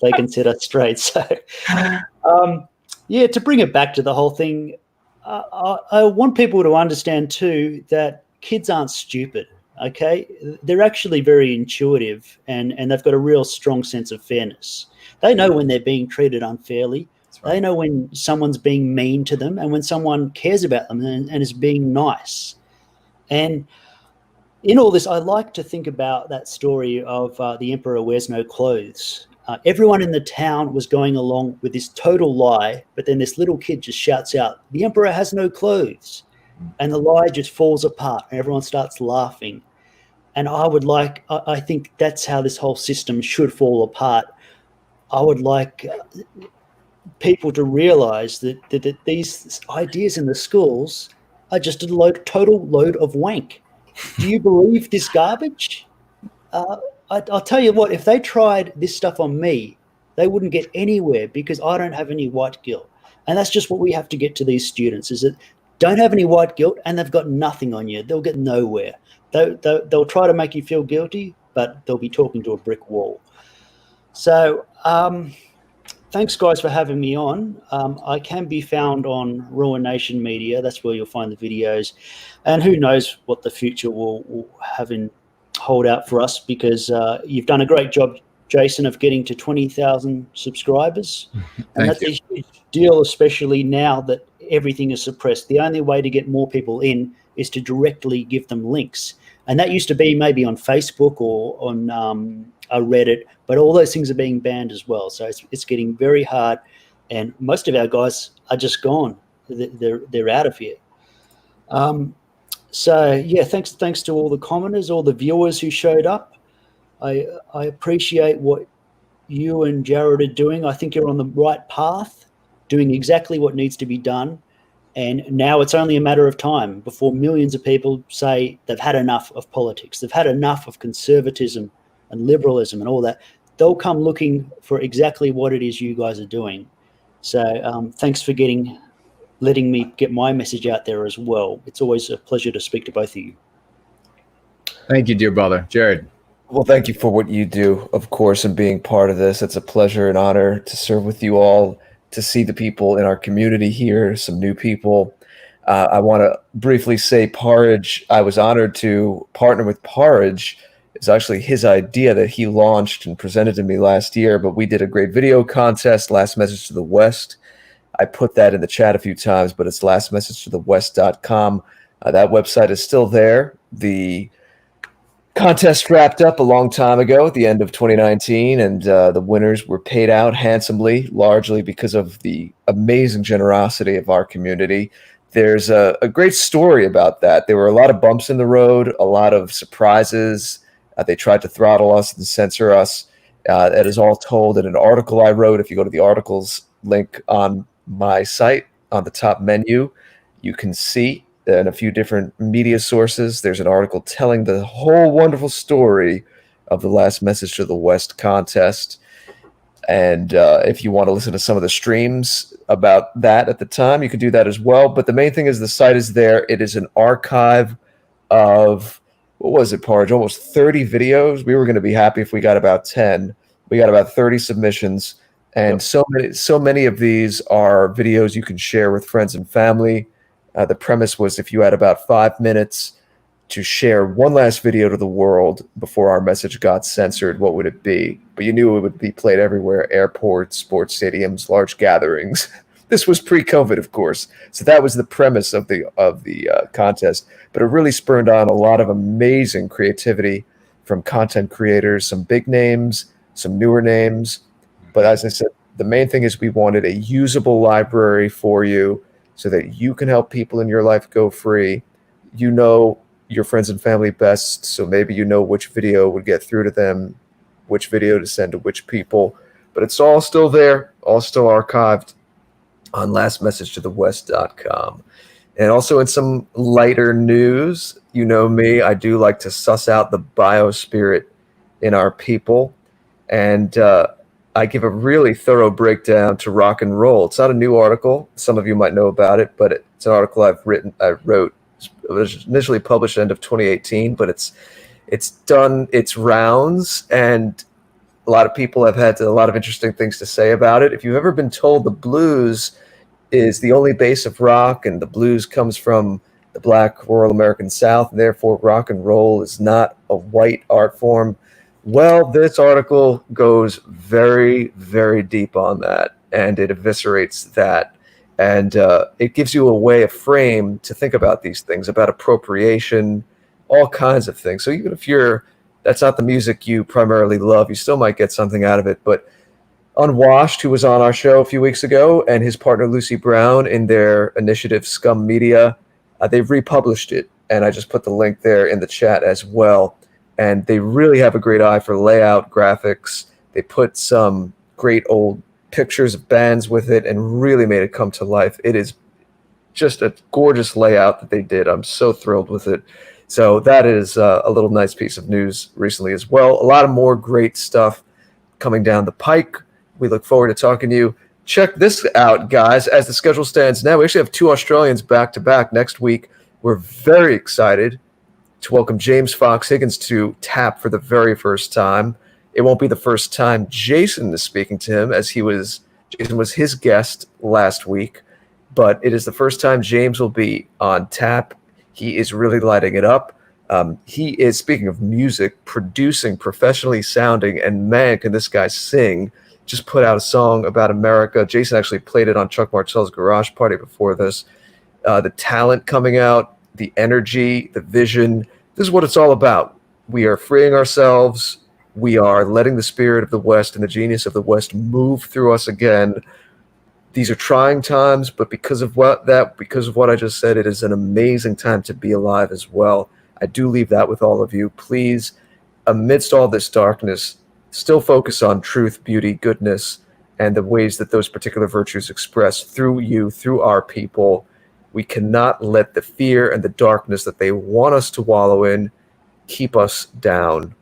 they can set us straight. So, yeah, to bring it back to the whole thing, I want people to understand too that kids aren't stupid. Okay, they're actually very intuitive, and they've got a real strong sense of fairness. They know when they're being treated unfairly. Right. They know when someone's being mean to them and when someone cares about them and is being nice. And in all this, I like to think about that story of the emperor wears no clothes. Everyone in the town was going along with this total lie, but then this little kid just shouts out, "The emperor has no clothes." And the lie just falls apart and everyone starts laughing. And I think that's how this whole system should fall apart. I would like people to realize that these ideas in the schools are just a total load of wank. Do you believe this garbage? I'll tell you what, if they tried this stuff on me, they wouldn't get anywhere because I don't have any white guilt. And that's just what we have to get to these students, is that don't have any white guilt and they've got nothing on you. They'll get nowhere. They'll try to make you feel guilty, but they'll be talking to a brick wall. So thanks, guys, for having me on. I can be found on Ruination Media. That's where you'll find the videos. And who knows what the future will have in hold out for us, because you've done a great job, Jason, of getting to 20,000 subscribers. And that's a huge deal, especially now that everything is suppressed. The only way to get more people in is to directly give them links. And that used to be maybe on Facebook or on a Reddit, but all those things are being banned as well. So it's getting very hard. And most of our guys are just gone. They're out of here. So yeah, thanks to all the commenters, all the viewers who showed up. I appreciate what you and Jared are doing. I think you're on the right path, doing exactly what needs to be done. And now it's only a matter of time before millions of people say they've had enough of politics. They've had enough of conservatism and liberalism and all that. They'll come looking for exactly what it is you guys are doing. So thanks for letting me get my message out there as well. It's always a pleasure to speak to both of you. Thank you, dear brother. Jared. Well, thank you for what you do, of course, and being part of this. It's a pleasure and honor to serve with you all, to see the people in our community here, some new people. I want to briefly say Porridge, I was honored to partner with Porridge. It's actually his idea that he launched and presented to me last year, but we did a great video contest, Last Message to the West. I put that in the chat a few times, but it's lastmessagetothewest.com. That website is still there. The contest wrapped up a long time ago at the end of 2019, and the winners were paid out handsomely, largely because of the amazing generosity of our community. There's a great story about that. There were a lot of bumps in the road, a lot of surprises. They tried to throttle us and censor us. That is all told in an article I wrote. If you go to the articles link on my site, on the top menu, you can see in a few different media sources, there's an article telling the whole wonderful story of the Last Message to the West contest. And if you want to listen to some of the streams about that at the time, you can do that as well. But the main thing is the site is there. It is an archive of, what was it, Porridge? Almost 30 videos. We were going to be happy if we got about 10. We got about 30 submissions. And so many of these are videos you can share with friends and family. The premise was if you had about 5 minutes to share one last video to the world before our message got censored, what would it be? But you knew it would be played everywhere: airports, sports stadiums, large gatherings. This was pre-COVID, of course. So that was the premise of the contest. But it really spurred on a lot of amazing creativity from content creators, some big names, some newer names. But as I said, the main thing is we wanted a usable library for you so that you can help people in your life go free. You know your friends and family best, so maybe you know which video would get through to them, which video to send to which people. But it's all still there, all still archived on lastmessagetothewest.com. And also in some lighter news, you know me, I do like to suss out the biospirit in our people. And I give a really thorough breakdown to rock and roll. It's not a new article. Some of you might know about it, but it's an article I wrote. It was initially published end of 2018, but it's done its rounds, and a lot of people have had a lot of interesting things to say about it. If you've ever been told the blues is the only base of rock, and the blues comes from the Black rural American South, and therefore rock and roll is not a white art form, well, this article goes very, very deep on that, and it eviscerates that And it gives you a way, a frame to think about these things, about appropriation, all kinds of things. So even if that's not the music you primarily love, you still might get something out of it. But Unwashed, who was on our show a few weeks ago, and his partner Lucy Brown in their initiative Scum Media, they've republished it. And I just put the link there in the chat as well. And they really have a great eye for layout, graphics. They put some great old pictures of bands with it and really made it come to life. It is just a gorgeous layout that they did. I'm so thrilled with it. So that is a little nice piece of news recently as well. A lot of more great stuff coming down the pike. We look forward to talking to you. Check this out, guys. As the schedule stands now, we actually have 2 Australians back-to-back next week. We're very excited to welcome James Fox Higgins to TAP for the very first time. It won't be the first time Jason is speaking to him, as Jason was his guest last week, but it is the first time James will be on TAP. He is really lighting it up. He is, speaking of music, producing, professionally sounding, and man, can this guy sing. Just put out a song about America. Jason actually played it on Chuck Martell's Garage Party before this. The talent coming out, the energy, the vision. This is what it's all about. We are freeing ourselves. We are letting the spirit of the West and the genius of the West move through us again. These are trying times, but because of what I just said, it is an amazing time to be alive as well. I do leave that with all of you. Please, amidst all this darkness, still focus on truth, beauty, goodness, and the ways that those particular virtues express through you, through our people. We cannot let the fear and the darkness that they want us to wallow in keep us down.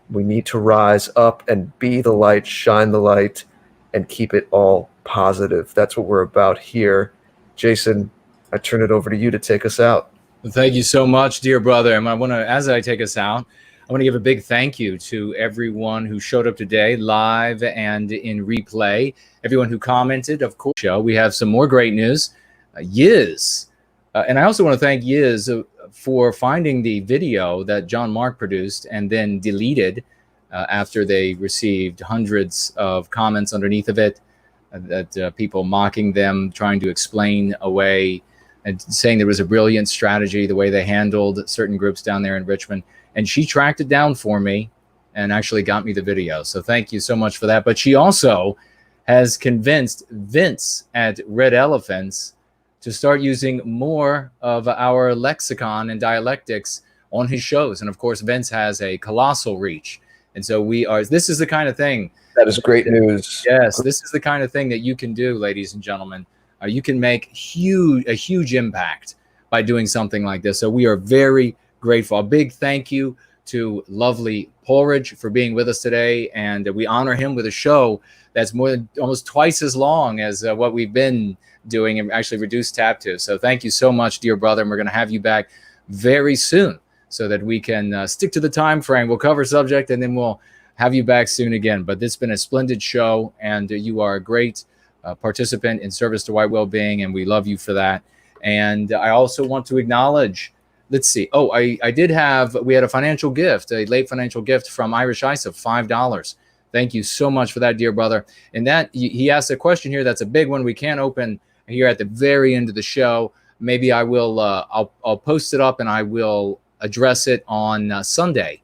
We need to rise up and be the light, shine the light, and keep it all positive. That's what we're about here. Jason, I turn it over to you to take us out. Well, thank you so much, dear brother. And as I take us out, I want to give a big thank you to everyone who showed up today, live and in replay. Everyone who commented, of course. We have some more great news. Yiz. And I also want to thank Yiz for finding the video that John Mark produced and then deleted after they received hundreds of comments underneath of it, that people mocking them, trying to explain away and saying there was a brilliant strategy, the way they handled certain groups down there in Richmond. And she tracked it down for me and actually got me the video. So thank you so much for that. But she also has convinced Vince at Red Elephants to start using more of our lexicon and dialectics on his shows. And of course, Vince has a colossal reach. And so this is the kind of thing. That is great news. Yes, this is the kind of thing that you can do, ladies and gentlemen. You can make a huge impact by doing something like this. So we are very grateful. A big thank you to lovely Porridge for being with us today. And we honor him with a show that's almost twice as long as what we've been doing and actually reduced TAP to. So thank you so much, dear brother. And we're going to have you back very soon so that we can stick to the time frame. We'll cover subject and then we'll have you back soon again. But it's been a splendid show, and you are a great participant in service to White Wellbeing, and we love you for that. And I also want to acknowledge, let's see. Oh, we had a financial gift, a late financial gift from Irish Ice of $5. Thank you so much for that, dear brother. And that he asked a question here that's a big one we can't open here at the very end of the show. Maybe I will, I'll post it up and I will address it on Sunday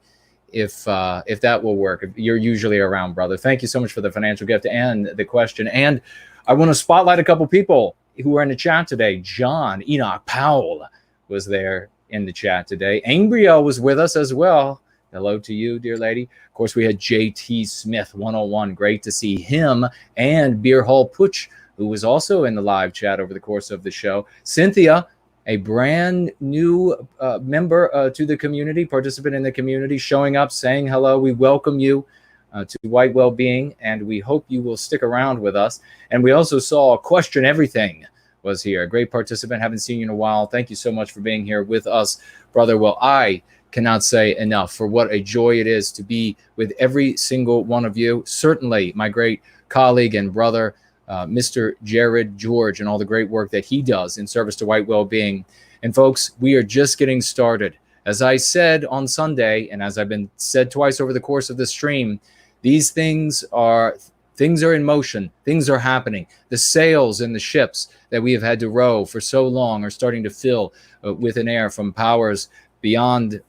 if that will work. You're usually around, brother. Thank you so much for the financial gift and the question. And I want to spotlight a couple people who are in the chat today. John Enoch Powell was there in the chat today. Angrio was with us as well. Hello to you, dear lady. Of course, we had JT Smith 101. Great to see him. And Beer Hall Putsch, who was also in the live chat over the course of the show. Cynthia, a brand new member to the community, participant in the community, showing up, saying hello. We welcome you to White Wellbeing, and we hope you will stick around with us. And we also saw Question Everything was here. A great participant. Haven't seen you in a while. Thank you so much for being here with us, brother. Well, I cannot say enough for what a joy it is to be with every single one of you. Certainly my great colleague and brother, Mr. Jared George, and all the great work that he does in service to White Wellbeing. And folks, we are just getting started. As I said on Sunday, and as I've been said twice over the course of this stream, these things are Things are in motion. Things are happening. The sails in the ships that we have had to row for so long are starting to fill with an air from powers beyond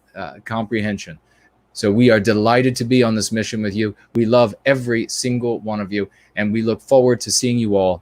comprehension. So we are delighted to be on this mission with you. We love every single one of you, and we look forward to seeing you all